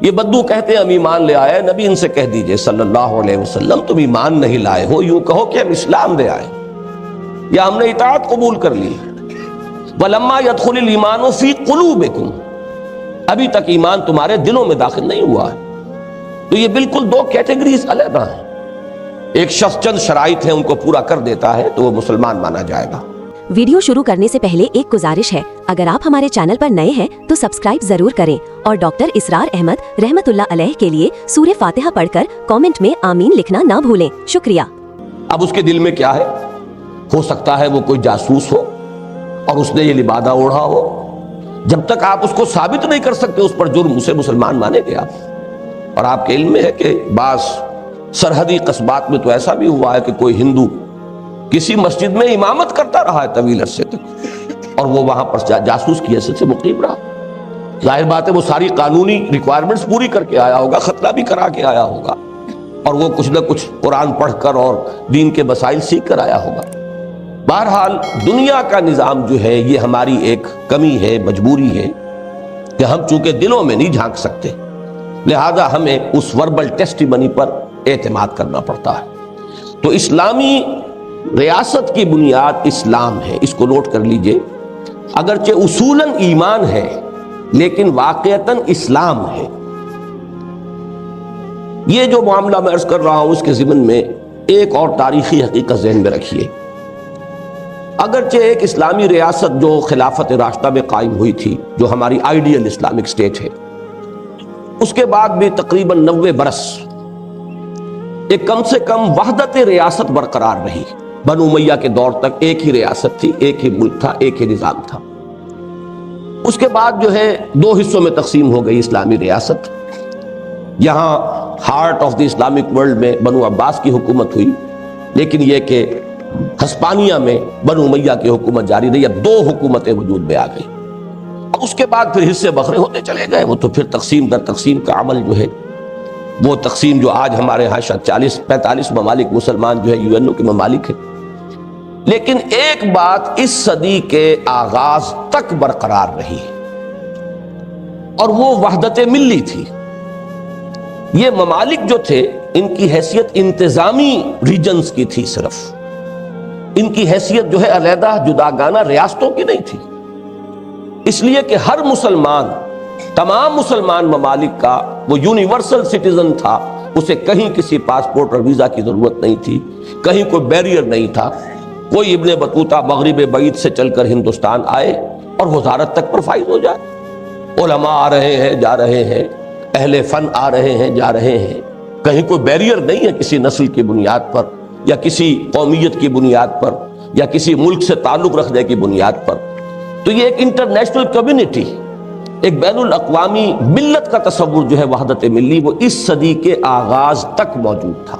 یہ بدو کہتے ہیں ہم ایمان لے آئے، نبی ان سے کہہ دیجئے صلی اللہ علیہ وسلم تم ایمان نہیں لائے ہو، یوں کہو کہ ہم اسلام لے آئے یا ہم نے اطاعت قبول کر لی۔ وَلَمَّا يَدْخُلِ الْإِيمَانُ فِي قُلُوبِكُمْ، ابھی تک ایمان تمہارے دلوں میں داخل نہیں ہوا ہے۔ تو یہ بالکل دو کیٹیگریز علیحدہ ہیں۔ ایک شخص چند شرائط ہیں ان کو پورا کر دیتا ہے تو وہ مسلمان مانا جائے گا۔ ویڈیو شروع کرنے سے پہلے ایک گزارش ہے، اگر آپ ہمارے چینل پر نئے ہیں تو سبسکرائب ضرور کریں اور ڈاکٹر اسرار احمد رحمت اللہ علیہ کے لیے سورہ فاتحہ پڑھ کر کامنٹ میں آمین لکھنا نہ بھولیں۔ شکریہ۔ اب اس کے دل میں کیا ہے؟ ہو سکتا ہے وہ کوئی جاسوس ہو اور اس نے یہ لبادہ اوڑھا ہو۔ جب تک آپ اس کو ثابت نہیں کر سکتے اس پر جرم، اسے مسلمان مانیں گے آپ؟ اور آپ کے علم میں ہے کہ بعض سرحدی قصبات میں تو ایسا بھی ہوا ہے کہ کوئی ہندو کسی مسجد میں امامت کرتا رہا ہے طویل عرصے تک، اور وہ وہاں پر جاسوس کی حیثیت سے مقیم رہا۔ ظاہر بات ہے وہ ساری قانونی ریکوائرمنٹس پوری کر کے آیا ہوگا، خطرہ بھی کرا کے آیا ہوگا، اور وہ کچھ نہ کچھ قرآن پڑھ کر اور دین کے مسائل سیکھ کر آیا ہوگا۔ بہرحال دنیا کا نظام جو ہے یہ ہماری ایک کمی ہے، مجبوری ہے کہ ہم چونکہ دلوں میں نہیں جھانک سکتے، لہذا ہمیں اس وربل ٹیسٹیمنی پر اعتماد کرنا پڑتا ہے۔ تو اسلامی ریاست کی بنیاد اسلام ہے، اس کو نوٹ کر لیجئے۔ اگرچہ اصولاً ایمان ہے لیکن واقعتاً اسلام ہے۔ یہ جو معاملہ میں عرض کر رہا ہوں اس کے ضمن میں ایک اور تاریخی حقیقت ذہن میں رکھیے۔ اگرچہ ایک اسلامی ریاست جو خلافت راشدہ میں قائم ہوئی تھی، جو ہماری آئیڈیل اسلامک اسٹیٹ ہے، اس کے بعد بھی تقریباً 90 برس ایک کم سے کم وحدت ریاست برقرار رہی۔ بنو امیہ کے دور تک ایک ہی ریاست تھی، ایک ہی ملک تھا، ایک ہی نظام تھا۔ اس کے بعد جو ہے دو حصوں میں تقسیم ہو گئی اسلامی ریاست۔ یہاں heart of the Islamic world میں بنو عباس کی حکومت ہوئی، لیکن یہ کہ ہسپانیہ میں بنو امیہ کی حکومت جاری رہی۔ اب دو حکومتیں وجود میں آ گئی۔ اب اس کے بعد پھر حصے بکھرے ہوتے چلے گئے، وہ تو پھر تقسیم در تقسیم کا عمل جو ہے، وہ تقسیم جو آج ہمارے ہاں 40-45 ممالک مسلمان جو ہے UN کے ممالک ہیں۔ لیکن ایک بات اس صدی کے آغاز تک برقرار رہی اور وہ وحدت ملی تھی۔ یہ ممالک جو تھے ان کی حیثیت انتظامی ریجنز کی تھی، صرف ان کی حیثیت جو ہے علیحدہ جداگانہ ریاستوں کی نہیں تھی، اس لیے کہ ہر مسلمان، تمام مسلمان ممالک کا وہ یونیورسل سٹیزن تھا، اسے کہیں کسی پاسپورٹ اور ویزا کی ضرورت نہیں تھی، کہیں کوئی بیریئر نہیں تھا۔ کوئی ابن بطوطہ مغرب بعید سے چل کر ہندوستان آئے اور وزارت تک پر فائز ہو جائے۔ علماء آ رہے ہیں جا رہے ہیں، اہل فن آ رہے ہیں جا رہے ہیں، کہیں کوئی بیریئر نہیں ہے کسی نسل کی بنیاد پر یا کسی قومیت کی بنیاد پر یا کسی ملک سے تعلق رکھنے کی بنیاد پر۔ تو یہ ایک انٹرنیشنل کمیونٹی، ایک بین الاقوامی ملت کا تصور جو ہے وحدت ملی، وہ اس صدی کے آغاز تک موجود تھا۔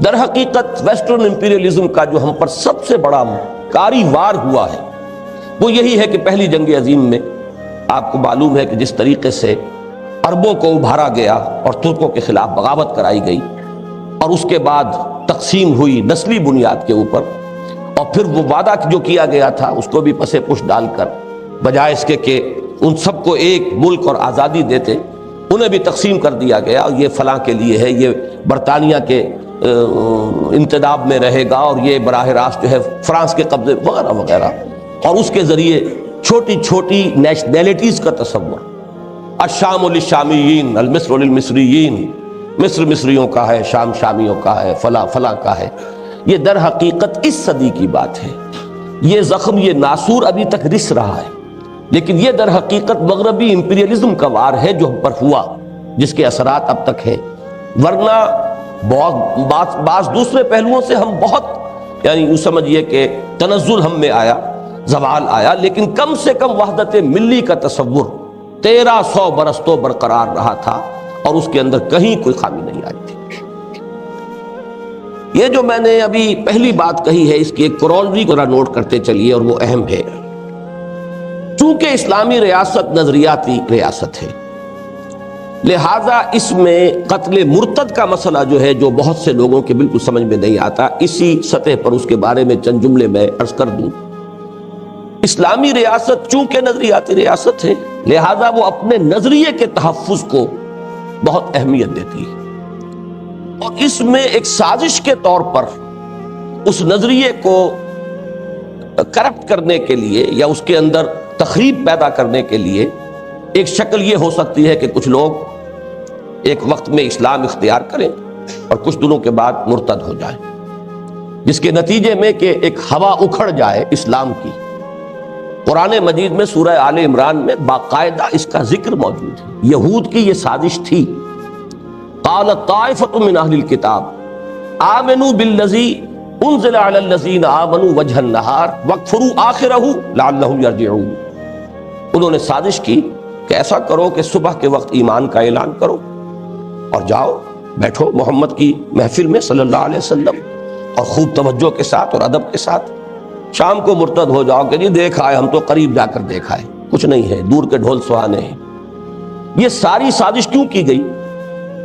در حقیقت ویسٹرن امپیریلزم کا جو ہم پر سب سے بڑا کاری وار ہوا ہے وہ یہی ہے کہ پہلی جنگ عظیم میں آپ کو معلوم ہے کہ جس طریقے سے عربوں کو ابھارا گیا اور ترکوں کے خلاف بغاوت کرائی گئی، اور اس کے بعد تقسیم ہوئی نسلی بنیاد کے اوپر، اور پھر وہ وعدہ جو کیا گیا تھا اس کو بھی پسے پش ڈال کر بجائے اس کے کہ ان سب کو ایک ملک اور آزادی دیتے، انہیں بھی تقسیم کر دیا گیا، یہ فلاں کے لیے ہے، یہ برطانیہ کے انتداب میں رہے گا، اور یہ براہ راست جو ہے فرانس کے قبضے وغیرہ وغیرہ، اور اس کے ذریعے چھوٹی چھوٹی نیشنلٹیز کا تصور، الشام للشامیین، المصر للمصریین، مصر مصریوں کا ہے، شام شامیوں کا ہے، فلاں فلاں کا ہے۔ یہ در حقیقت اس صدی کی بات ہے۔ یہ زخم، یہ ناسور ابھی تک رس رہا ہے، لیکن یہ در حقیقت مغربی امپیریلزم کا وار ہے جو ہم پر ہوا، جس کے اثرات اب تک ہیں۔ ورنہ بعض دوسرے پہلوؤں سے ہم بہت، یعنی یوں سمجھیے کہ تنزل ہم میں آیا، زوال آیا، لیکن کم سے کم وحدت ملی کا تصور 1300 برس تو برقرار رہا تھا اور اس کے اندر کہیں کوئی خامی نہیں آئی تھی۔ یہ جو میں نے ابھی پہلی بات کہی ہے اس کی ایک کرونری کو نوٹ کرتے چلیے، اور وہ اہم ہے۔ چونکہ اسلامی ریاست نظریاتی ریاست ہے، لہذا اس میں قتل مرتد کا مسئلہ جو ہے، جو بہت سے لوگوں کے بالکل سمجھ میں نہیں آتا، اسی سطح پر اس کے بارے میں چند جملے میں عرض کر دوں۔ اسلامی ریاست چونکہ نظریاتی ریاست ہے، لہذا وہ اپنے نظریے کے تحفظ کو بہت اہمیت دیتی ہے، اور اس میں ایک سازش کے طور پر اس نظریے کو کرپٹ کرنے کے لیے یا اس کے اندر تخریب پیدا کرنے کے لیے ایک شکل یہ ہو سکتی ہے کہ کچھ لوگ ایک وقت میں اسلام اختیار کریں اور کچھ دنوں کے بعد مرتد ہو جائیں، جس کے نتیجے میں کہ ایک ہوا اکھڑ جائے اسلام کی۔ قرآن مجید میں سورہ آل عمران میں باقاعدہ اس کا ذکر موجود ہے۔ یہود کی یہ سازش تھی، قالت طائفۃ من اہل الکتاب آمنوا بالذی انزل علی الذین آمنوا وجہ النہار واکفروا آخرہ لعلہم یرجعون۔ انہوں نے سازش کی کہ ایسا کرو کہ صبح کے وقت ایمان کا اعلان کرو اور جاؤ بیٹھو محمد کی محفل میں صلی اللہ علیہ وسلم، اور خوب توجہ کے ساتھ اور ادب کے ساتھ شام کو مرتد ہو جاؤ کہ جی دیکھ آئے، ہم تو قریب جا کر دیکھ آئے، کچھ نہیں ہے، دور کے ڈھول سہانے ہیں۔ یہ ساری سازش کیوں کی گئی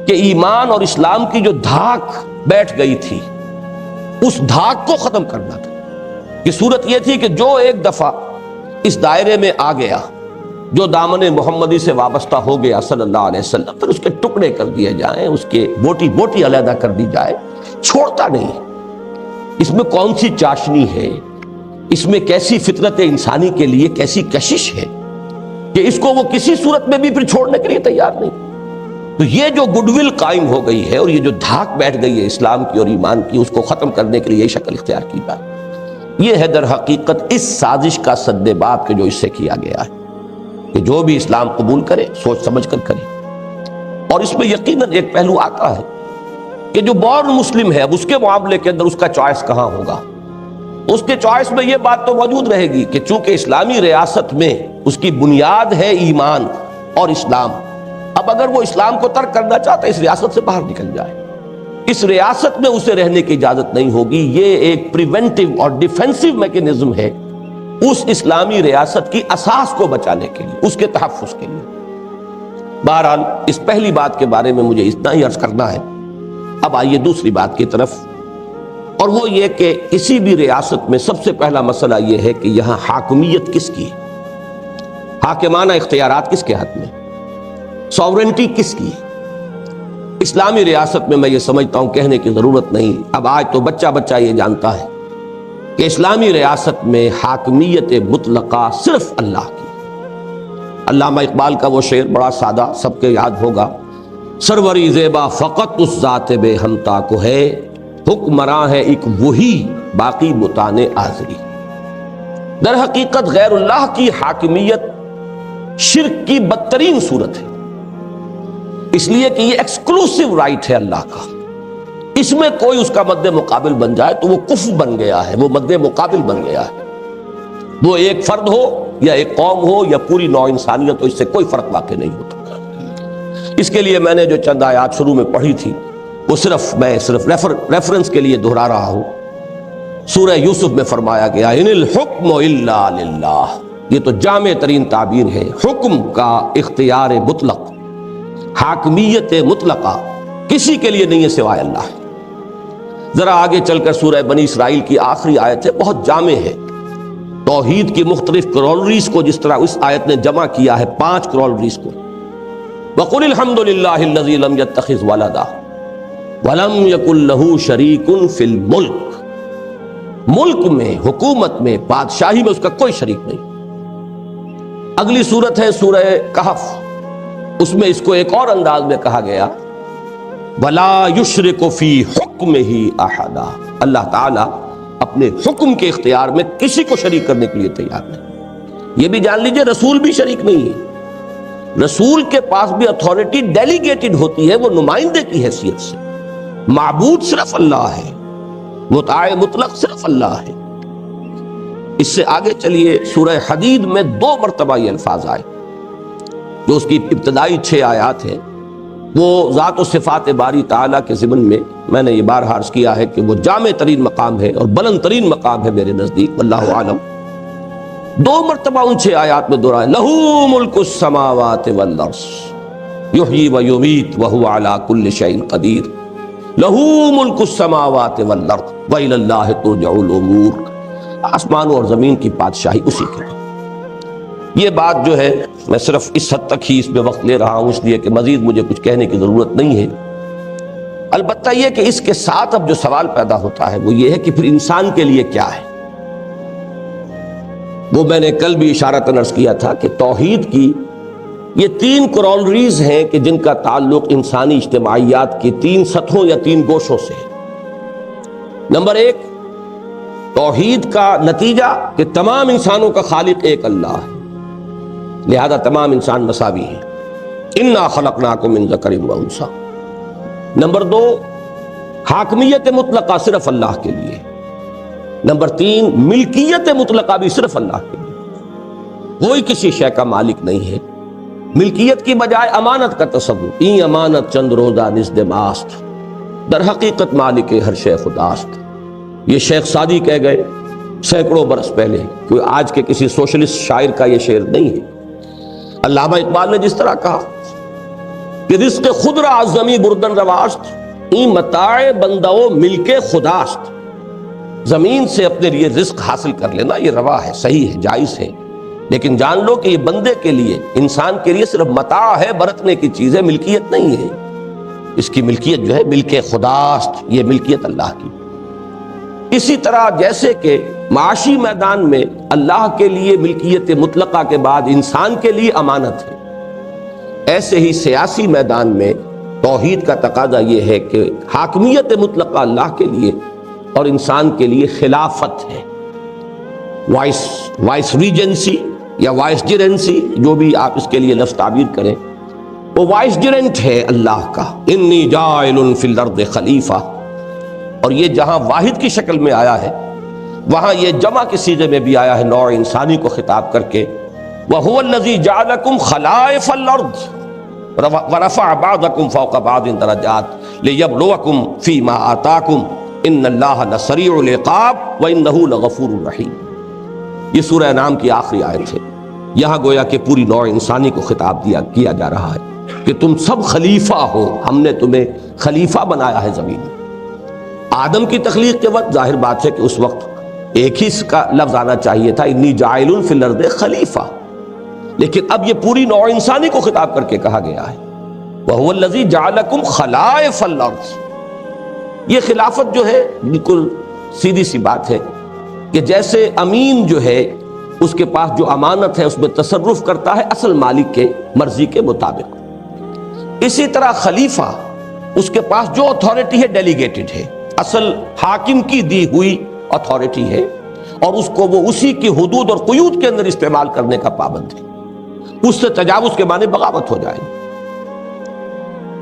کہ ایمان اور اسلام کی جو دھاک بیٹھ گئی تھی اس دھاک کو ختم کرنا تھا۔ کہ صورت یہ تھی کہ جو ایک دفعہ اس دائرے میں آ گیا، جو دامن محمدی سے وابستہ ہو گیا صلی اللہ علیہ وسلم، پھر اس کے ٹکڑے کر دیے جائیں، اس کے بوٹی بوٹی علیحدہ کر دی جائے، چھوڑتا نہیں۔ اس میں کون سی چاشنی ہے، اس میں کیسی فطرت انسانی کے لیے کیسی کشش ہے کہ اس کو وہ کسی صورت میں بھی پھر چھوڑنے کے لیے تیار نہیں۔ تو یہ جو گڈ ول قائم ہو گئی ہے اور یہ جو دھاک بیٹھ گئی ہے اسلام کی اور ایمان کی، اس کو ختم کرنے کے لیے یہ شکل اختیار کی جائے۔ یہ ہے در حقیقت اس سازش کا سد باب کہ جو اس سے کیا گیا ہے کہ جو بھی اسلام قبول کرے سوچ سمجھ کر کرے۔ اور اس میں یقیناً ایک پہلو آتا ہے کہ جو بورن مسلم ہے اب اس کے معاملے کے اندر اس کا چوائس کہاں ہوگا۔ اس کے چوائس میں یہ بات تو موجود رہے گی کہ چونکہ اسلامی ریاست میں اس کی بنیاد ہے ایمان اور اسلام، اب اگر وہ اسلام کو ترک کرنا چاہتا ہے اس ریاست سے باہر نکل جائے، اس ریاست میں اسے رہنے کی اجازت نہیں ہوگی۔ یہ ایک پریونٹیو اور ڈیفینسو میکینزم ہے اس اسلامی ریاست کی اساس کو بچانے کے لیے، اس کے تحفظ کے لیے۔ بہرحال اس پہلی بات کے بارے میں مجھے اتنا ہی عرض کرنا ہے۔ اب آئیے دوسری بات کی طرف، اور وہ یہ کہ کسی بھی ریاست میں سب سے پہلا مسئلہ یہ ہے کہ یہاں حاکمیت کس کی ہے، حاکمانہ اختیارات کس کے ہاتھ میں، ساورنٹی کس کی ہے۔ اسلامی ریاست میں یہ سمجھتا ہوں کہنے کی ضرورت نہیں، اب آج تو بچہ بچہ یہ جانتا ہے کہ اسلامی ریاست میں حاکمیت مطلقہ صرف اللہ کی۔ علامہ اقبال کا وہ شعر بڑا سادہ سب کے یاد ہوگا، سروری زیبا فقط اس ذات بے ہمتا کو ہے، حکمراں ہے ایک وہی باقی بتانے آزری۔ در حقیقت غیر اللہ کی حاکمیت شرک کی بدترین صورت ہے، اس لیے کہ یہ ایکسکلوسیو رائٹ ہے اللہ کا، اس میں کوئی اس کا مد مقابل بن جائے تو وہ کفر بن گیا ہے، وہ مد مقابل بن گیا ہے۔ وہ ایک فرد ہو یا ایک قوم ہو یا پوری نوع انسانیت ہو، اس سے کوئی فرق واقع نہیں ہوتا۔ اس کے لیے میں نے جو چند آیات شروع میں پڑھی تھی وہ میں صرف ریفرنس کے لیے دہرا رہا ہوں۔ سورہ یوسف میں فرمایا گیا ان الحکم الا للہ، یہ تو جامع ترین تعبیر ہے، حکم کا اختیار مطلق، حاکمیت مطلقہ کسی کے لیے نہیں ہے سوائے اللہ۔ ذرا آگے چل کر سورہ بنی اسرائیل کی آخری آیت ہے، بہت جامع ہے، توحید کی مختلف کرولریز کو جس طرح اس آیت نے جمع کیا ہے 5 کرولریز کو۔ وَقُلِ الْحَمْدُ لِلَّهِ الَّذِي لَمْ يَتَّخِذْ وَلَدًا وَلَمْ يَكُنْ لَهُ شَرِيكٌ فِي الْمُلْكِ، ملک میں، حکومت میں، بادشاہی میں اس کا کوئی شریک نہیں۔ اگلی سورت ہے سورہ کہف، اس میں اس کو ایک اور انداز میں کہا گیا وَلَا يُشْرِكُ فِي حُكْمِهِ أَحَدًا، اللہ تعالیٰ اپنے حکم کے اختیار میں کسی کو شریک کرنے کے لیے تیار نہیں۔ یہ بھی جان لیجئے رسول بھی شریک نہیں ہے، رسول کے پاس بھی اتھارٹی ڈیلیگیٹڈ ہوتی ہے، وہ نمائندے کی حیثیت سے، معبود صرف اللہ ہے، مطاع مطلق صرف اللہ ہے۔ اس سے آگے چلیے سورہ حدید میں 2 مرتبہ یہ الفاظ آئے، جو اس کی ابتدائی 6 آیات ہیں، وہ ذات و صفات باری تعالیٰ کے ضمن میں نے یہ بارہا عرض کیا ہے کہ وہ جامع ترین مقام ہے اور بلند ترین مقام ہے میرے نزدیک، واللہ عالم۔ 2 مرتبہ ان 6 آیات میں دہرایا لہو ملک السماوات والارض یحیی و یمیت وہو علی کل شیء قدیر، لہو ملک السماوات والارض والی اللہ ترجع الامور، آسمانوں اور زمین کی بادشاہی اسی کی ہے۔ یہ بات جو ہے میں صرف اس حد تک ہی اس میں وقت لے رہا ہوں، اس لیے کہ مزید مجھے کچھ کہنے کی ضرورت نہیں ہے۔ البتہ یہ کہ اس کے ساتھ اب جو سوال پیدا ہوتا ہے وہ یہ ہے کہ پھر انسان کے لیے کیا ہے۔ وہ میں نے کل بھی اشارتاً عرض کیا تھا کہ توحید کی یہ 3 کورولریز ہیں کہ جن کا تعلق انسانی اجتماعیات کی 3 سطحوں یا 3 گوشوں سے ہے۔ نمبر 1، توحید کا نتیجہ کہ تمام انسانوں کا خالق ایک اللہ ہے، لہذا تمام انسان مساوی ہیں۔ انا خلقناکم من ذکر و انثی۔ نمبر 2، حاکمیت مطلقہ صرف اللہ کے لیے۔ نمبر 3، ملکیت مطلقہ بھی صرف اللہ کے لیے، کوئی کسی شے کا مالک نہیں ہے۔ ملکیت کی بجائے امانت کا تصور، این امانت چند روزہ نزد ماست، در حقیقت مالک ہر شے خداست۔ یہ شیخ سعدی کہہ گئے سینکڑوں برس پہلے، کوئی آج کے کسی سوشلسٹ شاعر کا یہ شعر نہیں ہے۔ علامہ اقبال نے جس طرح کہا کہ رزق خود را زمیں بردن رواست، این متاع بندہ ملک خداست۔ زمین سے اپنے لیے رزق حاصل کر لینا یہ روا ہے، صحیح ہے، جائز ہے، لیکن جان لو کہ یہ بندے کے لیے، انسان کے لیے صرف متاع ہے، برتنے کی چیز ہے، ملکیت نہیں ہے۔ اس کی ملکیت جو ہے ملک خداست، یہ ملکیت اللہ کی۔ اسی طرح جیسے کہ معاشی میدان میں اللہ کے لیے ملکیت مطلقہ کے بعد انسان کے لیے امانت ہے، ایسے ہی سیاسی میدان میں توحید کا تقاضا یہ ہے کہ حاکمیت مطلقہ اللہ کے لیے اور انسان کے لیے خلافت ہے، وائس ریجنسی یا وائس جرنسی، جو بھی آپ اس کے لیے لفظ تعبیر کریں، وہ وائس جرنٹ ہے اللہ کا۔ انی جاعل فی الارض خلیفہ، اور یہ جہاں واحد کی شکل میں آیا ہے وہاں یہ جمع کے صیغے میں بھی آیا ہے، نوع انسانی کو خطاب کر کے، وَهُوَ الَّذِي جَعَلَكُمْ خَلَائِفَ الْأَرْضِ وَرَفَعَ بَعْضَكُمْ فَوْقَ بَعْضٍ دَرَجَاتٍ لِيَبْلُوَكُمْ فِي مَا آتَاكُمْ إِنَّ اللَّهَ لَسَرِيعُ الْعِقَابِ وَإِنَّهُ لَغَفُورٌ رَحِيمٌ۔ یہ سورہ انعام کی آخری آیت ہے۔ یہاں گویا کہ پوری نوع انسانی کو خطاب کیا جا رہا ہے کہ تم سب خلیفہ ہو، ہم نے تمہیں خلیفہ بنایا ہے زمین میں۔ آدم کی تخلیق کے وقت ظاہر بات ہے کہ اس وقت ایک ہی کا لفظ آنا چاہیے تھا، انی جاعل فی الارض خلیفہ، لیکن اب یہ پوری نوع انسانی کو خطاب کر کے کہا گیا ہے، وَهُوَ الَّذِي جَعَلَكُمْ خَلَائِفَ الْأَرْضِ۔ یہ خلافت جو ہے بالکل سیدھی سی بات ہے کہ جیسے امین جو ہے اس کے پاس جو امانت ہے اس میں تصرف کرتا ہے اصل مالک کے مرضی کے مطابق، اسی طرح خلیفہ اس کے پاس جو اتھارٹی ہے ڈیلیگیٹڈ ہے، اصل حاکم کی دی ہوئی اتھارٹی ہے، اور اس کو وہ اسی کی حدود اور قیود کے اندر استعمال کرنے کا پابند ہے۔ اس سے تجاوز کے معنی بغاوت ہو جائے۔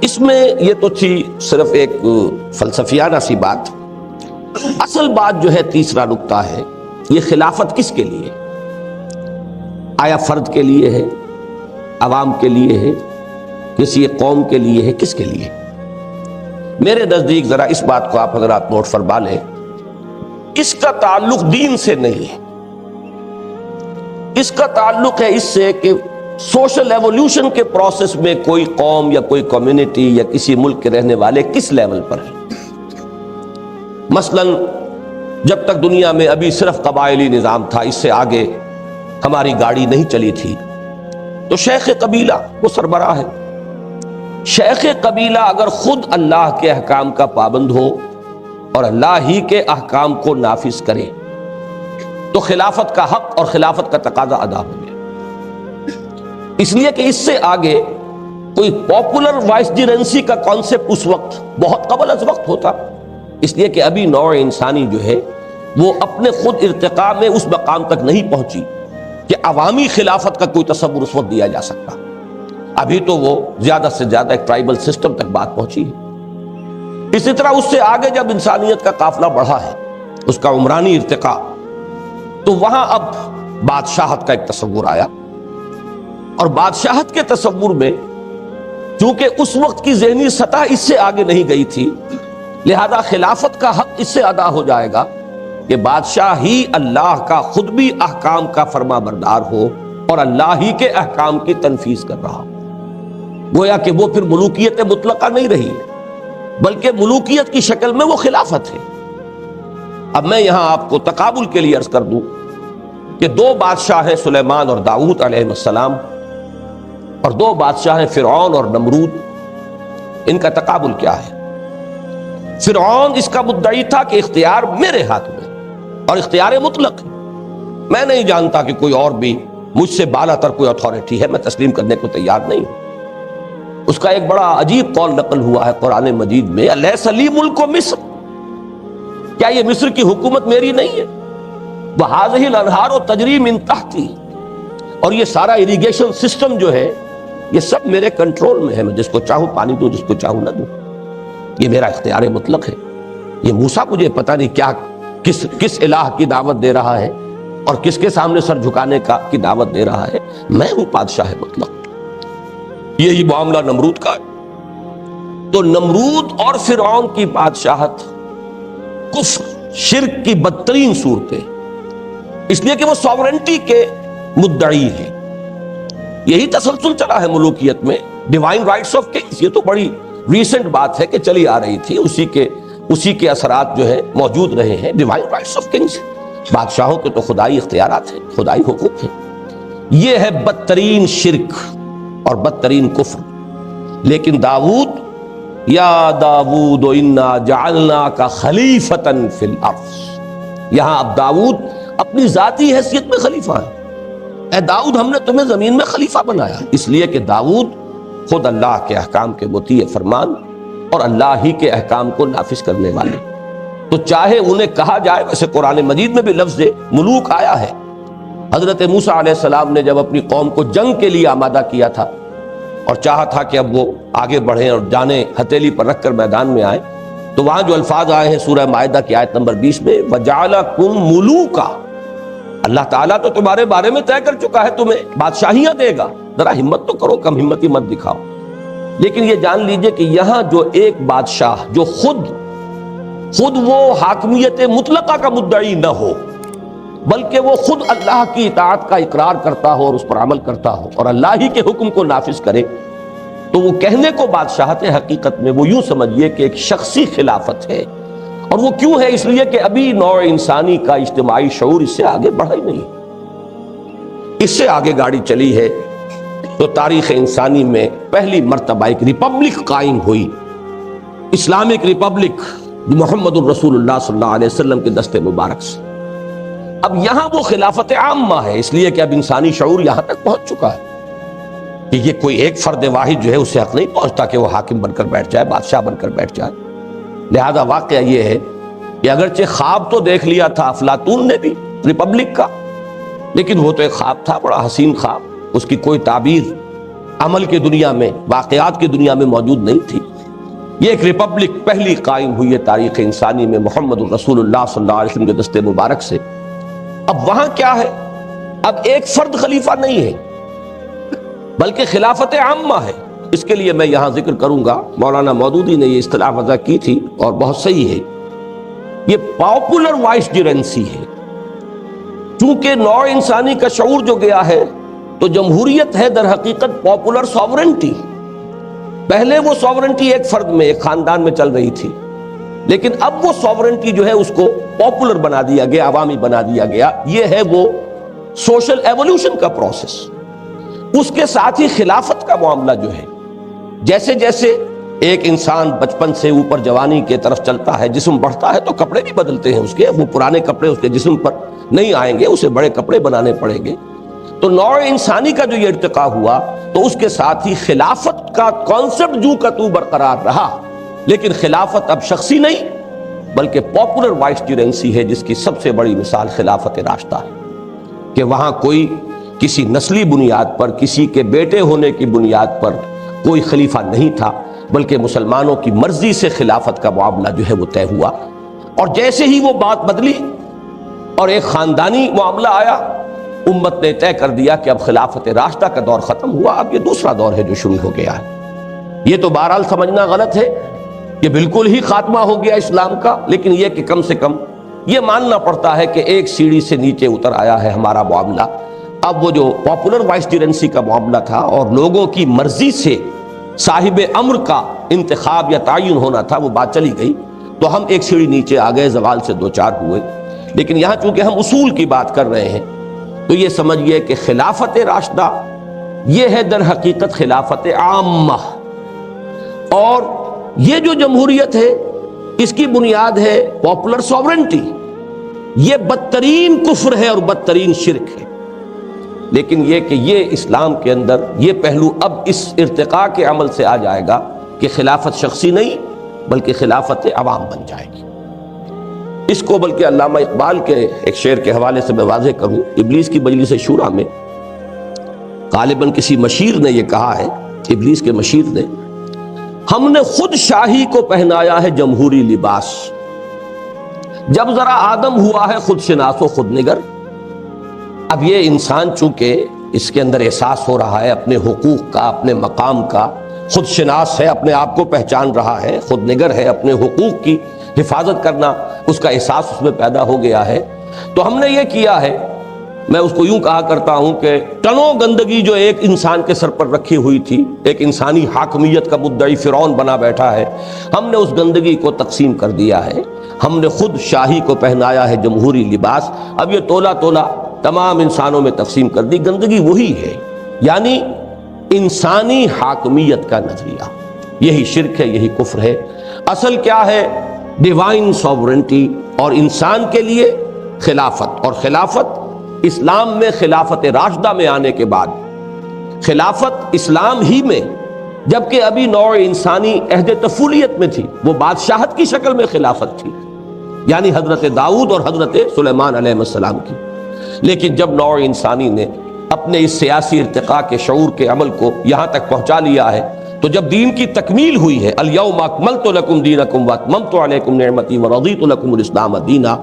اس میں یہ تو تھی صرف ایک فلسفیانہ سی بات۔ اصل بات جو ہے تیسرا نقطہ ہے، یہ خلافت کس کے لیے؟ آیا فرد کے لیے ہے، عوام کے لیے ہے، کسی قوم کے لیے ہے، کس کے لیے؟ میرے نزدیک ذرا اس بات کو آپ حضرات نوٹ فرما لیں، اس کا تعلق دین سے نہیں ہے، اس کا تعلق ہے اس سے کہ سوشل ایولیوشن کے پروسیس میں کوئی قوم یا کوئی کمیونٹی یا کسی ملک کے رہنے والے کس لیول پر ہیں۔ مثلا جب تک دنیا میں ابھی صرف قبائلی نظام تھا، اس سے آگے ہماری گاڑی نہیں چلی تھی، تو شیخ قبیلہ وہ سربراہ ہے۔ شیخ قبیلہ اگر خود اللہ کے احکام کا پابند ہو اور اللہ ہی کے احکام کو نافذ کرے تو خلافت کا حق اور خلافت کا تقاضا ادا ہو گیا۔ اس لیے کہ اس سے آگے کوئی پاپولر وائسجرنسی کا کانسیپٹ اس وقت بہت قبل از وقت ہوتا، اس لیے کہ ابھی نوع انسانی جو ہے وہ اپنے خود ارتقاء میں اس مقام تک نہیں پہنچی کہ عوامی خلافت کا کوئی تصور اس وقت دیا جا سکتا۔ ابھی تو وہ زیادہ سے زیادہ ایک ٹرائبل سسٹم تک بات پہنچی ہے۔ اسی طرح اس سے آگے جب انسانیت کا قافلہ بڑھا ہے، اس کا عمرانی ارتقاء، تو وہاں اب بادشاہت کا ایک تصور آیا، اور بادشاہت کے تصور میں چونکہ اس وقت کی ذہنی سطح اس سے آگے نہیں گئی تھی، لہذا خلافت کا حق اس سے ادا ہو جائے گا کہ بادشاہ ہی اللہ کا خود بھی احکام کا فرما بردار ہو اور اللہ ہی کے احکام کی تنفیذ کر رہا ہو۔ گویا کہ وہ پھر ملوکیت مطلقہ نہیں رہی، بلکہ ملوکیت کی شکل میں وہ خلافت ہے۔ اب میں یہاں آپ کو تقابل کے لیے عرض کر دوں کہ دو بادشاہ ہیں سلیمان اور داؤد علیہ السلام، اور دو بادشاہ ہیں فرعون اور نمرود، ان کا تقابل کیا ہے؟ فرعون اس کا مدعی تھا کہ اختیار میرے ہاتھ میں اور اختیار مطلق ہے، میں نہیں جانتا کہ کوئی اور بھی مجھ سے بالا تر کوئی اتھارٹی ہے، میں تسلیم کرنے کو تیار نہیں ہوں۔ اس کا ایک بڑا عجیب قول نقل ہوا ہے قرآن مجید میں، الیس لی ملک مصر، کیا یہ مصر کی حکومت میری نہیں ہے؟ وہذہ الانہار تجری من تحتی، اور یہ سارا اریگیشن سسٹم جو ہے یہ سب میرے کنٹرول میں ہے، میں جس کو چاہوں پانی دوں، جس کو چاہوں نہ دوں، یہ میرا اختیار مطلق ہے۔ یہ موسیٰ مجھے پتہ نہیں کیا کس الہ کی دعوت دے رہا ہے اور کس کے سامنے سر جھکانے کی دعوت دے رہا ہے، میں ہوں بادشاہ مطلق۔ یہی معاملہ نمرود کا ہے۔ تو نمرود اور فرعون کی بادشاہت کفر، شرک کی بدترین صورتیں، اس لیے کہ وہ ساورنٹی کے مدعی ہیں۔ یہی تسلسل چلا ہے ملوکیت میں، ڈیوائن رائٹس آف کنگز، یہ تو بڑی ریسنٹ بات ہے کہ چلی آ رہی تھی، اسی کے اثرات جو ہے موجود رہے ہیں۔ ڈیوائن رائٹس آف کنگز، بادشاہوں کے تو خدائی اختیارات ہیں، خدائی حقوق ہیں۔ یہ ہے بدترین شرک اور بدترین کفر۔ لیکن داؤد، یا داؤد انا جعلناک خلیفۃ فی الارض، یہاں اب داؤد اپنی ذاتی حیثیت میں خلیفہ ہے۔ اے داؤد، ہم نے تمہیں زمین میں خلیفہ بنایا، اس لیے کہ داؤد خود اللہ کے احکام کے مطیع فرمان اور اللہ ہی کے احکام کو نافذ کرنے والے۔ تو چاہے انہیں کہا جائے، ویسے قرآن مجید میں بھی لفظ ملوک آیا ہے۔ حضرت موسیٰ علیہ السلام نے جب اپنی قوم کو جنگ کے لیے آمادہ کیا تھا اور چاہا تھا کہ اب وہ آگے بڑھیں اور جانیں ہتھیلی پر رکھ کر میدان میں آئیں، تو وہاں جو الفاظ آئے ہیں سورہ مائدہ کی آیت نمبر 20 میں، وَجَعَلَكُمْ مُلُوكًا، اللہ تعالیٰ تو تمہارے بارے میں طے کر چکا ہے تمہیں بادشاہیاں دے گا، ذرا ہمت تو کرو، کم ہمتی مت دکھاؤ۔ لیکن یہ جان لیجئے کہ یہاں جو ایک بادشاہ جو خود وہ حاکمیت مطلقہ کا مدعی نہ ہو، بلکہ وہ خود اللہ کی اطاعت کا اقرار کرتا ہو اور اس پر عمل کرتا ہو اور اللہ ہی کے حکم کو نافذ کرے، تو وہ کہنے کو بادشاہت ہے، حقیقت میں وہ یوں سمجھیے کہ ایک شخصی خلافت ہے۔ اور وہ کیوں ہے؟ اس لیے کہ ابھی نوع انسانی کا اجتماعی شعور اس سے آگے بڑھا ہی نہیں، اس سے آگے گاڑی چلی ہے۔ تو تاریخ انسانی میں پہلی مرتبہ ایک ریپبلک قائم ہوئی، اسلامک ریپبلک، محمد الرسول اللہ صلی اللہ علیہ وسلم کے دست مبارک سے۔ اب یہاں وہ خلافت عامہ ہے، اس لیے کہ اب انسانی شعور یہاں تک پہنچ چکا ہے کہ یہ کوئی ایک فرد واحد جو ہے اسے حق نہیں پہنچتا کہ وہ حاکم بن کر بیٹھ جائے، بادشاہ بن کر بیٹھ جائے۔ لہذا واقعہ یہ ہے کہ اگرچہ خواب تو دیکھ لیا تھا افلاطون نے بھی ریپبلک کا، لیکن وہ تو ایک خواب تھا، بڑا حسین خواب، اس کی کوئی تعبیر عمل کی دنیا میں، واقعات کی دنیا میں موجود نہیں تھی۔ یہ ایک ریپبلک پہلی قائم ہوئی ہے تاریخ انسانی میں محمد الرسول اللہ صلی اللہ علیہ وسلم کے دست مبارک سے۔ اب وہاں کیا ہے؟ اب ایک فرد خلیفہ نہیں ہے بلکہ خلافت عامہ ہے۔ اس کے لیے میں یہاں ذکر کروں گا، مولانا مودودی نے یہ اصطلاح وضع کی تھی اور بہت صحیح ہے، یہ پاپولر وائسجرنسی ہے۔ چونکہ نوع انسانی کا شعور جو گیا ہے، تو جمہوریت ہے در حقیقت پاپولر ساورنٹی۔ پہلے وہ ساورنٹی ایک فرد میں، ایک خاندان میں چل رہی تھی، لیکن اب وہ ساورنٹی جو ہے اس کو پاپولر بنا دیا گیا، عوامی بنا دیا گیا۔ یہ ہے وہ سوشل ایولیوشن کا پروسیس۔ اس کے ساتھ ہی خلافت کا معاملہ جو ہے، جیسے جیسے ایک انسان بچپن سے اوپر جوانی کے طرف چلتا ہے، جسم بڑھتا ہے تو کپڑے بھی بدلتے ہیں اس کے، وہ پرانے کپڑے اس کے جسم پر نہیں آئیں گے، اسے بڑے کپڑے بنانے پڑیں گے۔ تو نوع انسانی کا جو یہ ارتقاء ہوا، تو اس کے ساتھ ہی خلافت کا کانسیپٹ جو کا تو برقرار رہا، لیکن خلافت اب شخصی نہیں بلکہ پاپولر وائسجرنسی ہے، جس کی سب سے بڑی مثال خلافت راشدہ ہے کہ وہاں کوئی کسی نسلی بنیاد پر، کسی کے بیٹے ہونے کی بنیاد پر کوئی خلیفہ نہیں تھا، بلکہ مسلمانوں کی مرضی سے خلافت کا معاملہ جو ہے وہ طے ہوا۔ اور جیسے ہی وہ بات بدلی اور ایک خاندانی معاملہ آیا، امت نے طے کر دیا کہ اب خلافت راشدہ کا دور ختم ہوا، اب یہ دوسرا دور ہے جو شروع ہو گیا ہے۔ یہ تو بہرحال سمجھنا غلط ہے کہ بالکل ہی خاتمہ ہو گیا اسلام کا، لیکن یہ کہ کم سے کم یہ ماننا پڑتا ہے کہ ایک سیڑھی سے نیچے اتر آیا ہے ہمارا معاملہ۔ اب وہ جو پاپولر وائسجرنسی کا معاملہ تھا اور لوگوں کی مرضی سے صاحب امر کا انتخاب یا تعین ہونا تھا، وہ بات چلی گئی، تو ہم ایک سیڑھی نیچے آ گئے، زوال سے دو چار ہوئے۔ لیکن یہاں چونکہ ہم اصول کی بات کر رہے ہیں تو یہ سمجھیے کہ خلافت راشدہ یہ ہے در حقیقت خلافت عامہ، اور یہ جو جمہوریت ہے اس کی بنیاد ہے پاپولر سوورنٹی۔ یہ بدترین کفر ہے اور بدترین شرک ہے، لیکن یہ کہ یہ اسلام کے اندر یہ پہلو اب اس ارتقاء کے عمل سے آ جائے گا کہ خلافت شخصی نہیں بلکہ خلافت عوام بن جائے گی۔ اس کو بلکہ علامہ اقبال کے ایک شعر کے حوالے سے میں واضح کروں، ابلیس کی مجلس شورا میں غالباً کسی مشیر نے یہ کہا ہے، ابلیس کے مشیر نے، ہم نے خود شاہی کو پہنایا ہے جمہوری لباس، جب ذرا آدم ہوا ہے خود شناس و خود نگر۔ اب یہ انسان چونکہ اس کے اندر احساس ہو رہا ہے اپنے حقوق کا، اپنے مقام کا، خود شناس ہے، اپنے آپ کو پہچان رہا ہے، خود نگر ہے، اپنے حقوق کی حفاظت کرنا اس کا احساس اس میں پیدا ہو گیا ہے، تو ہم نے یہ کیا ہے، میں اس کو یوں کہا کرتا ہوں کہ ٹنوں گندگی جو ایک انسان کے سر پر رکھی ہوئی تھی، ایک انسانی حاکمیت کا مدعی فرعون بنا بیٹھا ہے، ہم نے اس گندگی کو تقسیم کر دیا ہے، ہم نے خود شاہی کو پہنایا ہے جمہوری لباس۔ اب یہ تولا تولا تمام انسانوں میں تقسیم کر دی، گندگی وہی ہے، یعنی انسانی حاکمیت کا نظریہ، یہی شرک ہے، یہی کفر ہے۔ اصل کیا ہے؟ ڈیوائن سوورنٹی، اور انسان کے لیے خلافت، اور خلافت اسلام میں خلافت راشدہ میں آنے کے بعد خلافت اسلام ہی میں، جبکہ ابھی نوع انسانی عہد طفولیت میں تھی، وہ بادشاہت کی شکل میں خلافت تھی، یعنی حضرت داؤد اور حضرت سلیمان علیہ السلام کی۔ لیکن جب نوع انسانی نے اپنے اس سیاسی ارتقاء کے شعور کے عمل کو یہاں تک پہنچا لیا ہے، تو جب دین کی تکمیل ہوئی ہے، الیوم اکملت لکم دینکم واتممت علیکم نعمتی ورضیت لکم الاسلام دینا،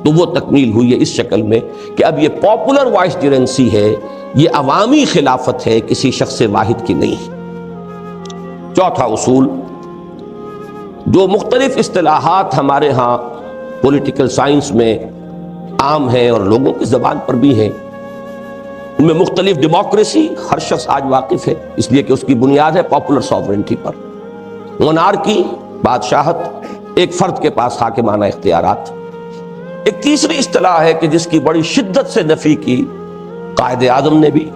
تو وہ تکمیل ہوئی ہے اس شکل میں کہ اب یہ پاپولر وائس جرنسی ہے، یہ عوامی خلافت ہے، کسی شخص واحد کی نہیں۔ چوتھا اصول، جو مختلف اصطلاحات ہمارے ہاں پولیٹیکل سائنس میں عام ہیں اور لوگوں کی زبان پر بھی ہیں، ان میں مختلف، ڈیموکریسی ہر شخص آج واقف ہے، اس لیے کہ اس کی بنیاد ہے پاپولر سوورنٹی پر۔ مونارکی، بادشاہت، ایک فرد کے پاس حاکمانہ اختیارات۔ ایک تیسری اصطلاح ہے کہ جس کی بڑی شدت سے نفی کی قائد اعظم نے بھی،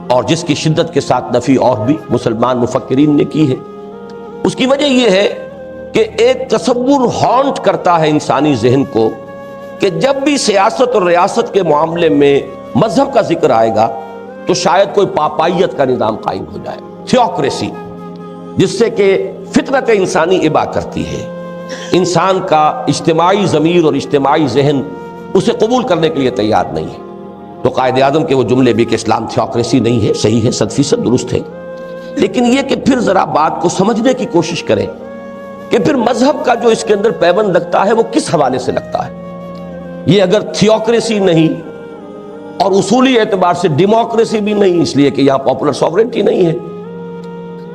اور جس کی شدت کے ساتھ نفی اور بھی مسلمان مفکرین نے کی ہے۔ اس کی وجہ یہ ہے کہ ایک تصور ہانٹ کرتا ہے انسانی ذہن کو کہ جب بھی سیاست اور ریاست کے معاملے میں مذہب کا ذکر آئے گا تو شاید کوئی پاپائیت کا نظام قائم ہو جائے، تھیوکریسی، جس سے کہ فطرت انسانی ابا کرتی ہے، انسان کا اجتماعی ضمیر اور اجتماعی ذہن اسے قبول کرنے کے لیے تیار نہیں ہے۔ تو قائد اعظم کے وہ جملے بھی کہ اسلام تھیوکریسی نہیں ہے، صحیح ہے، 100% درست ہے، لیکن یہ کہ پھر ذرا بات کو سمجھنے کی کوشش کریں کہ پھر مذہب کا جو اس کے اندر پیوند لگتا ہے وہ کس حوالے سے لگتا ہے۔ یہ اگر تھیوکریسی نہیں اور اصولی اعتبار سے ڈیموکریسی بھی نہیں، اس لیے کہ یہاں پاپولر سوورنٹی نہیں ہے۔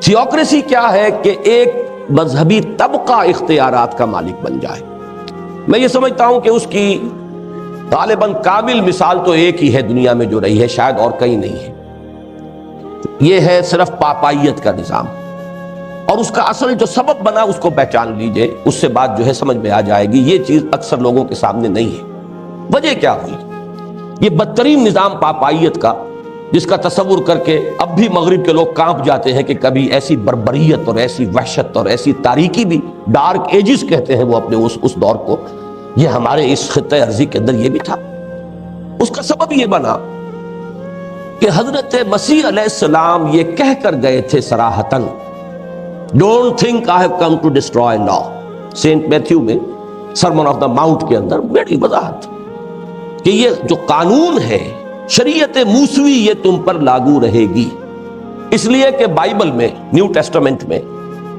تھیوکریسی کیا ہے کہ ایک مذہبی طبقہ اختیارات کا مالک بن جائے۔ میں یہ سمجھتا ہوں کہ اس کی غالباً کامل مثال تو ایک ہی ہے دنیا میں جو رہی ہے، شاید اور کہیں نہیں ہے، یہ ہے صرف پاپائیت کا نظام، اور اس کا اصل جو سبب بنا اس کو پہچان لیجئے، اس سے بات جو ہے سمجھ میں آ جائے گی۔ یہ چیز اکثر لوگوں کے سامنے نہیں ہے۔ وجہ کیا ہوئی؟ یہ بدترین نظام پاپائیت کا، جس کا تصور کر کے اب بھی مغرب کے لوگ کانپ جاتے ہیں کہ کبھی ایسی بربریت اور ایسی وحشت اور ایسی تاریکی بھی، ڈارک ایجز کہتے ہیں وہ اپنے اس دور کو، یہ ہمارے اس خطہ ارضی کے اندر یہ بھی تھا۔ اس کا سبب یہ بنا کہ حضرت مسیح علیہ السلام یہ کہہ کر گئے تھے صراحتاً، don't think I have come to destroy law, Saint Matthew میں سرمن آف دا ماؤنٹ کے اندر بڑی وضاحت کہ یہ جو قانون ہے، شریعت موسوی، یہ تم پر لاگو رہے گی، اس لیے کہ بائبل میں، نیو ٹیسٹمنٹ میں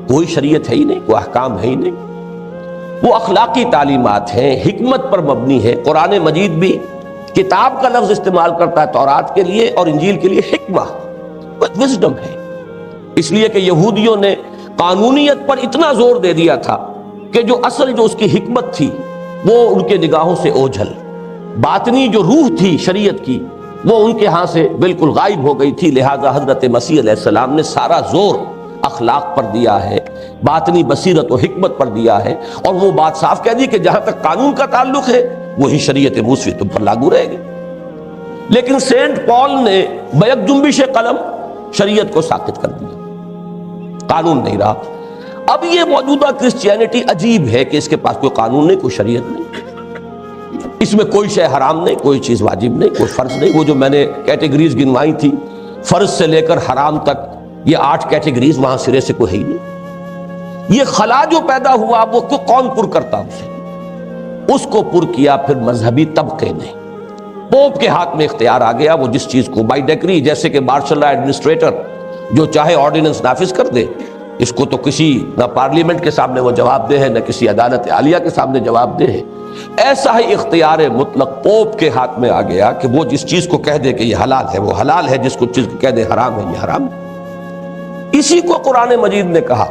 کوئی شریعت ہے ہی نہیں، کوئی احکام ہے ہی نہیں، وہ اخلاقی تعلیمات ہیں، حکمت پر مبنی ہے۔ قرآن مجید بھی کتاب کا لفظ استعمال کرتا ہے تورات کے لیے اور انجیل کے لیے حکمہ، وزڈم ہے، اس لیے کہ یہودیوں نے قانونیت پر اتنا زور دے دیا تھا کہ جو اصل جو اس کی حکمت تھی وہ ان کے نگاہوں سے اوجھل، باطنی جو روح تھی شریعت کی وہ ان کے ہاں سے بالکل غائب ہو گئی تھی۔ لہٰذا حضرت مسیح علیہ السلام نے سارا زور اخلاق پر دیا ہے، باطنی بصیرت و حکمت پر دیا ہے، اور وہ بات صاف کہہ دی کہ جہاں تک قانون کا تعلق ہے وہی شریعت موسوی تم پر لاگو رہے گی۔ لیکن سینٹ پال نے بیک جنبش قلم شریعت کو ساقط کر دیا، قانون نہیں رہا۔ اب یہ موجودہ کرسچینٹی عجیب ہے کہ اس کے پاس کوئی قانون نہیں، کوئی شریعت نہیں، اس میں کوئی شے حرام نہیں، کوئی چیز واجب نہیں، کوئی فرض نہیں۔ وہ جو میں نے کیٹیگریز گنوائی تھی فرض سے لے کر حرام تک، یہ 8 کیٹیگریز وہاں سرے سے کوئی ہے ہی نہیں۔ یہ خلا جو پیدا ہوا وہ کون پر کرتا اسے؟ اس کو پر کیا پھر مذہبی طبقے نے۔ پوپ کے ہاتھ میں اختیار آ گیا، وہ جس چیز کو بائی ڈیکری، جیسے کہ مارشل لا ایڈمنسٹریٹر جو چاہے آرڈیننس نافذ کر دے، اس کو تو کسی نہ پارلیمنٹ کے سامنے وہ جواب دہ ہے، نہ کسی عدالت عالیہ کے سامنے جواب دہ ہے۔ ایسا ہی اختیار مطلق پوپ کے ہاتھ میں آ گیا کہ وہ جس چیز کو کہہ دے کہ یہ حلال ہے وہ حلال ہے، جس کو چیز کہہ دے حرام ہے یہ حرام ہے۔ اسی کو قرآن مجید نے کہا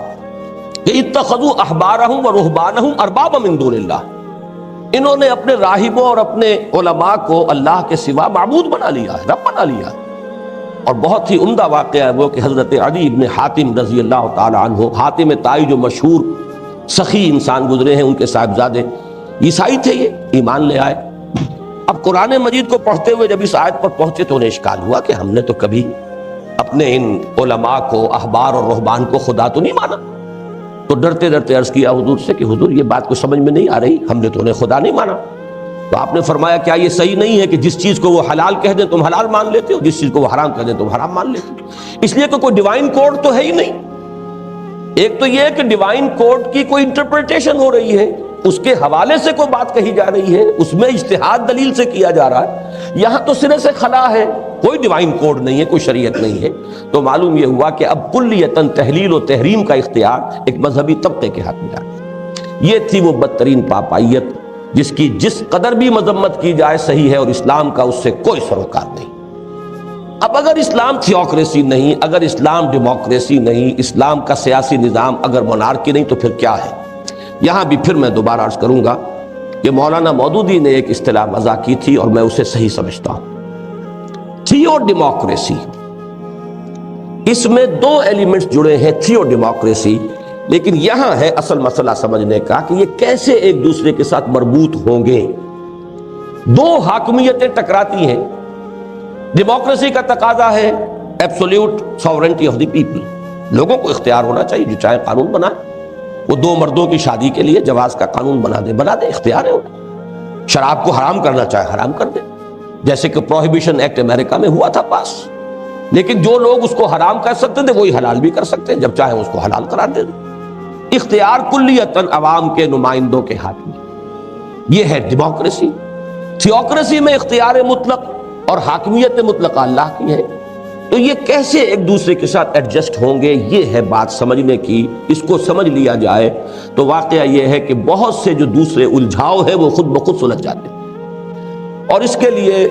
کہ اتخذوا احبارہم و رہبانہم اربابا من دون اللہ، انہوں نے اپنے راہبوں اور اپنے علماء کو اللہ کے سوا معبود بنا لیا ہے، رب بنا لیا ہے۔ اور بہت ہی عمدہ واقعہ ہے وہ کہ حضرت عدی بن حاتم رضی اللہ تعالی عنہ، حاتم طائی جو مشہور سخی انسان گزرے ہیں، ان کے صاحبزادے عیسائی تھے، یہ ایمان لے آئے۔ اب قرآن مجید کو پڑھتے ہوئے جب اس آیت پر پہنچے تو انہیں اشکال ہوا کہ ہم نے تو کبھی اپنے ان علماء کو، احبار اور رہبان کو خدا تو نہیں مانا۔ تو ڈرتے ڈرتے عرض کیا حضور سے کہ حضور یہ بات کو سمجھ میں نہیں آ رہی، ہم نے تو انہیں خدا نہیں مانا۔ تو آپ نے فرمایا کیا یہ صحیح نہیں ہے کہ جس چیز کو وہ حلال کہہ دیں تم حلال مان لیتے ہو، جس چیز کو وہ حرام کہہ دیں تم حرام مان لیتے ہو؟ اس لیے کہ کوئی ڈیوائن کوڈ تو ہے ہی نہیں۔ ایک تو یہ کہ ڈیوائن کوڈ کی کوئی انٹرپریٹیشن ہو رہی ہے، اس کے حوالے سے کوئی بات کہی جا رہی ہے، اس میں اجتہاد دلیل سے کیا جا رہا ہے۔ یہاں تو سرے سے خلا ہے، کوئی ڈیوائن کوڈ نہیں ہے، کوئی شریعت نہیں ہے۔ تو معلوم یہ ہوا کہ اب کلیتاً تحلیل و تحریم کا اختیار ایک مذہبی طبقے کے ہاتھ میں آ گیا۔ یہ تھی وہ بدترین پاپائیت جس کی جس قدر بھی مذمت کی جائے صحیح ہے، اور اسلام کا اس سے کوئی سروکار نہیں۔ اب اگر اسلام تھیوکریسی نہیں، اگر اسلام ڈیموکریسی نہیں، اسلام کا سیاسی نظام اگر مونارکی نہیں، تو پھر کیا ہے؟ یہاں بھی پھر میں دوبارہ عرض کروں گا کہ مولانا مودودی نے ایک اصطلاح وضع کی تھی اور میں اسے صحیح سمجھتا ہوں، تھیو ڈیموکریسی۔ اس میں 2 ایلیمنٹس جڑے ہیں، تھیو ڈیموکریسی، لیکن یہاں ہے اصل مسئلہ سمجھنے کا کہ یہ کیسے ایک دوسرے کے ساتھ مربوط ہوں گے۔ 2 حاکمیتیں ٹکراتی ہیں۔ ڈیموکریسی کا تقاضا ہے absolute sovereignty of the people, لوگوں کو اختیار ہونا چاہیے، جو چاہے قانون بنائے۔ وہ 2 مردوں کی شادی کے لیے جواز کا قانون بنا دے، اختیار ہے انہیں۔ شراب کو حرام کرنا چاہے حرام کر دے، جیسے کہ پروہیبیشن ایکٹ امریکہ میں ہوا تھا پاس، لیکن جو لوگ اس کو حرام کر سکتے تھے وہی حلال بھی کر سکتے ہیں، جب چاہے اس کو حلال قرار دے دیں۔ اختیار کلیتاً عوام کے نمائندوں کے ہاتھ میں، یہ ہے ڈیموکریسی۔ تھیوکریسی میں اختیار مطلق اور حاکمیت مطلقہ اللہ کی ہے۔ تو یہ کیسے ایک دوسرے کے ساتھ ایڈجسٹ ہوں گے، یہ ہے بات سمجھنے کی۔ اس کو سمجھ لیا جائے تو واقعہ یہ ہے کہ بہت سے جو دوسرے الجھاؤ ہیں وہ خود بخود سلجھ جاتے ہیں۔ اور اس کے لیے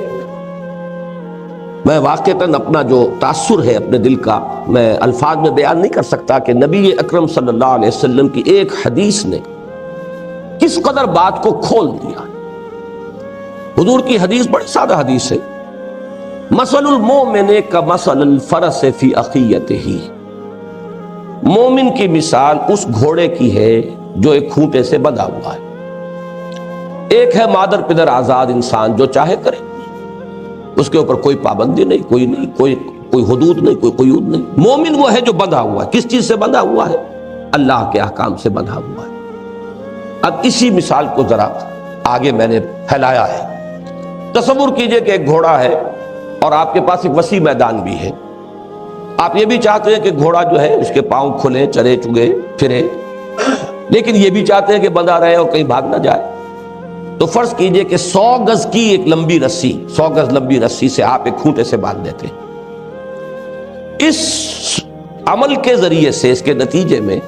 میں واقعتاً اپنا جو تاثر ہے اپنے دل کا میں الفاظ میں بیان نہیں کر سکتا کہ نبی اکرم صلی اللہ علیہ وسلم کی ایک حدیث نے کس قدر بات کو کھول دیا۔ حضور کی حدیث بڑی سادہ حدیث ہے، مثل المومن کمثل الفرس فی اخیتہ، مومن کی مثال اس گھوڑے کی ہے جو ایک کھوٹے سے بندھا ہوا ہے۔ ایک ہے مادر پدر آزاد انسان، جو چاہے کرے، اس کے اوپر کوئی پابندی نہیں، کوئی حدود نہیں، کوئی قیود نہیں۔ مومن وہ ہے جو بندھا ہوا ہے۔ کس چیز سے بندھا ہوا ہے؟ اللہ کے احکام سے بندھا ہوا ہے۔ اب اسی مثال کو ذرا آگے میں نے پھیلایا ہے۔ تصور کیجئے کہ ایک گھوڑا ہے اور آپ کے پاس ایک وسیع میدان بھی ہے۔ آپ یہ بھی چاہتے ہیں کہ گھوڑا جو ہے اس کے پاؤں کھلے، چلے چگے پھرے، لیکن یہ بھی چاہتے ہیں کہ بندھا رہے اور کہیں بھاگ نہ جائے۔ تو فرض کیجئے کہ 100 گز کی ایک لمبی رسی، 100 گز لمبی رسی سے آپ ایک کھوٹے سے باندھ دیتے ہیں۔ اس عمل کے ذریعے سے، اس کے نتیجے میں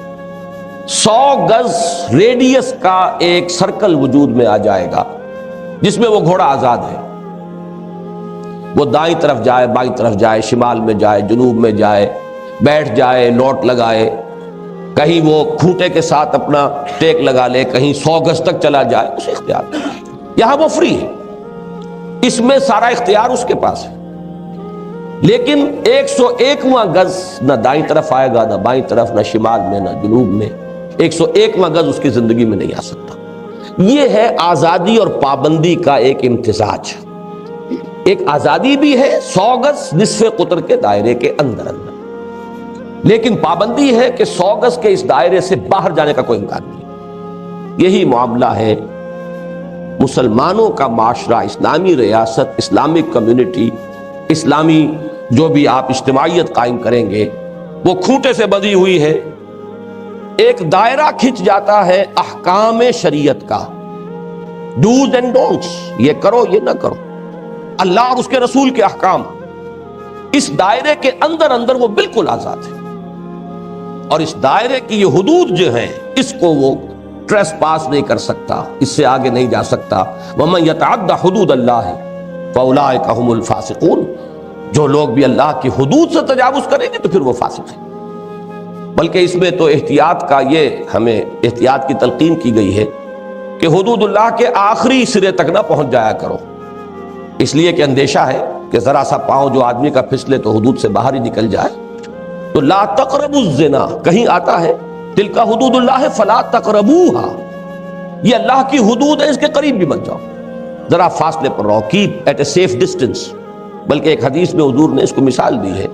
100 گز ریڈیس کا ایک سرکل وجود میں آ جائے گا جس میں وہ گھوڑا آزاد ہے۔ وہ دائیں طرف جائے، بائیں طرف جائے، شمال میں جائے، جنوب میں جائے، بیٹھ جائے، لوٹ لگائے، کہیں وہ کھوٹے کے ساتھ اپنا ٹیک لگا لے، کہیں 100 گز تک چلا جائے، اسے اختیار ہے۔ یہاں وہ فری ہے، اس میں سارا اختیار اس کے پاس ہے۔ لیکن 101واں گز نہ دائیں طرف آئے گا، نہ بائیں طرف، نہ شمال میں، نہ جنوب میں۔ 101واں گز اس کی زندگی میں نہیں آ سکتا۔ یہ ہے آزادی اور پابندی کا ایک امتزاج۔ ایک آزادی بھی ہے 100 گز نصف قطر کے دائرے کے اندر اندر، لیکن پابندی ہے کہ 100 گز کے اس دائرے سے باہر جانے کا کوئی امکان نہیں۔ یہی معاملہ ہے مسلمانوں کا معاشرہ، اسلامی ریاست، اسلامک کمیونٹی، اسلامی جو بھی آپ اجتماعیت قائم کریں گے وہ کھوٹے سے بندھی ہوئی ہے۔ ایک دائرہ کھنچ جاتا ہے احکام شریعت کا، ڈوز اینڈ ڈونٹس، یہ کرو یہ نہ کرو، اللہ اور اس کے رسول کے احکام، اس دائرے کے اندر اندر وہ بالکل آزاد ہے، اور اس دائرے کی یہ حدود جو ہیں اس کو وہ ٹریس پاس نہیں کر سکتا، اس سے آگے نہیں جا سکتا۔ وَمَن يَتَعَدَّ حُدُودَ اللَّهِ فَأُولَٰئِكَ هُمُ الْفَاسِقُونَ، جو لوگ بھی اللہ کی حدود سے تجاوز کریں گے تو پھر وہ فاسق ہیں۔ بلکہ اس میں تو احتیاط کا یہ ہمیں احتیاط کی تلقین کی گئی ہے کہ حدود اللہ کے آخری سرے تک نہ پہنچ جایا کرو، اس لیے کہ اندیشہ ہے کہ ذرا سا پاؤں جو آدمی کا پھسلے تو حدود سے باہر ہی نکل جائے۔ تو لا تقربوا الزنا کہیں آتا ہے تلک حدود اللہ فلا تقربوها، یہ اللہ کی حدود ہے، اس کے قریب بھی مت جاؤ، ذرا فاصلے پر رہو، keep at a safe distance. بلکہ ایک حدیث میں حضور نے اس کو مثال دی ہے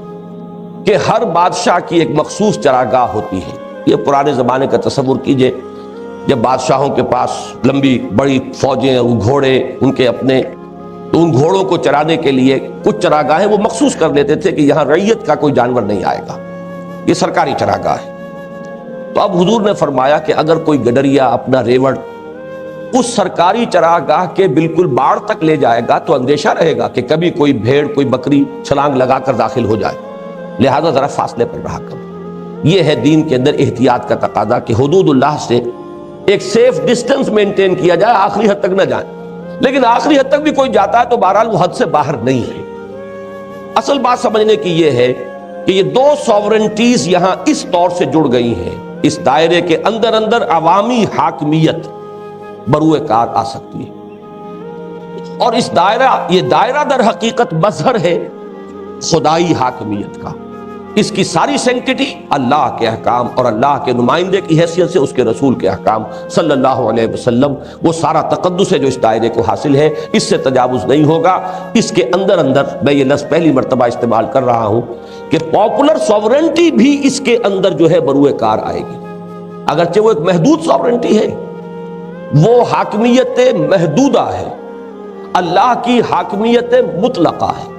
کہ ہر بادشاہ کی ایک مخصوص چراگاہ ہوتی ہے۔ یہ پرانے زمانے کا تصور کیجئے، جب بادشاہوں کے پاس لمبی بڑی فوجیں، گھوڑے ان کے اپنے، تو ان گھوڑوں کو چرانے کے لیے کچھ چراگاہیں وہ مخصوص کر لیتے تھے کہ یہاں رعیت کا کوئی جانور نہیں آئے گا، یہ سرکاری چراگاہ ہے۔ تو اب حضور نے فرمایا کہ اگر کوئی گڈریا اپنا ریوڑ اس سرکاری چراگاہ کے بالکل باڑ تک لے جائے گا تو اندیشہ رہے گا کہ کبھی کوئی بھیڑ کوئی بکری چھلانگ لگا کر داخل ہو جائے، لہذا ذرا فاصلے پر رہا کرو۔ یہ ہے دین کے اندر احتیاط کا تقاضا کہ حدود اللہ سے ایک سیف ڈسٹنس مینٹین کیا جائے، آخری حد تک نہ جائیں، لیکن آخری حد تک بھی کوئی جاتا ہے تو بہرحال وہ حد سے باہر نہیں ہے۔ اصل بات سمجھنے کی یہ ہے کہ یہ دو سوورنٹیز یہاں اس طور سے جڑ گئی ہیں، اس دائرے کے اندر اندر عوامی حاکمیت بروئے کار آ سکتی ہے، اور اس دائرہ، یہ دائرہ در حقیقت مظہر ہے خدائی حاکمیت کا۔ اس کی ساری سینکٹی اللہ کے احکام اور اللہ کے نمائندے کی حیثیت سے اس کے رسول کے احکام صلی اللہ علیہ وسلم، وہ سارا تقدس ہے جو اس دائرے کو حاصل ہے، اس سے تجاوز نہیں ہوگا۔ اس کے اندر اندر میں یہ لفظ پہلی مرتبہ استعمال کر رہا ہوں کہ پاپولر سوورنٹی بھی اس کے اندر جو ہے بروئے کار آئے گی، اگرچہ وہ ایک محدود سوورنٹی ہے، وہ حاکمیت محدودہ ہے، اللہ کی حاکمیت مطلقہ ہے،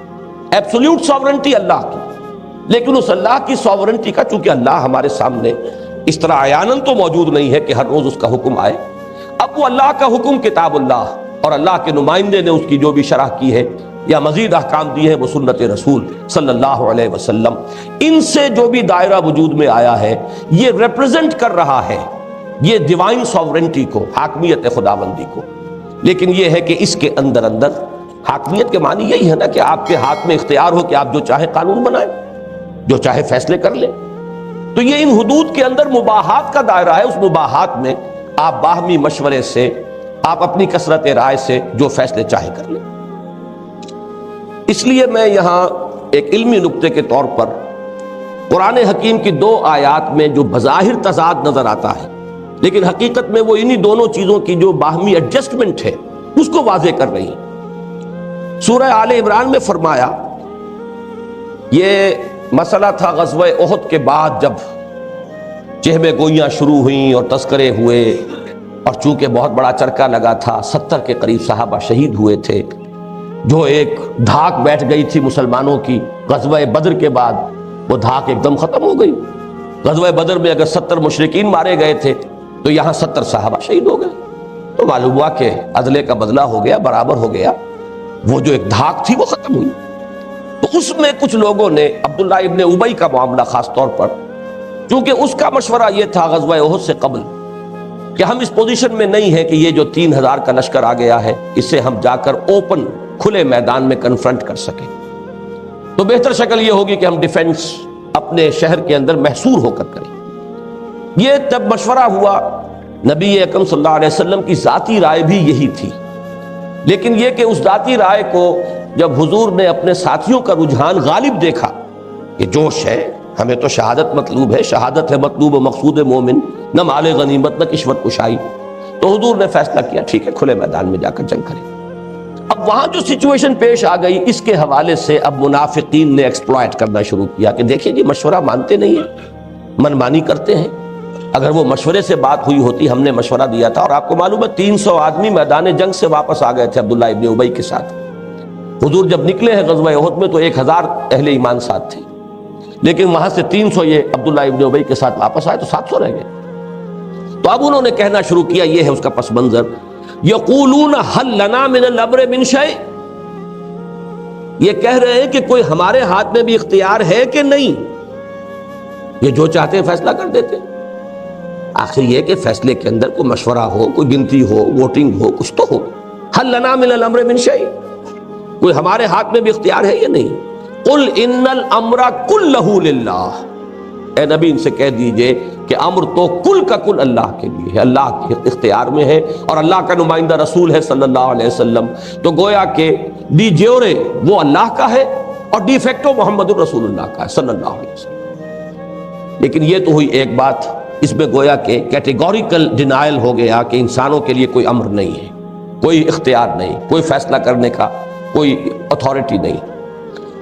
ایبسولوٹ سوورنٹی اللہ کی، لیکن اس اللہ کی سوورنٹی کا چونکہ اللہ ہمارے سامنے اس طرح عیاناً تو موجود نہیں ہے کہ ہر روز اس کا حکم آئے، اب وہ اللہ کا حکم کتاب اللہ اور اللہ کے نمائندے نے اس کی جو بھی شرح کی ہے یا مزید احکام دیے ہیں وہ سنت رسول صلی اللہ علیہ وسلم، ان سے جو بھی دائرہ وجود میں آیا ہے یہ ریپرزینٹ کر رہا ہے یہ ڈیوائن سوورنٹی کو، حاکمیت خداوندی کو۔ لیکن یہ ہے کہ اس کے اندر اندر حاکمیت کے معنی یہی ہے نا کہ آپ کے ہاتھ میں اختیار ہو کہ آپ جو چاہے قانون بنائیں، جو چاہے فیصلے کر لیں۔ تو یہ ان حدود کے اندر مباحات کا دائرہ ہے، اس مباحات میں آپ باہمی مشورے سے، آپ اپنی کثرت رائے سے جو فیصلے چاہے کر لیں۔ اس لیے میں یہاں ایک علمی نکتے کے طور پر قرآن حکیم کی دو آیات میں جو بظاہر تضاد نظر آتا ہے لیکن حقیقت میں وہ انہی دونوں چیزوں کی جو باہمی ایڈجسٹمنٹ ہے اس کو واضح کر رہی ہیں۔ سورہ آل عمران میں فرمایا، یہ مسئلہ تھا غزوہ احد کے بعد جب چہم گوئیاں شروع ہوئیں اور تذکرے ہوئے، اور چونکہ بہت بڑا چرکا لگا تھا، 70 کے قریب صحابہ شہید ہوئے تھے، جو ایک دھاک بیٹھ گئی تھی مسلمانوں کی غزوہ بدر کے بعد، وہ دھاک ایک دم ختم ہو گئی۔ غزوہ بدر میں اگر 70 مشرکین مارے گئے تھے تو یہاں 70 صحابہ شہید ہو گئے، تو معلوم ہوا کہ عدلے کا بدلہ ہو گیا، برابر ہو گیا، وہ جو ایک دھاک تھی وہ ختم ہوئی۔ تو اس میں کچھ لوگوں نے عبداللہ ابن ابی کا معاملہ خاص طور پر، چونکہ اس کا مشورہ یہ تھا غزوہ احد سے قبل کہ ہم اس پوزیشن میں نہیں ہیں کہ یہ جو 3000 کا لشکر آ گیا ہے اس سے ہم جا کر اوپن کھلے میدان میں کنفرنٹ کر سکیں، تو بہتر شکل یہ ہوگی کہ ہم ڈیفنس اپنے شہر کے اندر محصور ہو کر کریں۔ یہ جب مشورہ ہوا، نبی اکرم صلی اللہ علیہ وسلم کی ذاتی رائے بھی یہی تھی، لیکن یہ کہ اس ذاتی رائے کو جب حضور نے اپنے ساتھیوں کا رجحان غالب دیکھا کہ جوش ہے، ہمیں تو شہادت مطلوب ہے، شہادت ہے مطلوب و مقصود مومن، نہ مال غنیمت نہ کشمت کشائی، تو حضور نے فیصلہ کیا ٹھیک ہے کھلے میدان میں جا کر جنگ کریں۔ اب وہاں جو سچویشن پیش آ گئی اس کے حوالے سے اب منافقین نے ایکسپلائٹ کرنا شروع کیا کہ دیکھیں جی مشورہ مانتے نہیں ہیں، من مانی کرتے ہیں. اگر وہ مشورے سے بات ہوئی ہوتی، ہم نے مشورہ دیا تھا، اور آپ کو معلوم ہے 300 آدمی میدان جنگ سے واپس آ گئے تھے عبداللہ ابن ابی کے ساتھ. حضور جب نکلے ہیں غزوہ احد میں تو 1000 اہل ایمان ساتھ تھے، لیکن وہاں سے 300 یہ عبداللہ ابن ابی کے ساتھ واپس آئے تو 700 رہ گئے. تو اب انہوں نے کہنا شروع کیا، یہ ہے اس کا پس منظر، یقولون حل لنا من الامر من شیء، یہ کہہ رہے ہیں کہ کوئی ہمارے ہاتھ میں بھی اختیار ہے کہ نہیں، یہ جو چاہتے ہیں فیصلہ کر دیتے. آخر یہ کہ فیصلے کے اندر کوئی مشورہ ہو، کوئی گنتی ہو، ووٹنگ ہو، کچھ تو ہو. حل لنا من الامر من شیء، کوئی ہمارے ہاتھ میں بھی اختیار ہے یا نہیں. قل ان الامر کلہ للہ، اے نبی ان سے کہہ دیجئے کہ امر تو کل کا کل اللہ کے لیے ہے، اللہ کے اختیار میں ہے، اور اللہ کا نمائندہ رسول ہے صلی اللہ علیہ وسلم. تو گویا کہ ڈی جیورے وہ اللہ کا ہے اور ڈی فیکٹو محمد الرسول اللہ کا ہے صلی اللہ علیہ وسلم. لیکن یہ تو ہوئی ایک بات، اس میں گویا کہ کیٹیگوریکل ڈینائل ہو گیا کہ انسانوں کے لیے کوئی امر نہیں ہے، کوئی اختیار نہیں، کوئی فیصلہ کرنے کا کوئی اتھارٹی نہیں.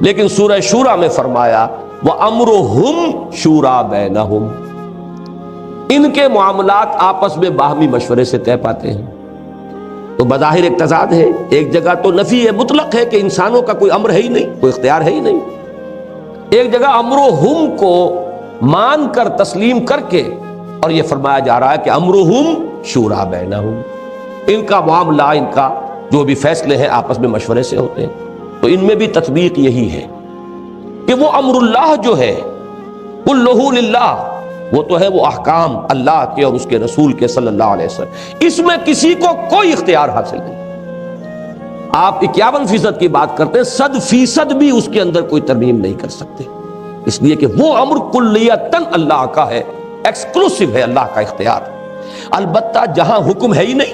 لیکن سورہ شورى میں فرمایا وَأَمْرُهُمْ شُورَى بَيْنَهُمْ، ان کے معاملات آپس میں باہمی مشورے سے طے پاتے ہیں. تو بظاہر ایک تضاد ہے، ایک جگہ تو نفی ہے، مطلق ہے کہ انسانوں کا کوئی امر ہے ہی نہیں، کوئی اختیار ہے ہی نہیں. ایک جگہ امرہم کو مان کر تسلیم کر کے اور یہ فرمایا جا رہا ہے کہ امرہم شورى بینہم، ان کا معاملہ، ان کا جو بھی فیصلے ہیں آپس میں مشورے سے ہوتے ہیں. تو ان میں بھی تطبیق یہی ہے کہ وہ امر اللہ جو ہے کلہ للہ، وہ تو ہے وہ احکام اللہ کے اور اس کے رسول کے صلی اللہ علیہ وسلم، اس میں کسی کو کوئی اختیار حاصل نہیں. آپ 51% کی بات کرتے ہیں، 100% بھی اس کے اندر کوئی ترمیم نہیں کر سکتے، اس لیے کہ وہ امر کلیتاً اللہ کا ہے، ایکسکلوسیو ہے اللہ کا اختیار. البتہ جہاں حکم ہے ہی نہیں،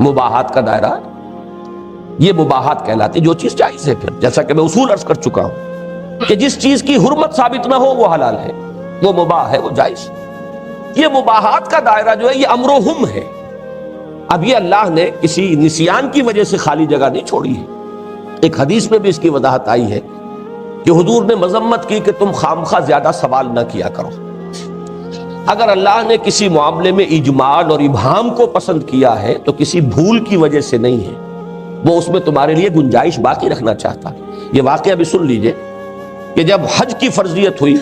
مباحات کا دائرہ، یہ مباحات کہلاتی جو چیز جائز ہے. پھر جیسا کہ میں اصول عرض کر چکا ہوں کہ جس چیز کی حرمت ثابت نہ ہو وہ حلال ہے، وہ مباح ہے، وہ جائز. یہ مباحات کا دائرہ جو ہے یہ امرہم ہے. اب یہ اللہ نے کسی نسیان کی وجہ سے خالی جگہ نہیں چھوڑی ہے. ایک حدیث میں بھی اس کی وضاحت آئی ہے کہ حضور نے مذمت کی کہ تم خامخواہ زیادہ سوال نہ کیا کرو. اگر اللہ نے کسی معاملے میں اجمال اور ابہام کو پسند کیا ہے تو کسی بھول کی وجہ سے نہیں ہے، وہ اس میں تمہارے لیے گنجائش باقی رکھنا چاہتا. یہ واقعہ بھی سن لیجئے کہ جب حج کی فرضیت ہوئی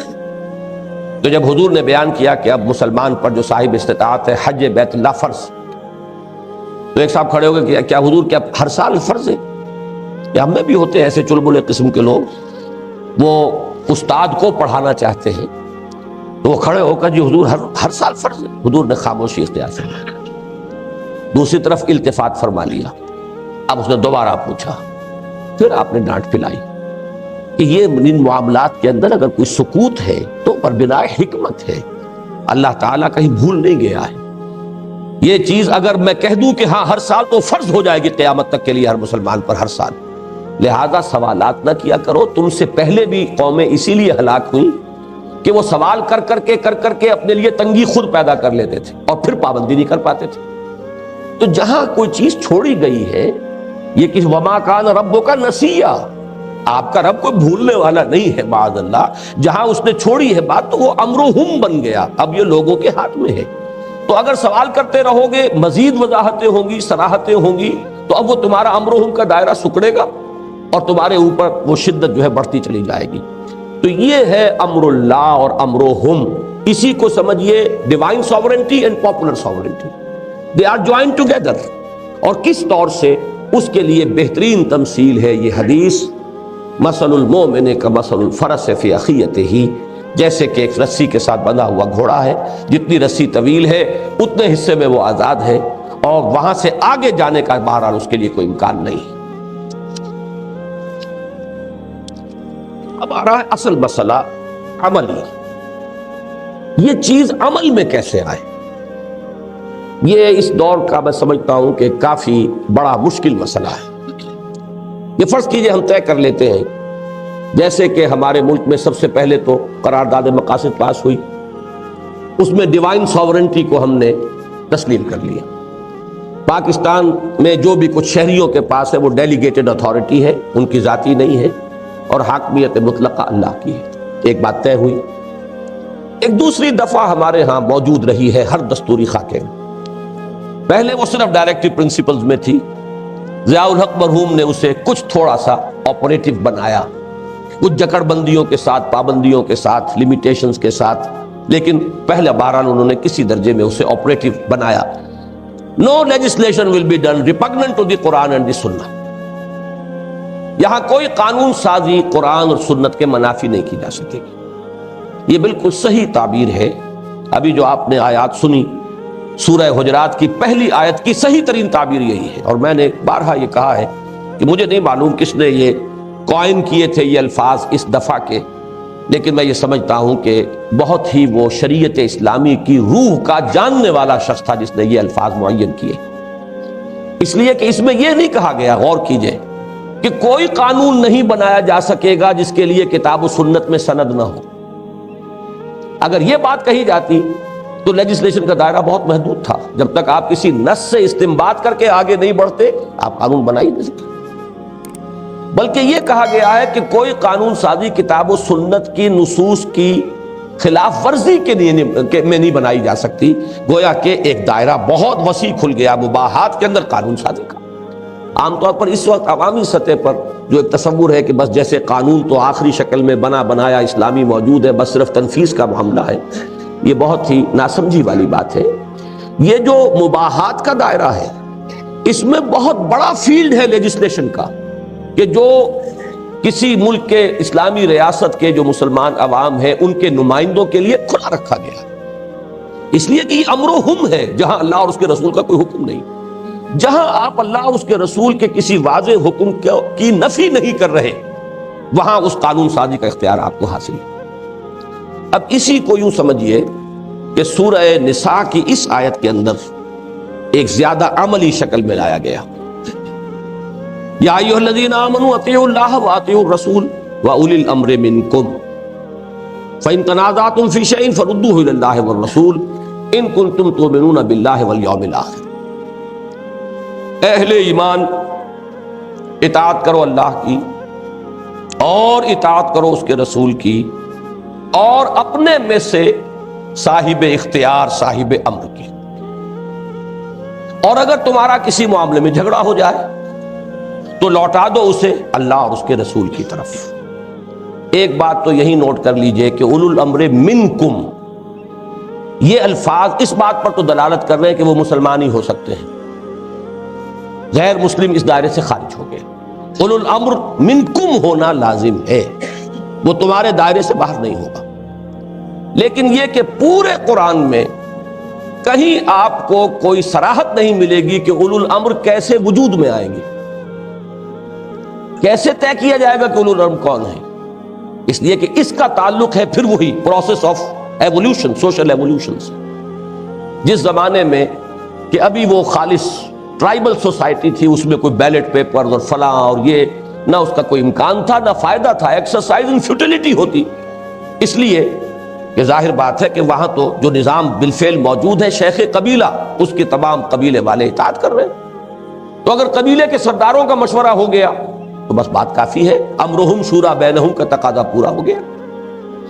تو جب حضور نے بیان کیا کہ اب مسلمان پر جو صاحب استطاعت ہے حج بیت اللہ فرض، تو ایک صاحب کھڑے ہو گئے کہ کیا حضور کیا ہر سال فرض ہے؟ یا ہم میں بھی ہوتے ہیں ایسے چلبلے قسم کے لوگ، وہ استاد کو پڑھانا چاہتے ہیں تو وہ کھڑے ہو کر جی حضور ہر سال فرض ہے. حضور نے خاموشی اختیار فرمائی، دوسری طرف التفات فرما لیا. اب اس نے دوبارہ پوچھا، پھر آپ نے ڈانٹ پلائی کہ یہ ان معاملات کے اندر اگر کوئی سکوت ہے تو پر بنا حکمت ہے، اللہ تعالیٰ کہیں بھول نہیں گیا ہے. یہ چیز اگر میں کہہ دوں کہ ہاں ہر سال تو فرض ہو جائے گی قیامت تک کے لیے ہر مسلمان پر ہر سال، لہذا سوالات نہ کیا کرو. تم سے پہلے بھی قومیں اسی لیے ہلاک ہوئیں کہ وہ سوال کر کر کے اپنے لیے تنگی خود پیدا کر لیتے تھے اور پھر پابندی نہیں کر پاتے تھے. تو جہاں کوئی چیز چھوڑی گئی ہے، یہ کہ وما کان ربک نسیا، آپ کا رب کوئی بھولنے والا نہیں ہے معاذ اللہ. جہاں اس نے چھوڑی ہے بات تو وہ امرہم بن گیا، اب یہ لوگوں کے ہاتھ میں ہے. تو اگر سوال کرتے رہو گے، مزید وضاحتیں ہوں گی، صراحتیں ہوں گی، تو اب وہ تمہارا امرہم کا دائرہ سکڑے گا اور تمہارے اوپر وہ شدت جو ہے بڑھتی چلی جائے گی. تو یہ ہے امر اللہ اور امرہم. اسی کو سمجھیے divine sovereignty and popular sovereignty, they are joined together. اور کس طور سے، اس کے لیے بہترین تمثیل ہے یہ حدیث، مثل المومن کمثل الفرس فی اخیتہ، جیسے کہ ایک رسی کے ساتھ بندھا ہوا گھوڑا ہے، جتنی رسی طویل ہے اتنے حصے میں وہ آزاد ہے، اور وہاں سے آگے جانے کا بہرحال اس کے لیے کوئی امکان نہیں. اب آ رہا ہے اصل مسئلہ عملی، یہ چیز عمل میں کیسے آئے. یہ اس دور کا میں سمجھتا ہوں کہ کافی بڑا مشکل مسئلہ ہے. یہ فرض کیجئے ہم طے کر لیتے ہیں، جیسے کہ ہمارے ملک میں سب سے پہلے تو قرارداد مقاصد پاس ہوئی، اس میں ڈیوائن ساورنٹی کو ہم نے تسلیم کر لیا. پاکستان میں جو بھی کچھ شہریوں کے پاس ہے وہ ڈیلیگیٹڈ اتھارٹی ہے، ان کی ذاتی نہیں ہے، اور حاکمیت مطلقہ اللہ کی ہے۔ ایک بات طے ہوئی۔ ایک دوسری دفعہ ہمارے ہاں موجود رہی ہے ہر دستوری خاکے میں۔ پہلے وہ صرف ڈائریکٹو پرنسپلز میں تھی، ضیاء الحق مرحوم نے اسے کچھ تھوڑا سا آپریٹو بنایا، کچھ جکڑ بندیوں کے ساتھ، پابندیوں کے ساتھ، لیمیٹیشنز کے ساتھ، لیکن پہلے بہرحال انہوں نے کسی درجے میں اسے آپریٹو بنایا۔ No legislation will be done repugnant to the Quran and the Sunnah۔ یہاں کوئی قانون سازی قرآن اور سنت کے منافی نہیں کی جا سکے گی۔ یہ بالکل صحیح تعبیر ہے۔ ابھی جو آپ نے آیات سنی سورہ حجرات کی پہلی آیت کی صحیح ترین تعبیر یہی ہے، اور میں نے بارہا یہ کہا ہے کہ مجھے نہیں معلوم کس نے یہ کوائن کیے تھے یہ الفاظ اس دفعہ کے، لیکن میں یہ سمجھتا ہوں کہ بہت ہی وہ شریعت اسلامی کی روح کا جاننے والا شخص تھا جس نے یہ الفاظ معین کیے، اس لیے کہ اس میں یہ نہیں کہا گیا، غور کیجئے، کہ کوئی قانون نہیں بنایا جا سکے گا جس کے لیے کتاب و سنت میں سند نہ ہو۔ اگر یہ بات کہی جاتی تو لیجسلیشن کا دائرہ بہت محدود تھا۔ جب تک آپ کسی نص سے استنباط کر کے آگے نہیں بڑھتے آپ قانون بنا ہی نہیں سکتے۔ بلکہ یہ کہا گیا ہے کہ کوئی قانون سازی کتاب و سنت کی نصوص کی خلاف ورزی کے میں نہیں بنائی جا سکتی، گویا کہ ایک دائرہ بہت وسیع کھل گیا مباحات کے اندر قانون سازی کا۔ عام طور پر اس وقت عوامی سطح پر جو ایک تصور ہے کہ بس جیسے قانون تو آخری شکل میں بنا بنایا اسلامی موجود ہے، بس صرف تنفیذ کا معاملہ ہے، یہ بہت ہی ناسمجھی والی بات ہے۔ یہ جو مباحات کا دائرہ ہے اس میں بہت بڑا فیلڈ ہے لیجسلیشن کا، کہ جو کسی ملک کے اسلامی ریاست کے جو مسلمان عوام ہیں ان کے نمائندوں کے لیے کھلا رکھا گیا، اس لیے کہ یہ امر و ہم ہے، جہاں اللہ اور اس کے رسول کا کوئی حکم نہیں، جہاں آپ اللہ اور اس کے رسول کے کسی واضح حکم کی نفی نہیں کر رہے، وہاں اس قانون سازی کا اختیار آپ کو حاصل ہے۔ اب اسی کو یوں سمجھیے کہ سورہ نساء کی اس آیت کے اندر ایک زیادہ عملی شکل میں لایا گیا۔ یا ایھا الذین آمنوا اطیعوا اللہ واطیعوا الرسول واولی الامر منکم فإن تنازعتم فی شیء فردوہ الی اللہ والرسول ان کنتم تؤمنون باللہ والیوم الآخر۔ اہل ایمان اطاعت کرو اللہ کی اور اطاعت کرو اس کے رسول کی، اور اپنے میں سے صاحب اختیار صاحب امر کی، اور اگر تمہارا کسی معاملے میں جھگڑا ہو جائے تو لوٹا دو اسے اللہ اور اس کے رسول کی طرف۔ ایک بات تو یہی نوٹ کر لیجئے کہ اولو الامر منکم، یہ الفاظ اس بات پر تو دلالت کر رہے ہیں کہ وہ مسلمان ہی ہو سکتے ہیں، غیر مسلم اس دائرے سے خارج ہو گئے۔ اولو الامر منکم ہونا لازم ہے، وہ تمہارے دائرے سے باہر نہیں ہوگا۔ لیکن یہ کہ پورے قرآن میں کہیں آپ کو کوئی صراحت نہیں ملے گی کہ اولو الامر کیسے وجود میں آئیں گے، کیسے طے کیا جائے گا کہ اولو الامر کون ہے، اس لیے کہ اس کا تعلق ہے پھر وہی process of evolution, social evolution سے۔ جس زمانے میں کہ ابھی وہ خالص ٹرائبل سوسائٹی تھی، اس میں کوئی بیلٹ پیپر اور فلاں اور یہ نہ اس کا کوئی امکان تھا نہ فائدہ تھا، ایکسرسائز ان فیوٹیلٹی ہوتی، اس لیے کہ ظاہر بات ہے کہ وہاں تو جو نظام بالفعل موجود ہے، شیخ قبیلہ اس کے تمام قبیلے والے اطاعت کر رہے ہیں، تو اگر قبیلے کے سرداروں کا مشورہ ہو گیا تو بس بات کافی ہے، امرہم شورا بینہم کا تقاضا پورا ہو گیا۔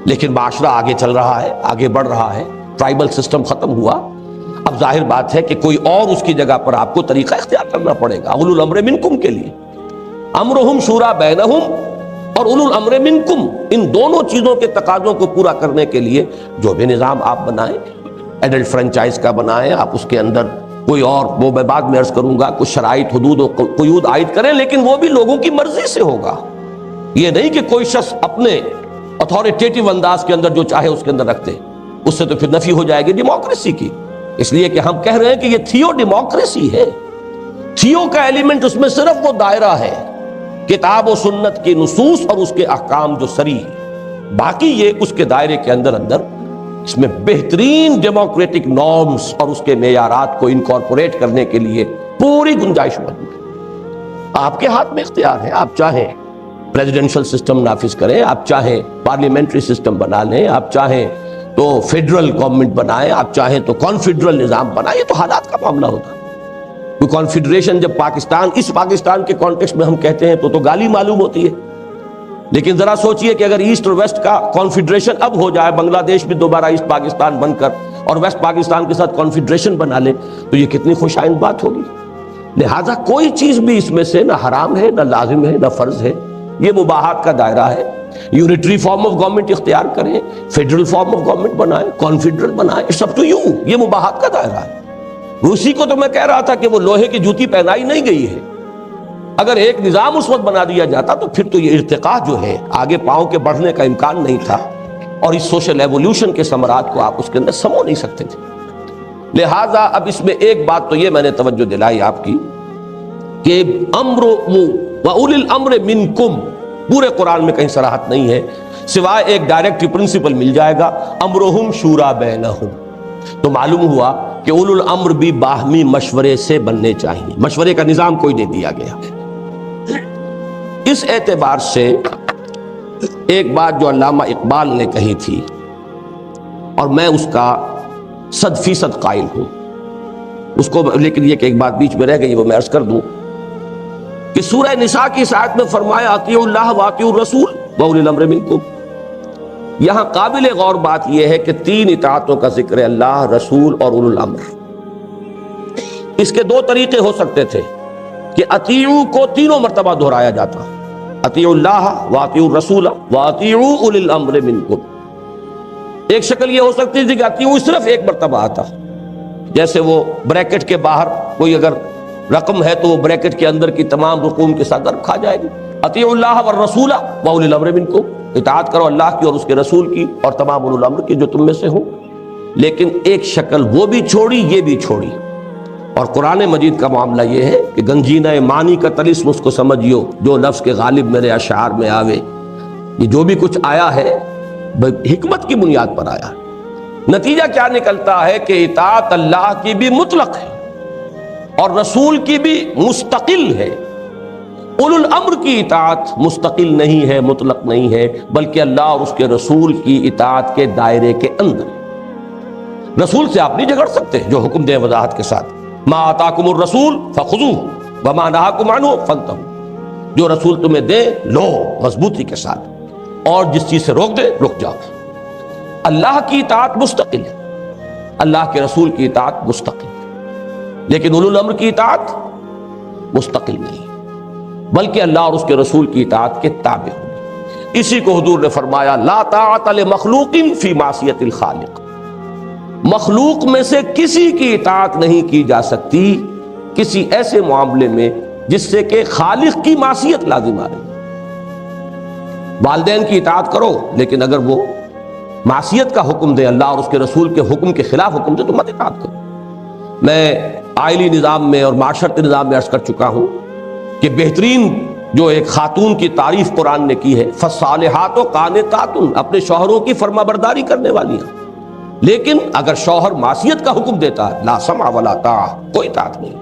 لیکن معاشرہ آگے چل رہا ہے، آگے بڑھ رہا ہے، ٹرائبل سسٹم ختم ہوا، اب ظاہر بات ہے کہ کوئی اور اس کی جگہ پر آپ کو طریقہ اختیار کرنا پڑے گا۔ اولو الامر منکم کے لیے امرہم شورا بینہم اور اولو الامر منکم، ان دونوں چیزوں کے تقاضوں کو پورا کرنے کے لیے جو بھی نظام آپ بنائیں، ایڈلٹ فرنچائز کا بنائیں، آپ اس کے اندر کوئی اور وہ میں بعد میں عرض کروں گا کچھ شرائط حدود و قیود عائد کریں، لیکن وہ بھی لوگوں کی مرضی سے ہوگا۔ یہ نہیں کہ کوئی شخص اپنے اتھارٹیٹیو انداز کے اندر جو چاہے اس کے اندر رکھتے، اس سے تو پھر نفی ہو جائے گی ڈیموکریسی کی۔ اس لیے کہ ہم کہہ رہے ہیں کہ یہ تھیو ڈیموکریسی ہے، تھیو کا ایلیمنٹ اس میں صرف وہ دائرہ ہے کتاب و سنت کی نصوص اور اس کے احکام جو صریح، باقی یہ اس کے دائرے کے اندر اس میں بہترین ڈیموکریٹک نارمز اور اس کے معیارات کو انکارپوریٹ کرنے کے لیے پوری گنجائش موجود ہے۔ آپ کے ہاتھ میں اختیار ہے، آپ چاہیں پریزیڈنشل سسٹم نافذ کریں، آپ چاہیں پارلیمنٹری سسٹم بنا لیں، آپ چاہیں تو فیڈرل گورنمنٹ بنائیں، آپ چاہیں تو کانفیڈرل نظام بنائیں، یہ تو حالات کا معاملہ ہوتا ہے۔ کوئی کانفیڈریشن جب پاکستان اس پاکستان کے کانٹیکسٹ میں ہم کہتے ہیں تو گالی معلوم ہوتی ہے، لیکن ذرا سوچئے کہ اگر ایسٹ اور ویسٹ کا کانفیڈریشن اب ہو جائے، بنگلہ دیش بھی دوبارہ ایسٹ پاکستان بن کر اور ویسٹ پاکستان کے ساتھ کانفیڈریشن بنا لے تو یہ کتنی خوش آئند بات ہوگی۔ لہٰذا کوئی چیز بھی اس میں سے نہ حرام ہے، نہ لازم ہے، نہ فرض ہے، یہ مباحات کا دائرہ ہے۔ یونٹری فارم آف گورنمنٹ اختیار کریں، فیڈرل فارم آف گورنمنٹ بنائیں، کانفیڈرل بنائیں، اٹس اپ ٹو یو، یہ مباحات کا دائرہ ہے۔ روسی کو تو میں کہہ رہا تھا کہ وہ لوہے کی جوتی پہنائی نہیں گئی ہے، اگر ایک نظام اس وقت بنا دیا جاتا تو پھر تو یہ ارتقاء جو ہے آگے پاؤں کے بڑھنے کا امکان نہیں تھا، اور اس سوشل ایولیوشن کے ثمرات کو آپ اس کے اندر سمو نہیں سکتے تھے۔ لہٰذا اب اس میں ایک بات تو یہ میں نے توجہ دلائی آپ کی کہ امر وَأُولِي الْأَمْرِ مِنْكُمْ پورے قرآن میں کہیں صراحت نہیں ہے، سوائے ایک ڈائریکٹ پرنسپل مل جائے گا امرہم شورا بینہم، تو معلوم ہوا کہ اولو الامر بھی باہمی مشورے سے بننے چاہیے، مشورے کا نظام کوئی نہیں دیا گیا۔ اس اعتبار سے ایک بات جو علامہ اقبال نے کہی تھی اور میں اس کا 100% قائل ہوں اس کو، لیکن یہ کہ ایک بات بیچ میں رہ گئی وہ میں عرض کر دوں کہ سورہ نساء کی اس آیت میں فرمایا اطیعوا اللہ واطیعوا الرسول واولی الامر منکم، یہاں قابل غور بات یہ ہے کہ 3 اطاعتوں کا ذکر ہے، اللہ، رسول اور اولو الامر۔ اس کے 2 طریقے ہو سکتے تھے کہ اطیعوا کو 3 مرتبہ دہرایا جاتا، اطیعوا اللہ واطیعوا الرسول واطیعوا اولی الامر منکم۔ ایک شکل یہ ہو سکتی تھی کہ اطیعوا صرف 1 مرتبہ آتا، جیسے وہ بریکٹ کے باہر کوئی اگر رقم ہے تو وہ بریکٹ کے اندر کی تمام رقوم کے ساتھ ضرب کھا جائے گی، اطیعوا اللہ والرسول واولی الامر منکم، اطاعت کرو اللہ کی اور اس کے رسول کی اور تمام اولو الامر کی جو تم میں سے ہوں۔ لیکن ایک شکل وہ بھی چھوڑی، یہ بھی چھوڑی، اور قرآن مجید کا معاملہ یہ ہے کہ گنجینہ معنی کا طلسم اس کو سمجھیو، جو لفظ کے غالب میرے اشعار میں آوے، یہ جو بھی کچھ آیا ہے حکمت کی بنیاد پر آیا ہے۔ نتیجہ کیا نکلتا ہے کہ اطاعت اللہ کی بھی مطلق ہے اور رسول کی بھی مستقل ہے، اولو الامر کی اطاعت مستقل نہیں ہے، مطلق نہیں ہے، بلکہ اللہ اور اس کے رسول کی اطاعت کے دائرے کے اندر۔ رسول سے آپ نہیں جھگڑ سکتے جو حکم دے وضاحت کے ساتھ، ما آتاکم الرسول فخذوہ وما نہاکم عنہ فانتہوا، جو رسول تمہیں دے لو مضبوطی کے ساتھ، اور جس چیز سے روک دے رک جاؤ۔ اللہ کی اطاعت مستقل ہے، اللہ کے رسول کی اطاعت مستقل ہے، لیکن اولو الامر کی اطاعت مستقل نہیں، بلکہ اللہ اور اس کے رسول کی اطاعت کے تابع ہوگی۔ اسی کو حضور نے فرمایا لا طاعت لمخلوق فی معصیت الخالق، مخلوق میں سے کسی کی اطاعت نہیں کی جا سکتی کسی ایسے معاملے میں جس سے کہ خالق کی معصیت لازم آ رہی۔ والدین کی اطاعت کرو، لیکن اگر وہ معصیت کا حکم دے، اللہ اور اس کے رسول کے حکم کے خلاف حکم دے تو مت اطاعت کرو۔ میں آئلی نظام میں اور معاشرتی نظام میں عرض کر چکا ہوں کہ بہترین جو ایک خاتون کی تعریف قرآن نے کی ہے، فالصالحات قانتات، اپنے شوہروں کی فرما برداری کرنے والی ہیں، لیکن اگر شوہر معصیت کا حکم دیتا ہے لا سمع ولا طاعہ، کوئی اطاعت نہیں،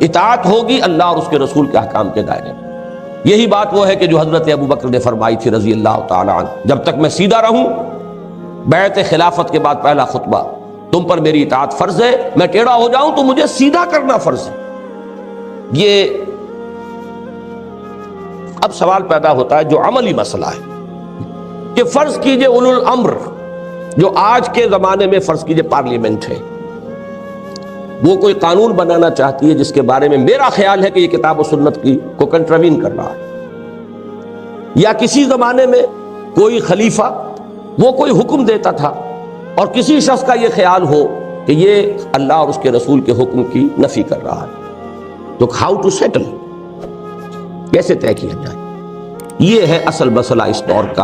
اطاعت ہوگی اللہ اور اس کے رسول کے احکام کے دائرے میں۔ یہی بات وہ ہے کہ جو حضرت ابو بکر نے فرمائی تھی رضی اللہ تعالی عنہ، جب تک میں سیدھا رہوں، بیعت خلافت کے بعد پہلا خطبہ، تم پر میری اطاعت فرض ہے، میں ٹیڑھا ہو جاؤں تو مجھے سیدھا کرنا فرض ہے۔ یہ اب سوال پیدا ہوتا ہے جو عملی مسئلہ ہے کہ فرض کیجئے اولو الامر جو آج کے زمانے میں فرض کیجئے پارلیمنٹ ہے، وہ کوئی قانون بنانا چاہتی ہے جس کے بارے میں میرا خیال ہے کہ یہ کتاب و سنت کی کو کنٹروین کر رہا ہے، یا کسی زمانے میں کوئی خلیفہ وہ کوئی حکم دیتا تھا اور کسی شخص کا یہ خیال ہو کہ یہ اللہ اور اس کے رسول کے حکم کی نفی کر رہا ہے، تو ہاؤ ٹو سیٹل، کیسے طے کیا جائے؟ یہ ہے اصل مسئلہ اس دور کا۔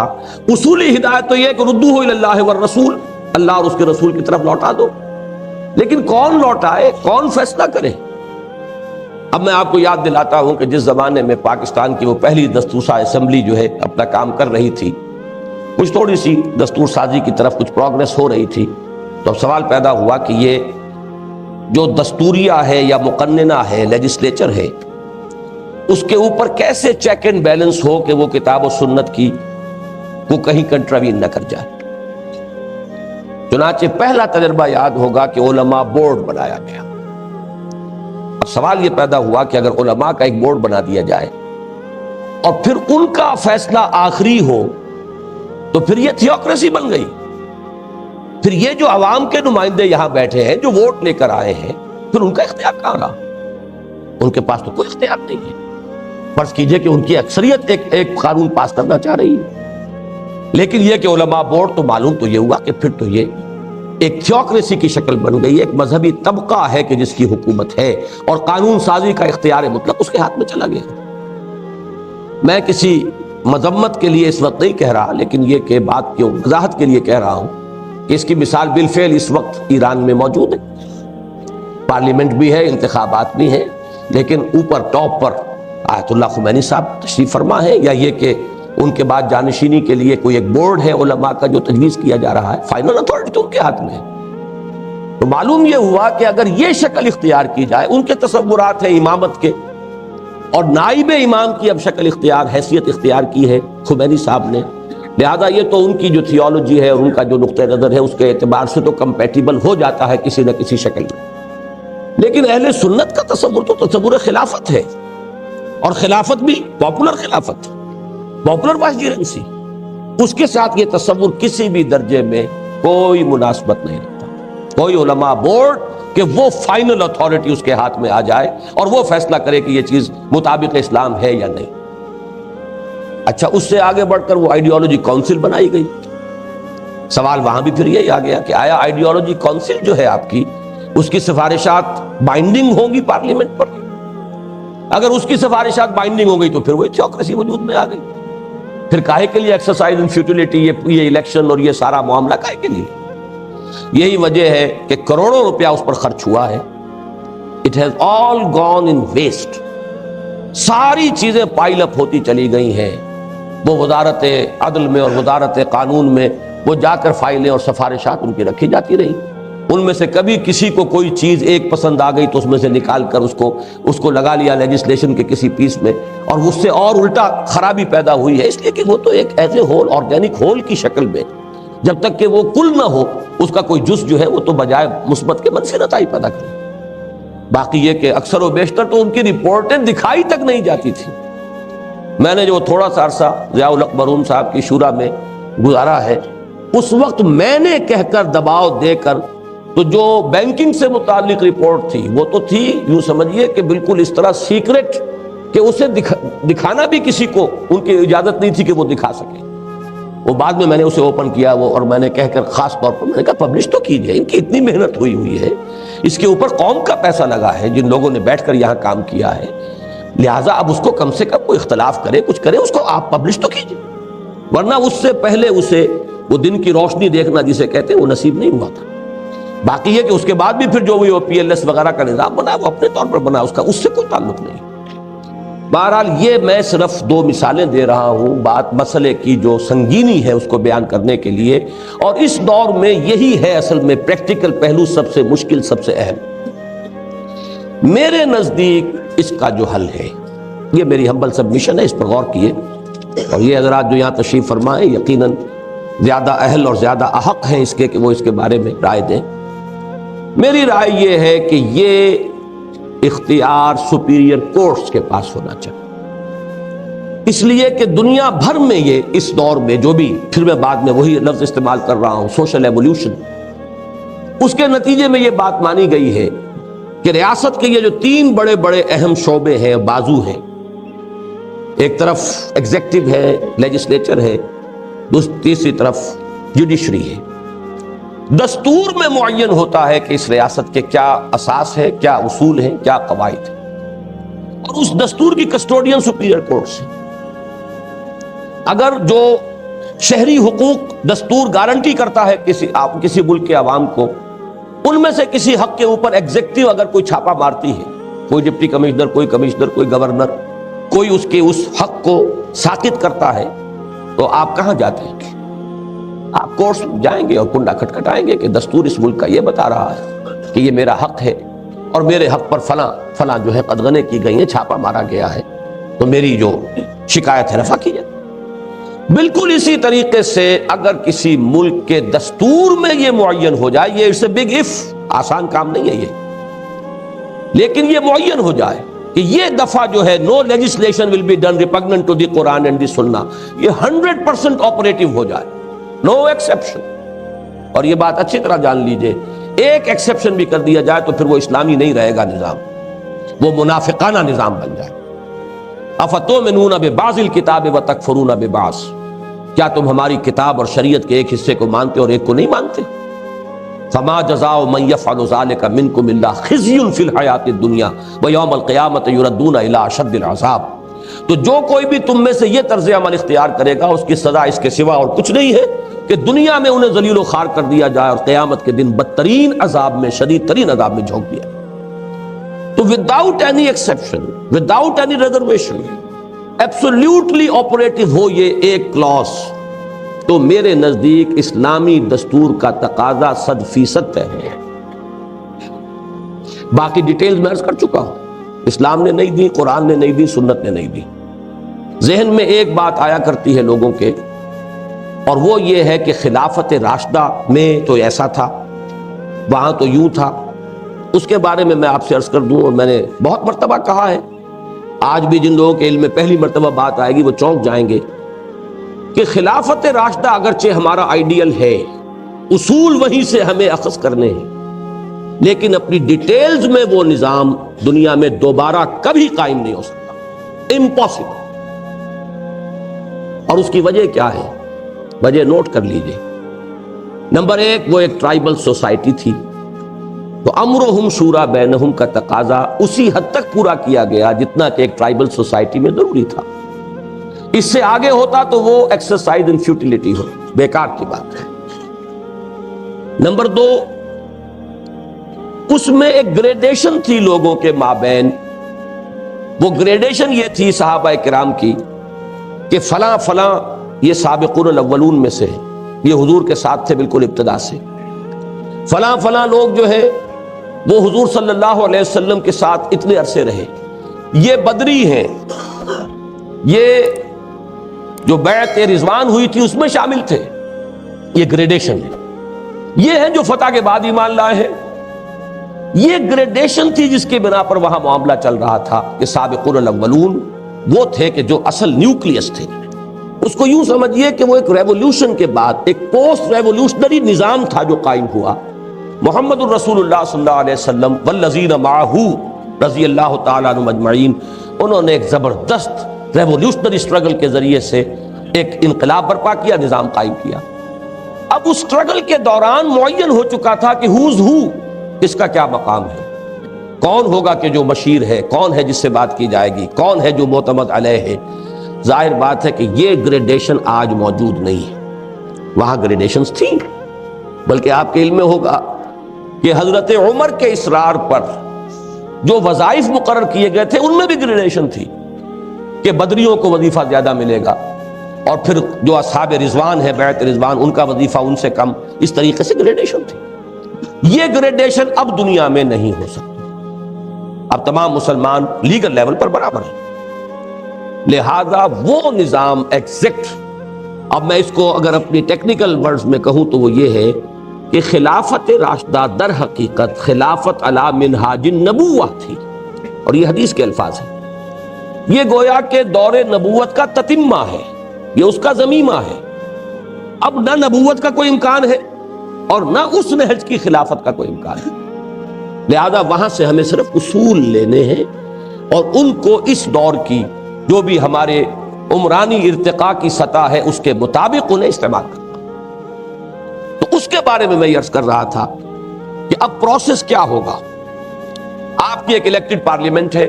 اصولی ہدایت تو یہ کہ ردوہ الی اللہ والرسول، اللہ اور اس کے رسول کی طرف لوٹا دو، لیکن کون لوٹائے، کون فیصلہ کرے؟ اب میں آپ کو یاد دلاتا ہوں کہ جس زمانے میں پاکستان کی وہ پہلی دستور اسمبلی جو ہے اپنا کام کر رہی تھی، کچھ تھوڑی سی دستور سازی کی طرف کچھ پروگریس ہو رہی تھی، تو اب سوال پیدا ہوا کہ یہ جو دستوریہ ہے یا مقننہ ہے، لیجسلیچر ہے، اس کے اوپر کیسے چیک اینڈ بیلنس ہو کہ وہ کتاب و سنت کی کو کہیں کنٹروین نہ کر جائے۔ چنانچہ پہلا تجربہ یاد ہوگا کہ علماء بورڈ بنایا گیا۔ اب سوال یہ پیدا ہوا کہ اگر علماء کا ایک بورڈ بنا دیا جائے اور پھر ان کا فیصلہ آخری ہو تو پھر یہ تھیوکریسی بن گئی. پھر یہ جو عوام کے نمائندے یہاں بیٹھے ہیں جو ووٹ لے کر آئے ہیں، پھر ان کا اختیار کہاں رہا؟ ان کے پاس تو کوئی اختیار نہیں ہے. فرض کیجئے کہ ان کی اکثریت ایک قانون پاس کرنا چاہ رہی ہے، لیکن یہ کہ علماء بورڈ، تو معلوم تو یہ ہوا کہ پھر تو یہ ایک تھیوکریسی کی شکل بن گئی، ایک مذہبی طبقہ ہے کہ جس کی حکومت ہے اور قانون سازی کا اختیار مطلق اس کے ہاتھ میں چلا گیا. میں کسی مذمت کے لیے اس وقت نہیں کہہ رہا، لیکن یہ کہ بات کی وضاحت کے لیے کہہ رہا ہوں کہ اس کی مثال بالفعل اس وقت ایران میں موجود ہے. پارلیمنٹ بھی ہے، انتخابات بھی ہیں، لیکن اوپر ٹاپ پر آیت اللہ خمینی صاحب تشریف فرما ہے، یا یہ کہ ان کے بعد جانشینی کے لیے کوئی ایک بورڈ ہے علماء کا جو تجویز کیا جا رہا ہے. فائنل اتھارٹی تو ان کے ہاتھ میں ہے. تو معلوم یہ ہوا کہ اگر یہ شکل اختیار کی جائے، ان کے تصورات ہیں امامت کے، اور نائب امام کی اب شکل اختیار، حیثیت اختیار کی ہے خمینی صاحب نے، لہذا یہ تو ان کی جو تھیولوجی ہے اور ان کا جو نقطہ نظر ہے اس کے اعتبار سے تو کمپیٹیبل ہو جاتا ہے کسی نہ کسی شکل میں. لیکن اہل سنت کا تصور تو تصور خلافت ہے، اور خلافت بھی پاپولر خلافت، پاپولر وائسریگنسی. اس کے ساتھ یہ تصور کسی بھی درجے میں کوئی مناسبت نہیں رکھتا. کوئی علماء بورڈ کہ وہ فائنل اتھارٹی اس کے ہاتھ میں آ جائے اور وہ فیصلہ کرے کہ یہ چیز مطابق اسلام ہے یا نہیں. اچھا، اس سے آگے بڑھ کر وہ آئیڈیالوجی کونسل بنائی گئی. سوال وہاں بھی پھر یہی آ گیا کہ آیا آئیڈیالوجی کونسل جو ہے آپ کی، اس کی سفارشات بائنڈنگ ہوں گی پارلیمنٹ پر؟ اگر اس کی سفارشات بائنڈنگ ہو گئی تو پھر وہ تھیوکریسی وجود میں آ گئی. پھر کاہے کے لیے ایکسرسائز ان فیوٹیلٹی، یہ الیکشن اور یہ سارا معاملہ کاہے کے لیے؟ یہی وجہ ہے کہ کروڑوں روپیہ اس پر خرچ ہوا ہے. It has all gone in waste. ساری چیزیں پائل اپ ہوتی چلی گئی ہیں. وہ وزارت عدل میں اور وزارت قانون میں وہ جا کر فائلیں اور سفارشات ان کی رکھی جاتی رہی. ان میں سے کبھی کسی کو کوئی چیز ایک پسند آ گئی تو اس میں سے نکال کر اس کو لگا لیا لیجسلیشن کے کسی پیس میں، اور اس سے اور الٹا خرابی پیدا ہوئی ہے. اس لیے کہ وہ تو ایک as a whole, organic whole کی شکل میں، جب تک کہ وہ کل نہ ہو اس کا کوئی جز جو ہے وہ تو بجائے مثبت کے منفی نتائج پیدا کرے. باقی یہ کہ اکثر و بیشتر تو ان کی رپورٹیں دکھائی تک نہیں جاتی تھی. میں نے جو تھوڑا سا عرصہ ضیاء الحق برون صاحب کی شورا میں گزارا ہے، اس وقت میں نے کہہ کر دباؤ دے کر تو جو بینکنگ سے متعلق رپورٹ تھی وہ تو تھی یوں سمجھیے کہ بالکل اس طرح سیکرٹ کہ اسے دکھانا بھی کسی کو ان کی اجازت نہیں تھی کہ وہ دکھا سکے. وہ بعد میں نے اسے اوپن کیا اور میں نے کہہ کر خاص طور پر میں نے کہا پبلش تو کیجئے، ان کی اتنی محنت ہوئی ہے، اس کے اوپر قوم کا پیسہ لگا ہے جن لوگوں نے بیٹھ کر یہاں کام کیا ہے، لہٰذا اب اس کو کم سے کم کوئی اختلاف کرے، کچھ کرے، اس کو آپ پبلش تو کیجئے. ورنہ اس سے پہلے اسے وہ دن کی روشنی دیکھنا جسے کہتے ہیں وہ نصیب نہیں ہوا تھا. باقی یہ کہ اس کے بعد بھی پھر جو وہ پی ایل ایس وغیرہ کا نظام بنا وہ اپنے طور پر بنا، اس سے کوئی تعلق نہیں. بہرحال یہ میں صرف دو مثالیں دے رہا ہوں بات مسئلے کی جو سنگینی ہے اس کو بیان کرنے کے لیے، اور اس دور میں یہی ہے اصل میں پریکٹیکل پہلو سب سے مشکل، سب سے اہم. میرے نزدیک اس کا جو حل ہے، یہ میری ہمبل سبمیشن ہے، اس پر غور کیے، اور یہ حضرات جو یہاں تشریف فرمائیں یقیناً زیادہ اہل اور زیادہ احق ہیں اس کے کہ وہ اس کے بارے میں رائے دیں. میری رائے یہ ہے کہ یہ اختیار سپیریئر کورٹس کے پاس ہونا چاہیے، اس لیے کہ دنیا بھر میں یہ اس دور میں جو بھی، پھر میں بعد میں وہی لفظ استعمال کر رہا ہوں، سوشل ایولیوشن، اس کے نتیجے میں یہ بات مانی گئی ہے کہ ریاست کے یہ جو تین بڑے بڑے اہم شعبے ہیں، بازو ہیں، ایک طرف ایگزیکٹو ہے، لیجسلیچر ہے، تیسری طرف جوڈیشری ہے. دستور میں معین ہوتا ہے کہ اس ریاست کے کیا اساس ہے، کیا اصول ہیں، کیا قواعد ہیں، اور اس دستور کی کسٹوڈین سپیریئر کورٹس ہیں. اگر جو شہری حقوق دستور گارنٹی کرتا ہے کسی ملک کے عوام کو، ان میں سے کسی حق کے اوپر ایگزیکٹو اگر کوئی چھاپا مارتی ہے، کوئی ڈپٹی کمشنر، کوئی کمشنر، کوئی گورنر، کوئی اس حق کو ساقط کرتا ہے، تو آپ کہاں جاتے ہیں؟ آپ کورٹس جائیں گے اور کنڈا کھٹکھٹائیں گے کہ دستور اس ملک کا یہ بتا رہا ہے کہ یہ میرا حق ہے اور میرے حق پر فلاں جو ہے قدغنیں کی گئی ہیں، چھاپا مارا گیا ہے، تو میری جو شکایت ہے رفع کی جائے. بالکل اسی طریقے سے اگر کسی ملک کے دستور میں یہ معین ہو جائے، یہ اٹس اے بگ اف، آسان کام نہیں ہے یہ، لیکن یہ معین ہو جائے کہ یہ دفعہ جو ہے no legislation will be done repugnant to the Quran and the Sunnah, یہ 100% آپریٹو ہو جائے، نو ایکسیپشن. اور یہ بات اچھی طرح جان لیجئے، ایک ایکسیپشن بھی کر دیا جائے تو پھر وہ اسلامی نہیں رہے گا نظام، وہ منافقانہ نظام بن جائے. افتؤمنون ببعض الکتاب وتکفرون ببعض، کیا تم ہماری کتاب اور شریعت کے ایک حصے کو مانتے اور ایک کو نہیں مانتے؟ فما جزاء من يفعل ذلك منكم الا خزي في الحیاۃ الدنیا ویوم القیامۃ یردون الی اشد العذاب. تو جو کوئی بھی تم میں سے یہ طرز عمل اختیار کرے گا اس کی سزا اس کے سوا اور کچھ نہیں ہے کہ دنیا میں انہیں ذلیل و خوار کر دیا جائے اور قیامت کے دن بدترین عذاب میں، شدید ترین عذاب میں جھونک دیا. تو without any exception, without any reservation, absolutely operative ہو یہ ایک کلاس، تو میرے نزدیک اسلامی دستور کا تقاضا 100% طے ہے. باقی ڈیٹیلز میں عرض کر چکا ہوں، اسلام نے نہیں دی، قرآن نے نہیں دی، سنت نے نہیں دی. ذہن میں ایک بات آیا کرتی ہے لوگوں کے، اور وہ یہ ہے کہ خلافت راشدہ میں تو ایسا تھا، وہاں تو یوں تھا. اس کے بارے میں آپ سے عرض کر دوں، اور میں نے بہت مرتبہ کہا ہے، آج بھی جن لوگوں کے علم میں پہلی مرتبہ بات آئے گی وہ چونک جائیں گے کہ خلافت راشدہ اگرچہ ہمارا آئیڈیل ہے، اصول وہیں سے ہمیں اخذ کرنے ہیں، لیکن اپنی ڈیٹیلز میں وہ نظام دنیا میں دوبارہ کبھی قائم نہیں ہو سکتا، امپاسبل. اور اس کی وجہ کیا ہے؟ وجہ نوٹ کر لیجئے. نمبر 1، وہ ایک ٹرائبل سوسائٹی تھی، تو امرہم شورا بینہم کا تقاضا اسی حد تک پورا کیا گیا جتنا کہ ایک ٹرائبل سوسائٹی میں ضروری تھا. اس سے آگے ہوتا تو وہ ایکسرسائز ان فیوٹیلیٹی ہو، بیکار کی بات ہے. نمبر 2، اس میں ایک گریڈیشن تھی لوگوں کے مابین. وہ گریڈیشن یہ تھی صحابہ کرام کی کہ فلاں فلاں یہ سابقون الاولون میں سے، یہ حضور کے ساتھ تھے بالکل ابتدا سے. فلاں فلاں لوگ جو ہے وہ حضور صلی اللہ علیہ وسلم کے ساتھ اتنے عرصے رہے، یہ بدری ہیں، یہ جو بیعت رضوان ہوئی تھی اس میں شامل تھے. یہ گریڈیشن ہے. یہ ہیں جو فتح کے بعد ایمان لائے ہیں. یہ گریڈیشن تھی جس کے بنا پر وہاں معاملہ چل رہا تھا کہ سابقون الاولون وہ تھے کہ جو اصل نیوکلیس تھے. اس کو یوں سمجھیے کہ وہ ایک ریولوشن کے بعد ایک پوسٹ ریولوشنری نظام تھا جو قائم ہوا. محمد الرسول اللہ صلی اللہ علیہ وسلم والذین معہ رضی اللہ تعالیٰ عنہم اجمعین، انہوں نے ایک زبردست ریولوشنری سٹرگل کے ذریعے سے ایک انقلاب برپا کیا، نظام قائم کیا. اب اس سٹرگل کے دوران معین ہو چکا تھا کہ ہوز ہو، اس کا کیا مقام ہے، کون ہوگا کہ جو مشیر ہے، کون ہے جس سے بات کی جائے گی، کون ہے جو معتمد علیہ ہے. ظاہر بات ہے کہ یہ گریڈیشن آج موجود نہیں ہے. وہاں گریڈیشنز تھیں، بلکہ آپ کے علم میں ہوگا کہ حضرت عمر کے اصرار پر جو وظائف مقرر کیے گئے تھے ان میں بھی گریڈیشن تھی کہ بدریوں کو وظیفہ زیادہ ملے گا، اور پھر جو اصحاب رضوان ہے بیعت رضوان ان کا وظیفہ ان سے کم. اس طریقے سے گریڈیشن تھی. یہ گریڈیشن اب دنیا میں نہیں ہو سکتی. اب تمام مسلمان لیگل لیول پر برابر ہیں. لہذا وہ نظام ایگزیکٹ، اب میں اس کو اگر اپنی ٹیکنیکل ورڈز میں کہوں تو وہ یہ ہے کہ خلافت راشدہ در حقیقت خلافت علی منہاج النبوہ تھی، اور یہ حدیث کے الفاظ ہیں. یہ گویا کہ دور نبوت کا تتمہ ہے، یہ اس کا ضمیمہ ہے. اب نہ نبوت کا کوئی امکان ہے اور نہ اس نہج کی خلافت کا کوئی امکان ہے. لہذا وہاں سے ہمیں صرف اصول لینے ہیں اور ان کو اس دور کی جو بھی ہمارے عمرانی ارتقاء کی سطح ہے اس کے مطابق انہیں استعمال کرنا. تو اس کے بارے میں یہ عرض کر رہا تھا کہ اب پروسیس کیا ہوگا. آپ کی ایک الیکٹڈ پارلیمنٹ ہے،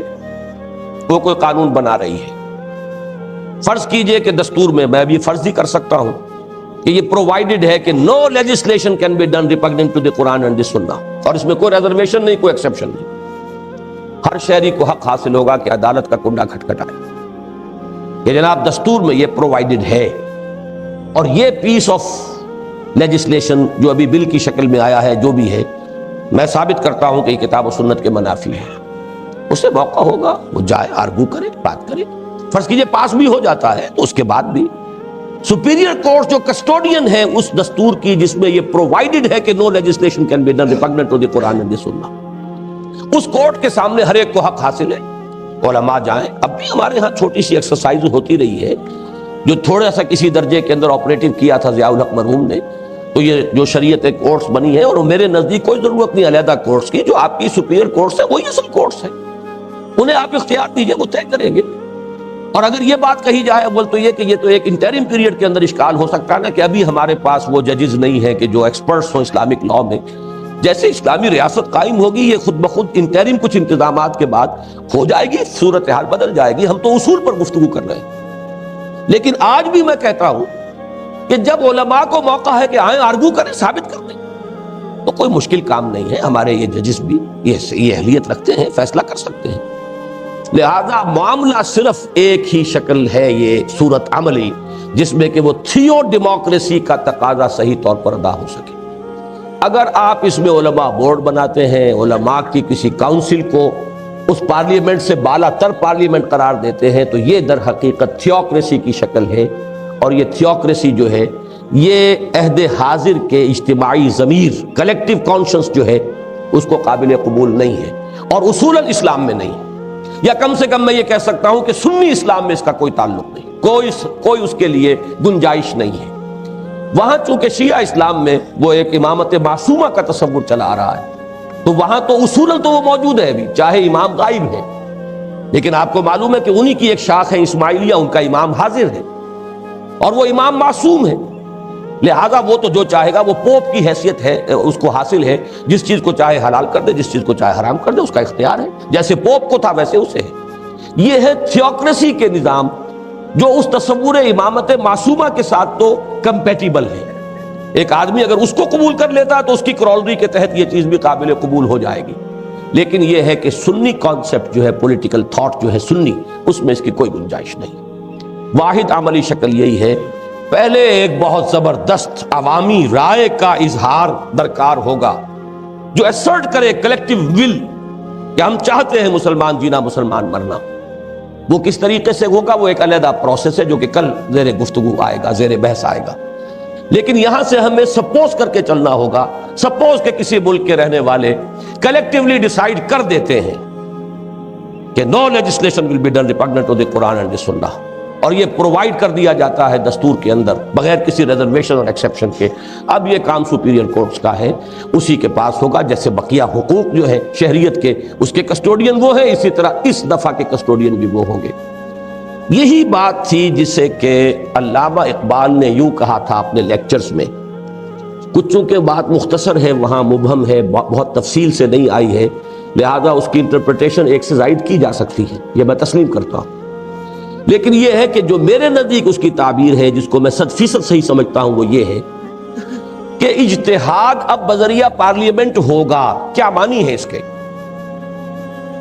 وہ کوئی قانون بنا رہی ہے. فرض کیجئے کہ دستور میں بھی فرض ہی کر سکتا ہوں کہ یہ پرووائڈڈ ہے کہ no legislation can be done repugnant to the Quran and the Sunnah, اور اس میں کوئی ریزرویشن نہیں، کوئی ایکسیپشن نہیں. ہر شہری کو حق حاصل ہوگا کہ عدالت کا کنڈا کھٹکھٹائے کہ جناب دستور میں یہ پرووائڈڈ ہے، اور یہ پیس آف لیجسلیشن جو ابھی بل کی شکل میں آیا ہے جو بھی ہے، میں ثابت کرتا ہوں کہ یہ کتاب و سنت کے منافی ہے. اسے موقع ہوگا وہ جائے، آرگو کرے، بات کرے. فرض کیجئے پاس بھی ہو جاتا ہے تو اس کے بعد بھی سپیریئر کورٹ جو کسٹوڈین ہے اس دستور کی جس میں یہ پرووائڈڈ ہے کہ no legislation can be done repugnant to the Quran and the Sunnah, اس کورٹ کے سامنے ہر ایک کو حق حاصل ہے، علماء جائیں. اب بھی ہمارے ہاں چھوٹی سی ایکسرسائز ہوتی رہی ہے، جو تھوڑا سا کسی درجے کے اندر آپریٹو کیا تھا ضیاء الحق مرحوم نے، تو یہ جو شریعت کورٹس بنی ہے، اور میرے نزدیک کوئی ضرورت نہیں علیحدہ کورٹس کی. جو آپ کی سپیریئر کورٹس ہیں وہی اصل کورٹس ہیں، انہیں آپ اختیار دیجئے، وہ طے کریں گے. اور اگر یہ بات کہی جائے اول تو یہ کہ یہ تو ایک انٹرم پیریڈ کے اندر اشکال ہو سکتا ہے نا، کہ ابھی ہمارے پاس وہ ججز نہیں ہیں کہ جو ایکسپرٹس ہوں اسلامک لا میں. جیسے اسلامی ریاست قائم ہوگی، یہ خود بخود انٹرم کچھ انتظامات کے بعد ہو جائے گی، صورتحال بدل جائے گی. ہم تو اصول پر گفتگو کر رہے ہیں. لیکن آج بھی میں کہتا ہوں کہ جب علماء کو موقع ہے کہ آئیں آرگو کریں، ثابت کر دیں، تو کوئی مشکل کام نہیں ہے. ہمارے یہ ججز بھی یہ اہلیت رکھتے ہیں، فیصلہ کر سکتے ہیں. لہذا معاملہ صرف ایک ہی شکل ہے، یہ صورت عملی، جس میں کہ وہ تھیو ڈیموکریسی کا تقاضا صحیح طور پر ادا ہو سکے. اگر آپ اس میں علماء بورڈ بناتے ہیں، علماء کی کسی کاؤنسل کو اس پارلیمنٹ سے بالا تر پارلیمنٹ قرار دیتے ہیں، تو یہ در حقیقت تھیوکریسی کی شکل ہے. اور یہ تھیوکریسی جو ہے، یہ عہد حاضر کے اجتماعی ضمیر، کلیکٹیو کانشنس جو ہے، اس کو قابل قبول نہیں ہے، اور اصولاً اسلام میں نہیں ہے. یا کم سے کم میں یہ کہہ سکتا ہوں کہ سنی اسلام میں اس کا کوئی تعلق نہیں، کوئی اس کے لیے گنجائش نہیں ہے. وہاں چونکہ شیعہ اسلام میں وہ ایک امامت معصومہ کا تصور چلا آ رہا ہے، تو وہاں تو اصولاً تو وہ موجود ہے ابھی، چاہے امام غائب ہے. لیکن آپ کو معلوم ہے کہ انہی کی ایک شاخ ہے اسماعیلیہ، ان کا امام حاضر ہے اور وہ امام معصوم ہے. لہذا وہ تو جو چاہے گا، وہ پوپ کی حیثیت ہے، اس کو حاصل ہے، جس چیز کو چاہے حلال کر دے، جس چیز کو چاہے حرام کر دے، اس کا اختیار ہے. جیسے پوپ کو تھا ویسے اسے ہے. یہ ہے تھیوکریسی کے نظام، جو اس تصور امامت معصومہ کے ساتھ تو کمپیٹیبل ہے. ایک آدمی اگر اس کو قبول کر لیتا ہے تو اس کی کرولری کے تحت یہ چیز بھی قابل قبول ہو جائے گی. لیکن یہ ہے کہ سنی کانسیپٹ جو ہے، پولیٹیکل تھاٹ جو ہے سنی، اس میں اس کی کوئی گنجائش نہیں. واحد عملی شکل یہی ہے، پہلے ایک بہت زبردست عوامی رائے کا اظہار درکار ہوگا، جو ایسرٹ کرے کلیکٹیو ول کہ ہم چاہتے ہیں مسلمان جینا، مسلمان مرنا. وہ کس طریقے سے ہوگا، وہ ایک علیحدہ پروسیس ہے جو کہ کل زیر گفتگو آئے گا، زیر بحث آئے گا. لیکن یہاں سے ہمیں سپوز کر کے چلنا ہوگا، سپوز کہ کسی ملک کے رہنے والے کلیکٹیولی ڈیسائیڈ کر دیتے ہیں کہ no legislation will be done repugnant to the Quran and the Sunnah, اور یہ پرووائڈ کر دیا جاتا ہے دستور کے اندر بغیر کسی ریزرویشن اور ایکسیپشن کے. اب یہ کام سپیریئر کورٹس کا ہے، اسی کے پاس ہوگا. جیسے بقیہ حقوق جو ہے شہریت کے، اس کے کسٹوڈین وہ ہیں، اسی طرح اس دفعہ کے کسٹوڈین بھی وہ ہوں گے. یہی بات تھی جسے کہ علامہ اقبال نے یوں کہا تھا اپنے لیکچرز میں. کچھ چونکہ بات مختصر ہے، وہاں مبہم ہے، بہت تفصیل سے نہیں آئی ہے، لہذا اس کی انٹرپریٹیشن ایک سے زائد کی جا سکتی ہے، یہ میں تسلیم کرتا ہوں. لیکن یہ ہے کہ جو میرے نزدیک اس کی تعبیر ہے، جس کو میں 100% صحیح سمجھتا ہوں، وہ یہ ہے کہ اجتہاد اب بذریعہ پارلیمنٹ ہوگا. کیا معنی ہے اس کے؟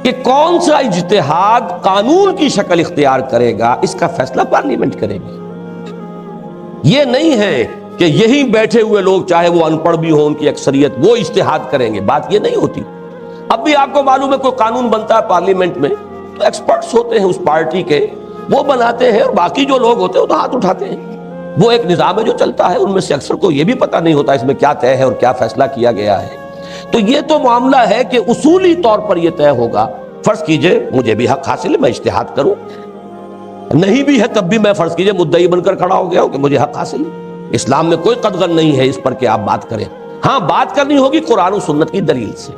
کہ کون سا اجتہاد قانون کی شکل اختیار کرے گا، اس کا فیصلہ پارلیمنٹ کرے گی. یہ نہیں ہے کہ یہی بیٹھے ہوئے لوگ، چاہے وہ ان پڑھ بھی ہوں، ان کی اکثریت، وہ اجتہاد کریں گے. بات یہ نہیں ہوتی. اب بھی آپ کو معلوم ہے کوئی قانون بنتا ہے پارلیمنٹ میں تو ایکسپرٹس ہوتے ہیں اس پارٹی کے، وہ بناتے ہیں، اور باقی جو لوگ ہوتے ہیں وہ تو ہاتھ اٹھاتے ہیں. وہ ایک نظام ہے جو چلتا ہے. ان میں سے اکثر کو یہ بھی پتہ نہیں ہوتا اس میں کیا طے ہے اور کیا فیصلہ کیا گیا ہے. تو یہ تو معاملہ ہے کہ اصولی طور پر یہ طے ہوگا. فرض کیجئے مجھے بھی حق حاصل ہے، میں اجتہاد کروں، نہیں بھی ہے تب بھی میں فرض کیجئے مدعی بن کر کھڑا ہو گیا ہوں کہ مجھے حق حاصل ہے. اسلام میں کوئی قدغن نہیں ہے اس پر کہ آپ بات کریں. ہاں، بات کرنی ہوگی قرآن و سنت کی دلیل سے.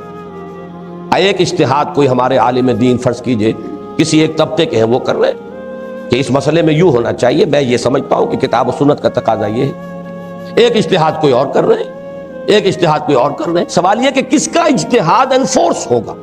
ایک اجتہاد کوئی ہمارے عالم دین فرض کیجئے کسی ایک طبقے کے ہیں، وہ کر رہے ہیں کہ اس مسئلے میں یوں ہونا چاہیے، میں یہ سمجھتا ہوں کہ کتاب و سنت کا تقاضا یہ ہے. ایک اجتہاد کوئی اور کر رہے ہیں، ایک اجتہاد کوئی اور کر رہے ہیں. سوال یہ کہ کس کا اجتہاد انفورس ہوگا،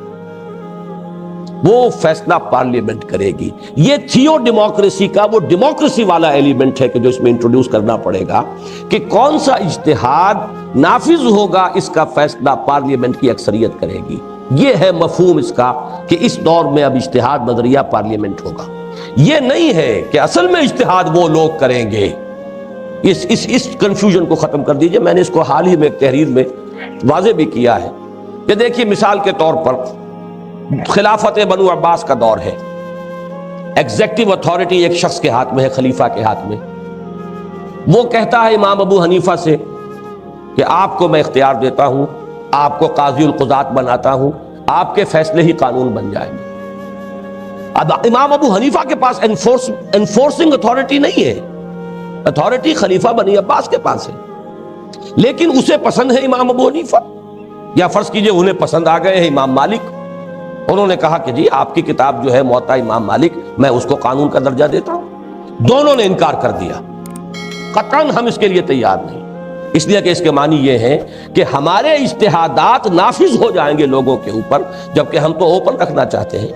وہ فیصلہ پارلیمنٹ کرے گی. یہ تھیو ڈیموکریسی کا وہ ڈیموکریسی والا ایلیمنٹ ہے کہ جو اس میں انٹروڈیوس کرنا پڑے گا کہ کون سا اجتہاد نافذ ہوگا، اس کا فیصلہ پارلیمنٹ کی اکثریت کرے گی. یہ ہے مفہوم اس کا کہ اس دور میں اب اجتہاد نظریہ پارلیمنٹ ہوگا. یہ نہیں ہے کہ اصل میں اجتہاد وہ لوگ کریں گے. اس کنفیوژن کو ختم کر دیجئے. میں نے اس کو حال ہی میں ایک تحریر میں واضح بھی کیا ہے کہ دیکھیے، مثال کے طور پر خلافت بنو عباس کا دور ہے. ایگزیکٹو اتھارٹی ایک شخص کے ہاتھ میں ہے، خلیفہ کے ہاتھ میں. وہ کہتا ہے امام ابو حنیفہ سے کہ آپ کو میں اختیار دیتا ہوں، آپ کو قاضی القضات بناتا ہوں، آپ کے فیصلے ہی قانون بن جائیں گے۔ اب امام ابو حنیفہ کے پاس انفورسنگ اتھارٹی نہیں ہے، اتھارٹی خلیفہ بنی عباس کے پاس ہے، لیکن اسے پسند ہے امام ابو حنیفہ، یا فرض کیجئے انہیں پسند آ گئے ہیں امام مالک، انہوں نے کہا کہ جی آپ کی کتاب جو ہے موطا امام مالک، میں اس کو قانون کا درجہ دیتا ہوں۔ دونوں نے انکار کر دیا، قطعاً ہم اس کے لیے تیار نہیں، اس لیے کہ اس کے معنی یہ ہے کہ ہمارے اجتہادات نافذ ہو جائیں گے لوگوں کے اوپر، جبکہ ہم تو اوپن رکھنا چاہتے ہیں۔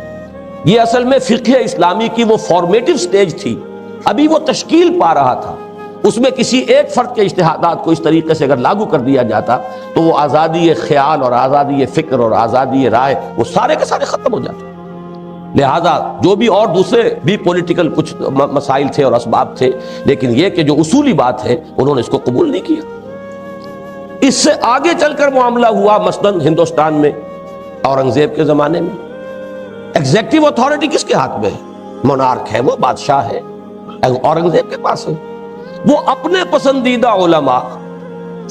یہ اصل میں فقہ اسلامی کی وہ فارمیٹو سٹیج تھی، ابھی وہ تشکیل پا رہا تھا، اس میں کسی ایک فرد کے اجتہادات کو اس طریقے سے اگر لاگو کر دیا جاتا تو وہ آزادی خیال اور آزادی فکر اور آزادی رائے وہ سارے کے سارے ختم ہو جاتے۔ لہذا جو بھی اور دوسرے بھی پولیٹیکل کچھ مسائل تھے اور اسباب تھے، لیکن یہ کہ جو اصولی بات ہے انہوں نے اس کو قبول نہیں کیا۔ اس سے آگے چل کر معاملہ ہوا مثلاً ہندوستان میں اورنگزیب کے زمانے میں، ایگزیکٹو اتھارٹی کس کے ہاتھ میں ہے؟ مونارک ہے، وہ بادشاہ ہے، اورنگزیب کے پاس ہے۔ وہ اپنے پسندیدہ علماء،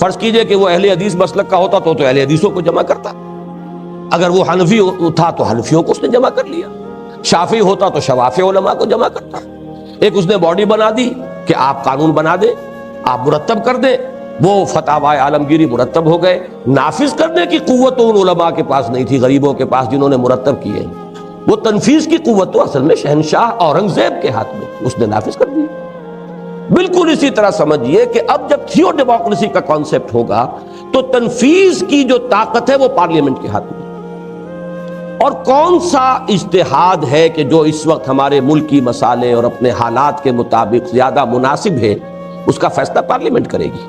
فرض کیجئے کہ وہ اہل حدیث مسلک کا ہوتا تو اہل حدیثوں کو جمع کرتا، اگر وہ حنفی تھا تو حنفیوں کو اس نے جمع کر لیا، شافعی ہوتا تو شوافی علماء کو جمع کرتا۔ ایک اس نے باڈی بنا دی کہ آپ قانون بنا دیں، آپ مرتب کر دیں، وہ فتاوی عالمگیری مرتب ہو گئے۔ نافذ کرنے کی قوت تو ان علماء کے پاس نہیں تھی، غریبوں کے پاس جنہوں نے مرتب کیے ہیں، وہ تنفیذ کی قوت تو اصل میں شہنشاہ اورنگزیب کے ہاتھ میں، اس نے نافذ کر دی۔ بالکل اسی طرح سمجھیے کہ اب جب تھیو ڈیموکریسی کا کانسیپٹ ہوگا تو تنفیذ کی جو طاقت ہے وہ پارلیمنٹ کے ہاتھ میں، اور کون سا اجتہاد ہے کہ جو اس وقت ہمارے ملک کی مسائل اور اپنے حالات کے مطابق زیادہ مناسب ہے، اس کا فیصلہ پارلیمنٹ کرے گی۔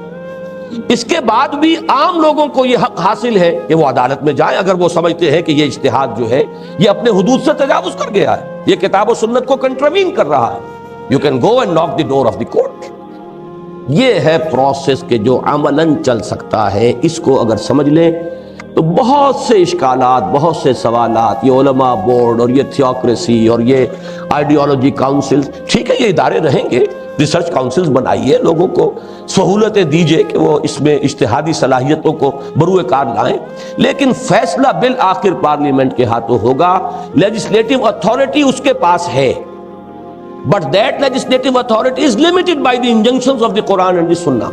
اس کے بعد بھی عام لوگوں کو یہ حق حاصل ہے کہ وہ عدالت میں جائیں اگر وہ سمجھتے ہیں کہ یہ اجتہاد جو ہے یہ اپنے حدود سے تجاوز کر گیا ہے، یہ کتاب و سنت کو کنٹروین کر رہا ہے۔ You can go and knock the door of the court۔ یہ ہے پروسیس کہ جو عملاً چل سکتا ہے، اس کو اگر سمجھ لیں تو بہت سے اشکالات، بہت سے سوالات، یہ علماء بورڈ اور یہ تھیوکریسی اور یہ آئیڈیالوجی کاؤنسلز، ٹھیک ہے یہ ادارے رہیں گے، ریسرچ کاؤنسلز بنائیے، لوگوں کو سہولتیں دیجئے کہ وہ اس میں اجتہادی صلاحیتوں کو بروئے کار لائیں، لیکن فیصلہ بالآخر پارلیمنٹ کے ہاتھوں ہوگا۔ لیجسلیٹو اتھارٹی اس کے پاس ہے، but that legislative authority is limited by the injunctions of the Quran and the Sunnah۔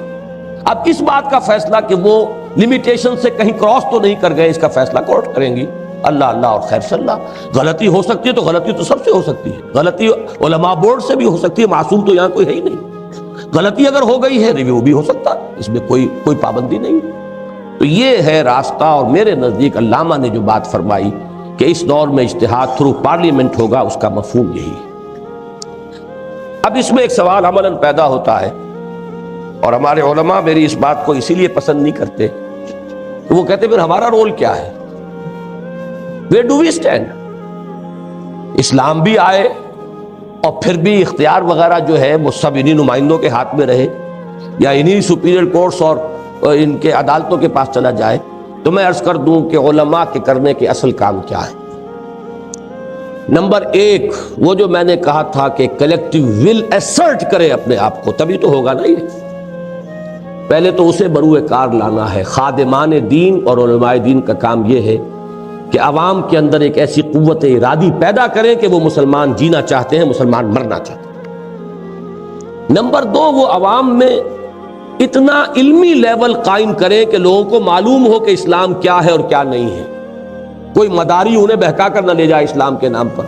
اب اس بات کا فیصلہ کہ وہ لمیٹیشن سے کہیں کراس تو نہیں کر گئے، اس کا فیصلہ کورٹ کریں گی۔ اللہ اللہ اور خیر صلی اللہ۔ غلطی ہو سکتی ہے تو غلطی تو سب سے ہو سکتی ہے، غلطی علماء بورڈ سے بھی ہو سکتی ہے، معصوم تو یہاں کوئی ہے ہی نہیں۔ غلطی اگر ہو گئی ہے ریویو بھی ہو سکتا ہے، اس میں کوئی پابندی نہیں۔ تو یہ ہے راستہ، اور میرے نزدیک علامہ نے جو بات فرمائی کہ اس دور میں اجتہاد تھرو پارلیمنٹ ہوگا، اس کا مفہوم یہی ہے۔ اب اس میں ایک سوال عملاً پیدا ہوتا ہے، اور ہمارے علماء میری اس بات کو اسی لیے پسند نہیں کرتے، وہ کہتے پھر ہمارا رول کیا ہے؟ Where do we stand؟ اسلام بھی آئے اور پھر بھی اختیار وغیرہ جو ہے وہ سب انہی نمائندوں کے ہاتھ میں رہے، یا انہی سپیریئر کورٹس اور ان کے عدالتوں کے پاس چلا جائے، تو میں عرض کر دوں کہ علماء کے کرنے کے اصل کام کیا ہے۔ نمبر ایک، وہ جو میں نے کہا تھا کہ کلیکٹیو ول ایسرٹ کرے اپنے آپ کو، تبھی تو ہوگا نا۔ یہ پہلے تو اسے بروئے کار لانا ہے۔ خادمان دین اور علماء دین کا کام یہ ہے کہ عوام کے اندر ایک ایسی قوت ارادی پیدا کریں کہ وہ مسلمان جینا چاہتے ہیں، مسلمان مرنا چاہتے ہیں۔ نمبر دو، وہ عوام میں اتنا علمی لیول قائم کریں کہ لوگوں کو معلوم ہو کہ اسلام کیا ہے اور کیا نہیں ہے۔ کوئی مداری انہیں بہکا کر نہ لے جائے اسلام کے نام پر،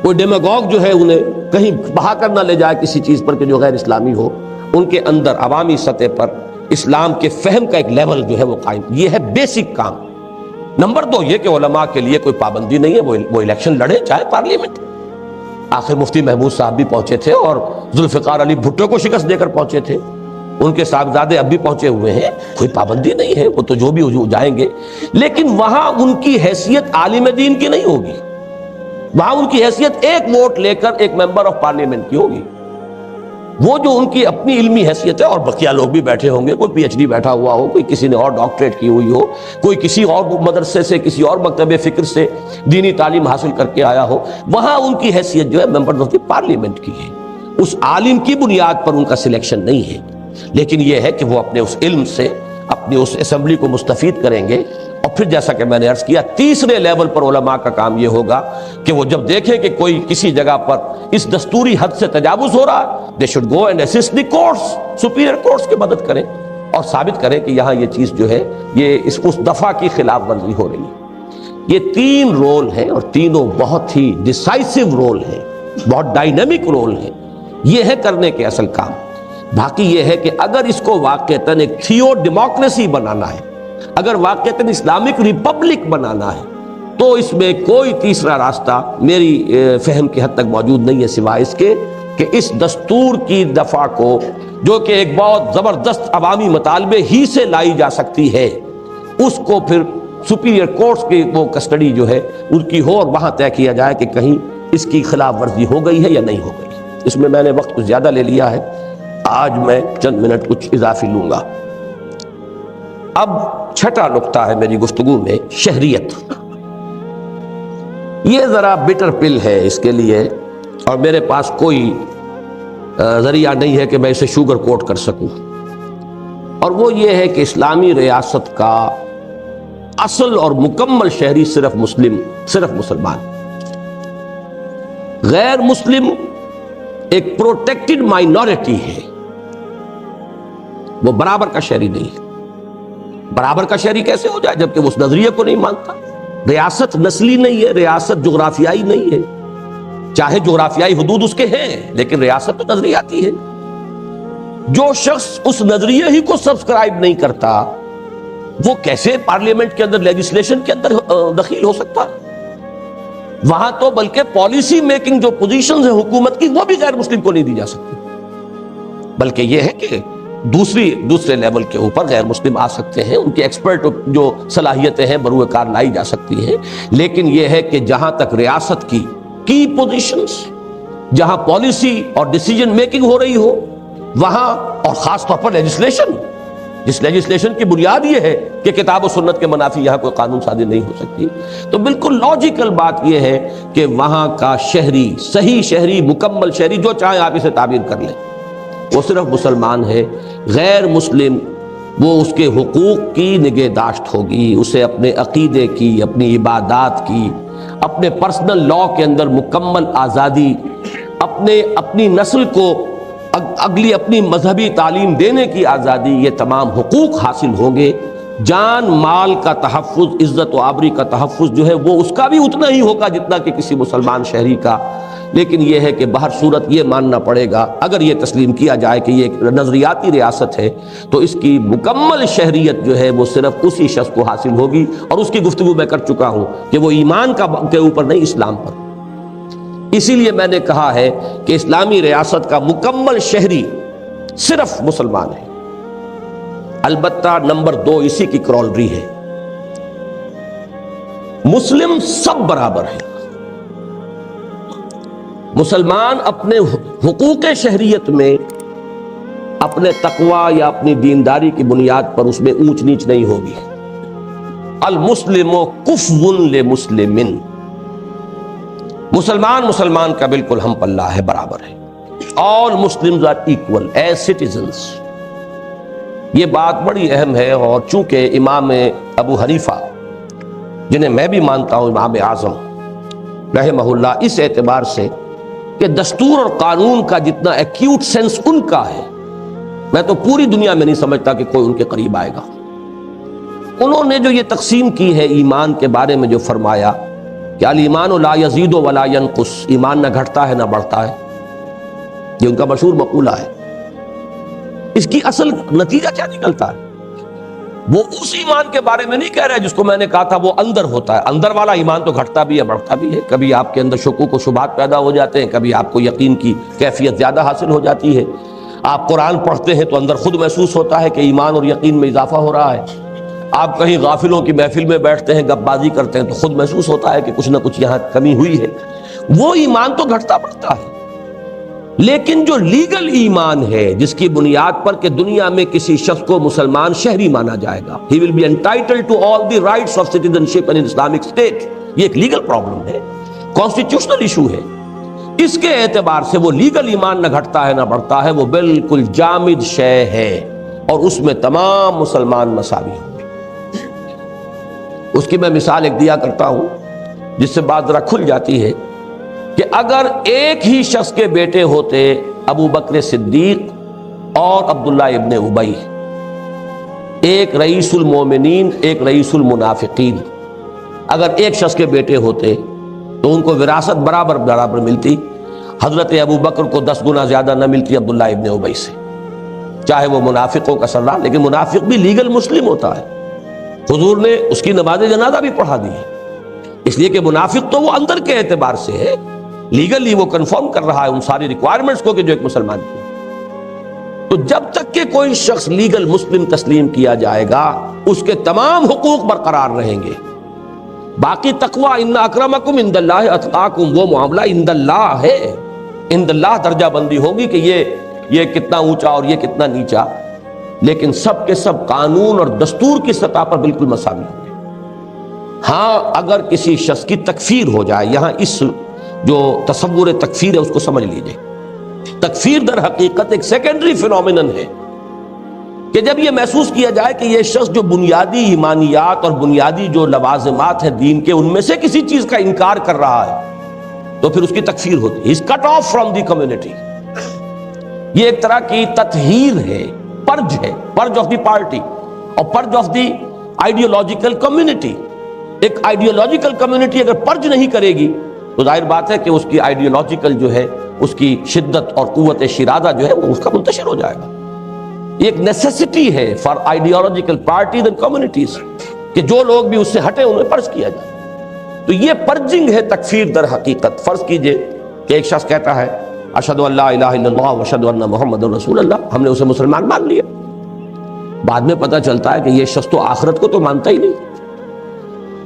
کوئی ڈیماگوگ جو ہے انہیں کہیں بہا کر نہ لے جائے کسی چیز پر کہ جو غیر اسلامی ہو۔ ان کے اندر عوامی سطح پر اسلام کے فہم کا ایک لیول جو ہے وہ قائم، یہ ہے بیسک کام۔ نمبر دو یہ کہ علماء کے لیے کوئی پابندی نہیں ہے، وہ الیکشن لڑے چاہے پارلیمنٹ۔ آخر مفتی محمود صاحب بھی پہنچے تھے اور ذوالفقار علی بھٹو کو شکست دے کر پہنچے تھے، ان کے صاحبزادے اب بھی پہنچے ہوئے ہیں، کوئی پابندی نہیں ہے، وہ تو جو بھی جائیں گے۔ لیکن وہاں ان کی حیثیت عالم دین کی نہیں ہوگی، وہاں ان کی حیثیت ایک ووٹ لے کر ایک ممبر آف پارلیمنٹ کی ہوگی۔ وہ جو ان کی اپنی علمی حیثیت ہے، اور بقیہ لوگ بھی بیٹھے ہوں گے، کوئی پی ایچ ڈی بیٹھا ہوا ہو، کوئی کسی نے اور ڈاکٹریٹ کی ہوئی ہو، کوئی کسی اور مدرسے سے، کسی اور مکتب فکر سے دینی تعلیم حاصل کر کے آیا ہو، وہاں ان کی حیثیت جو ہے ممبر آف دی پارلیمنٹ کی ہے۔ اس عالم کی بنیاد پر ان کا سلیکشن نہیں ہے، لیکن یہ ہے کہ وہ اپنے اس علم سے اپنی اس اسمبلی کو مستفید کریں گے، اور پھر جیسا کہ میں نے عرض کیا تیسرے لیول پر علماء کا کام یہ ہوگا کہ وہ جب دیکھیں کہ کوئی کسی جگہ پر اس دستوری حد سے تجاوز ہو رہا ہے they should go and assist the courts, superior courts کی مدد کریں اور ثابت کریں کہ یہاں یہ چیز جو ہے یہ اس دفعہ کی خلاف ورزی ہو رہی ہے۔ یہ تین رول ہیں اور تینوں بہت ہی ڈیسائسو رول ہیں، بہت ڈائنامک رول ہیں، یہ ہے کرنے کے اصل کام۔ باقی یہ ہے کہ اگر اس کو واقعتاً ایک تھیو ڈیموکریسی بنانا ہے، اگر واقعتاً اسلامک ریپبلک بنانا ہے، تو اس میں کوئی تیسرا راستہ میری فہم کی حد تک موجود نہیں ہے سوائے اس کے کہ اس دستور کی دفعہ کو، جو کہ ایک بہت زبردست عوامی مطالبے ہی سے لائی جا سکتی ہے، اس کو پھر سپیریئر کورٹس کی وہ کسٹڈی جو ہے ان کی ہو اور وہاں طے کیا جائے کہ کہیں اس کی خلاف ورزی ہو گئی ہے یا نہیں ہو گئی۔ اس میں نے وقت کچھ زیادہ لے لیا ہے، آج میں چند منٹ کچھ اضافی لوں گا۔ اب چھٹا نقطہ ہے میری گفتگو میں شہریت۔ یہ ذرا بٹر پل ہے اس کے لیے، اور میرے پاس کوئی ذریعہ نہیں ہے کہ میں اسے شوگر کوٹ کر سکوں، اور وہ یہ ہے کہ اسلامی ریاست کا اصل اور مکمل شہری صرف مسلمان، غیر مسلم ایک پروٹیکٹڈ مائنورٹی ہے، وہ برابر کا شہری نہیں ہے۔ برابر کا شہری کیسے ہو جائے جبکہ وہ اس نظریے کو نہیں مانتا؟ ریاست نسلی نہیں ہے، ریاست جغرافیائی نہیں ہے، چاہے جغرافیائی حدود اس کے ہیں لیکن ریاست تو نظریاتی ہے۔ جو شخص اس نظریے ہی کو سبسکرائب نہیں کرتا وہ کیسے پارلیمنٹ کے اندر لیجسلیشن کے اندر دخیل ہو سکتا؟ وہاں تو بلکہ پالیسی میکنگ جو پوزیشنز ہیں حکومت کی وہ بھی غیر مسلم کو نہیں دی جا سکتی، بلکہ یہ ہے کہ دوسرے لیول کے اوپر غیر مسلم آ سکتے ہیں، ان کی ایکسپرٹ جو صلاحیتیں ہیں بروئے کار لائی جا سکتی ہیں، لیکن یہ ہے کہ جہاں تک ریاست کی پوزیشنز، جہاں پالیسی اور ڈیسیجن میکنگ ہو رہی ہو وہاں، اور خاص طور پر لیجسلیشن، جس لیجسلیشن کی بنیاد یہ ہے کہ کتاب و سنت کے منافی یہاں کوئی قانون سازی نہیں ہو سکتی، تو بالکل لاجیکل بات یہ ہے کہ وہاں کا شہری، صحیح شہری، مکمل شہری، جو چاہے آپ اسے تعبیر کر لیں، وہ صرف مسلمان ہے۔ غیر مسلم وہ اس کے حقوق کی نگہداشت ہوگی، اسے اپنے عقیدے کی، اپنی عبادات کی، اپنے پرسنل لا کے اندر مکمل آزادی، اپنی نسل کو اگلی اپنی مذہبی تعلیم دینے کی آزادی، یہ تمام حقوق حاصل ہوں گے۔ جان مال کا تحفظ، عزت و آبری کا تحفظ جو ہے وہ اس کا بھی اتنا ہی ہوگا جتنا کہ کسی مسلمان شہری کا، لیکن یہ ہے کہ بہر صورت یہ ماننا پڑے گا، اگر یہ تسلیم کیا جائے کہ یہ ایک نظریاتی ریاست ہے تو اس کی مکمل شہریت جو ہے وہ صرف اسی شخص کو حاصل ہوگی، اور اس کی گفتگو میں کر چکا ہوں کہ وہ ایمان کے اوپر نہیں، اسلام پر۔ اسی لیے میں نے کہا ہے کہ اسلامی ریاست کا مکمل شہری صرف مسلمان ہے۔ البتہ نمبر 2 اسی کی کرولری ہے، مسلم سب برابر ہیں۔ مسلمان اپنے حقوق شہریت میں اپنے تقوی یا اپنی دینداری کی بنیاد پر اس میں اونچ نیچ نہیں ہوگی۔ المسلم کفو لمسلم، مسلمان کا بالکل ہم پلہ ہے، برابر ہے۔ All Muslims are equal as citizens۔ یہ بات بڑی اہم ہے، اور چونکہ امام ابو حنیفہ جنہیں میں بھی مانتا ہوں امام اعظم رحمہ اللہ، اس اعتبار سے کہ دستور اور قانون کا جتنا ایکیوٹ سینس ان کا ہے، میں تو پوری دنیا میں نہیں سمجھتا کہ کوئی ان کے قریب آئے گا۔ انہوں نے جو یہ تقسیم کی ہے ایمان کے بارے میں، جو فرمایا کہ الایمان لا یزید ولا ینقص، ایمان نہ گھٹتا ہے نہ بڑھتا ہے، یہ ان کا مشہور مقولہ ہے۔ اس کی اصل نتیجہ کیا نکلتا ہے؟ وہ اس ایمان کے بارے میں نہیں کہہ رہے جس کو میں نے کہا تھا وہ اندر ہوتا ہے۔ اندر والا ایمان تو گھٹتا بھی ہے بڑھتا بھی ہے، کبھی آپ کے اندر شکوک و شبہات پیدا ہو جاتے ہیں، کبھی آپ کو یقین کی کیفیت زیادہ حاصل ہو جاتی ہے۔ آپ قرآن پڑھتے ہیں تو اندر خود محسوس ہوتا ہے کہ ایمان اور یقین میں اضافہ ہو رہا ہے۔ آپ کہیں غافلوں کی محفل میں بیٹھتے ہیں، گپ بازی کرتے ہیں تو خود محسوس ہوتا ہے کہ کچھ نہ کچھ یہاں کمی ہوئی ہے۔ وہ ایمان تو گھٹتا بڑھتا ہے، لیکن جو لیگل ایمان ہے جس کی بنیاد پر کہ دنیا میں کسی شخص کو مسلمان شہری مانا جائے گا، he will be entitled to all the rights of citizenship in an Islamic state، یہ ایک لیگل پرابلم ہے، کانسٹیٹیوشنل ایشو ہے۔ اس کے اعتبار سے وہ لیگل ایمان نہ گھٹتا ہے نہ بڑھتا ہے، وہ بالکل جامد شے ہے، اور اس میں تمام مسلمان مساوی ہوں گے۔ اس کی میں مثال ایک دیا کرتا ہوں جس سے بات ذرا کھل جاتی ہے کہ اگر ایک ہی شخص کے بیٹے ہوتے ابو بکر صدیق اور عبداللہ ابن ابی، ایک رئیس المومنین ایک رئیس المنافقین، اگر ایک شخص کے بیٹے ہوتے تو ان کو وراثت برابر برابر ملتی. حضرت ابو بکر کو 10 گنا زیادہ نہ ملتی عبداللہ ابن ابی سے، چاہے وہ منافقوں کا سردار، لیکن منافق بھی لیگل مسلم ہوتا ہے. حضور نے اس کی نماز جنازہ بھی پڑھا دی ہے، اس لیے کہ منافق تو وہ اندر کے اعتبار سے ہے، لیگلی وہ کنفرم کر رہا ہے ان ساری ریکوائرمنٹس کو کہ جو ایک مسلمان کی. تو جب تک کہ کوئی شخص لیگل مسلم تسلیم کیا جائے گا اس کے تمام حقوق برقرار رہیں گے. باقی تقوی ان اکرمکم عند اللہ اتقاکم، وہ معاملہ عند اللہ ہے، عند اللہ درجہ بندی ہوگی کہ یہ کتنا اونچا اور یہ کتنا نیچا، لیکن سب کے سب قانون اور دستور کی سطح پر بالکل مساوی ہوں گے. ہاں اگر کسی شخص کی تکفیر ہو جائے، یہاں اس جو تصور تکفیر ہے اس کو سمجھ لیجئے. تکفیر در حقیقت ایک سیکنڈری فینومینن ہے کہ جب یہ محسوس کیا جائے کہ یہ شخص جو بنیادی ایمانیات اور بنیادی جو لوازمات ہیں دین کے ان میں سے کسی چیز کا انکار کر رہا ہے تو پھر اس کی تکفیر ہوتی ہے. He's cut off from the community. یہ ایک طرح کی تطہیر ہے، پرج ہے، پرج آف دی پارٹی اور purge of the ideological community. ایک آئیڈیولوجیکل کمیونٹی اگر پرج نہیں کرے گی تو ظاہر بات ہے کہ اس کی آئیڈیولوجیکل جو ہے اس کی شدت اور قوت شرادہ جو ہے وہ اس کا منتشر ہو جائے گا. یہ ایک نیسیسٹی ہے for ideological parties and communities کہ جو لوگ بھی اس سے ہٹے انہیں پرج کیا جائے. تو یہ پرجنگ ہے تکفیر در حقیقت. فرض کیجئے کہ ایک شخص کہتا ہے اشہدو ان لا الہ الا اللہ واشہدو ان محمد رسول اللہ، ہم نے اسے مسلمان مان لیا. بعد میں پتہ چلتا ہے کہ یہ شخص تو آخرت کو تو مانتا ہی نہیں،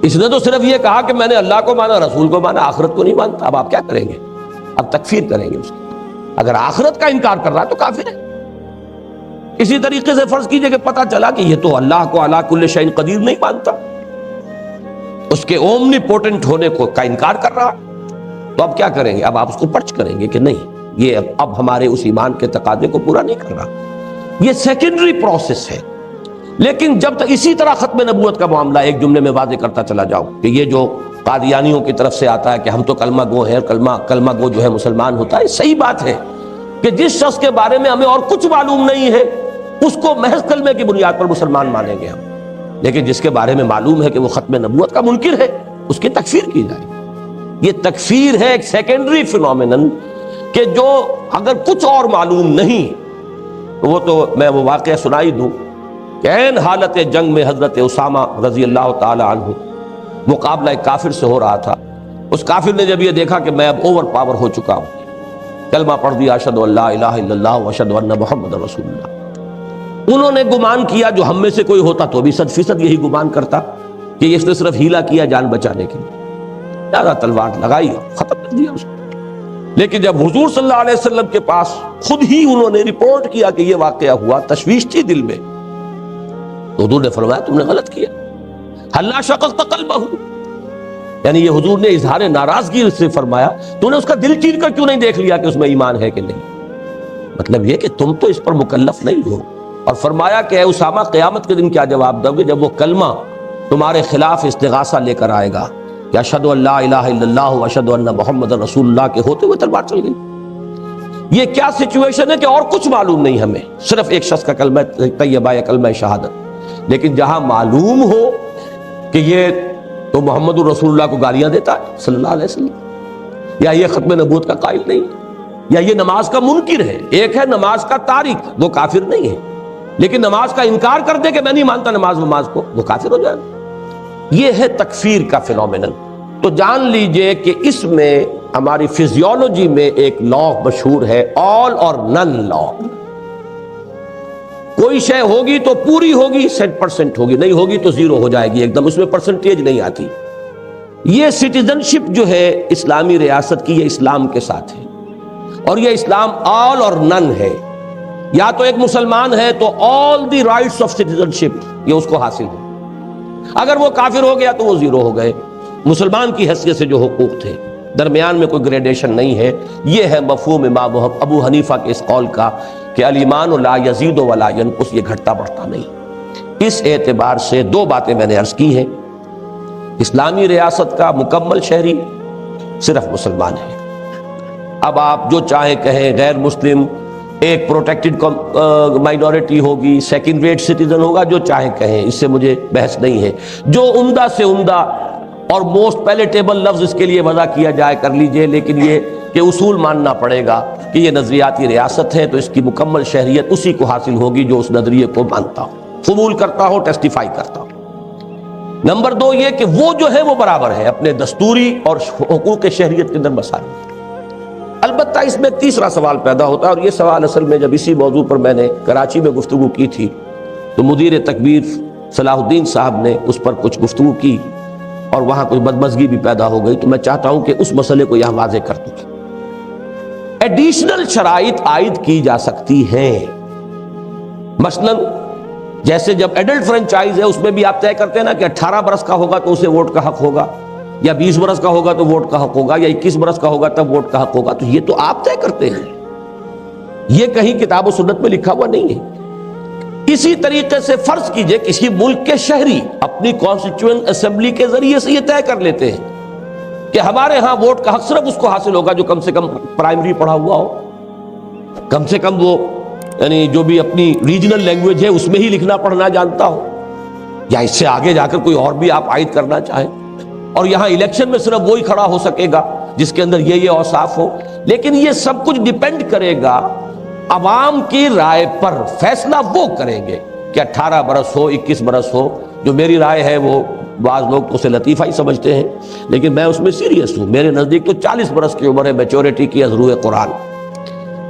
اس نے تو صرف یہ کہا کہ میں نے اللہ کو مانا، رسول کو مانا، آخرت کو نہیں مانتا. اب آپ کیا کریں گے؟ اب تکفیر کریں گے اس کی. اگر آخرت کا انکار کر رہا ہے تو کافر ہے. اسی طریقے سے فرض کیجئے کہ پتہ چلا کہ یہ تو اللہ کو علی کل شیء قدیر نہیں مانتا، اس کے اومنی پوٹنٹ ہونے کو کا انکار کر رہا، تو اب کیا کریں گے؟ اب آپ اس کو پرچ کریں گے کہ نہیں یہ اب ہمارے اس ایمان کے تقاضے کو پورا نہیں کر رہا. یہ سیکنڈری پروسیس ہے. لیکن جب تک اسی طرح ختم نبوت کا معاملہ ایک جملے میں واضح کرتا چلا جاؤ کہ یہ جو قادیانیوں کی طرف سے آتا ہے کہ ہم تو کلمہ گو ہیں، کلمہ گو جو ہے مسلمان ہوتا ہے، صحیح بات ہے کہ جس شخص کے بارے میں ہمیں اور کچھ معلوم نہیں ہے اس کو محض کلمے کی بنیاد پر مسلمان مانیں گے ہم، لیکن جس کے بارے میں معلوم ہے کہ وہ ختم نبوت کا منکر ہے اس کی تکفیر کی جائے. یہ تکفیر ہے ایک سیکنڈری فینومینن کہ جو اگر کچھ اور معلوم نہیں تو وہ تو میں وہ واقعہ سنائی دوں کہ عین حالت جنگ میں حضرت اسامہ رضی اللہ تعالی عنہ مقابلہ ایک کافر سے ہو رہا تھا. اس کافر نے جب یہ دیکھا کہ میں اب اوور پاور ہو چکا ہوں، کلمہ پڑھ دیا اشہد ان لا الہ الا اللہ واشہد ان محمد رسول اللہ. انہوں نے گمان کیا جو ہم میں سے کوئی ہوتا تو بھی 100% یہی گمان کرتا کہ اس نے صرف ہیلا کیا جان بچانے کے لیے، زیادہ تلوار لگائی اور ختم کر دیا اس کو. لیکن جب حضور صلی اللہ علیہ وسلم کے پاس خود ہی انہوں نے رپورٹ کیا کہ یہ واقعہ ہوا، تشویش تھی دل میں، تو حضور نے فرمایا تم نے غلط کیا. حلا شققت قلبہ، یعنی یہ حضور نے اظہار ناراضگی سے فرمایا تو نے اس کا دل چیر کر کیوں نہیں دیکھ لیا کہ اس میں ایمان ہے کہ نہیں. مطلب یہ کہ تم تو اس پر مکلف نہیں ہو. اور فرمایا کہ اے اسامہ قیامت کے دن کیا جواب دو گے جب وہ کلمہ تمہارے خلاف استغاثہ لے کر آئے گا کہ اشہد ان لا الہ الا اللہ واشہد ان محمد رسول اللہ کے ہوتے ہوئے تلوار چل گئی. یہ کیا سچویشن ہے کہ اور کچھ معلوم نہیں ہمیں، صرف ایک شخص کا کلمہ طیبہ یا کلمہ شہادت، لیکن جہاں معلوم ہو کہ یہ تو محمد رسول اللہ کو گالیاں دیتا ہے صلی اللہ علیہ وسلم، یا یہ ختم نبوت کا قائل نہیں، یا یہ نماز کا منکر ہے. ایک ہے نماز کا تارک، وہ کافر نہیں ہے، لیکن نماز کا انکار کر دے کہ میں نہیں مانتا نماز کو، وہ کافر ہو جائے. یہ ہے تکفیر کا فینومینن. تو جان لیجئے کہ اس میں ہماری فزیولوجی میں ایک لا مشہور ہے، آل اور نن لا. کوئی شے ہوگی تو پوری ہوگی، 100% ہوگی، نہیں ہوگی تو 0 ہو جائے گی ایک دم، اس میں پرسنٹیج نہیں آتی. یہ سٹیزن شپ جو ہے اسلامی ریاست کی، یہ اسلام کے ساتھ ہے، اور یہ اسلام آل اور نن ہے. یا تو ایک مسلمان ہے تو آل دی رائٹس آف سٹیزن شپ یہ اس کو حاصل ہے، اگر وہ کافر ہو گیا تو وہ 0 ہو گئے. مسلمان کی حیثیت سے جو حقوق تھے، درمیان میں کوئی گریڈیشن نہیں ہے. یہ ہے مفہوم امام ابو حنیفہ کے اس قول کا کہ الایمان لا یزید ولا ینقص، یہ گھٹتا بڑھتا نہیں. اس اعتبار سے 2 باتیں میں نے عرض کی ہیں. اسلامی ریاست کا مکمل شہری صرف مسلمان ہے. اب آپ جو چاہیں کہیں، غیر مسلم ایک پروٹیکٹڈ مائنورٹی ہوگی، سیکنڈ ریٹ سٹیزن ہوگا، جو چاہیں کہیں، اس سے مجھے بحث نہیں ہے. جو عمدہ سے عمدہ اور موسٹ پیلیٹیبل لفظ اس کے لیے وضع کیا جائے کر لیجئے، لیکن یہ کہ اصول ماننا پڑے گا کہ یہ نظریاتی ریاست ہے تو اس کی مکمل شہریت اسی کو حاصل ہوگی جو اس نظریے کو مانتا ہو، قبول کرتا ہو، ٹیسٹیفائی کرتا ہو. نمبر 2 یہ کہ وہ جو ہے وہ برابر ہے اپنے دستوری اور حقوق شہریت کے اندر مسائل. البتہ اس میں تیسرا سوال پیدا ہوتا ہے، اور یہ سوال اصل میں جب اسی موضوع پر میں نے کراچی میں گفتگو کی تھی تو مدیر تکبیر صلاح الدین صاحب نے اس پر کچھ گفتگو کی اور وہاں کچھ بدمزگی بھی پیدا ہو گئی، تو میں چاہتا ہوں کہ اس مسئلے کو یہاں واضح کر دوں. ایڈیشنل شرائط عائد کی جا سکتی ہیں. مثلا جیسے جب ایڈلٹ فرنچائز ہے اس میں بھی آپ طے کرتے ہیں نا کہ 18 برس کا ہوگا تو اسے ووٹ کا حق ہوگا، یا 20 برس کا ہوگا تو ووٹ کا حق ہوگا، یا 21 برس کا ہوگا تب ووٹ کا حق ہوگا. تو یہ تو آپ طے کرتے ہیں، یہ کہیں کتاب و سنت میں لکھا ہوا نہیں ہے. اسی طریقے سے فرض کیجئے کسی ملک کے شہری اپنی کانسٹیٹیوئنٹ اسمبلی کے ذریعے سے یہ طے کر لیتے ہیں کہ ہمارے ہاں ووٹ کا حق صرف اس کو حاصل ہوگا جو کم سے کم پرائمری پڑھا ہوا ہو، کم سے کم وہ یعنی جو بھی اپنی ریجنل لینگویج ہے اس میں ہی لکھنا پڑھنا جانتا ہو، یا اس سے آگے جا کر کوئی اور بھی آپ عائد کرنا چاہیں. اور یہاں الیکشن میں صرف وہی کھڑا ہو سکے گا جس کے اندر یہ اوصاف ہو. لیکن یہ سب کچھ ڈیپینڈ کرے گا عوام کی رائے پر. فیصلہ وہ کریں گے کہ 18 برس ہو، 21 برس ہو. جو میری رائے ہے وہ بعض لوگ اسے لطیفہ ہی سمجھتے ہیں، لیکن میں اس میں سیریس ہوں. میرے نزدیک تو 40 برس کی عمر ہے میچورٹی کی از روح قرآن.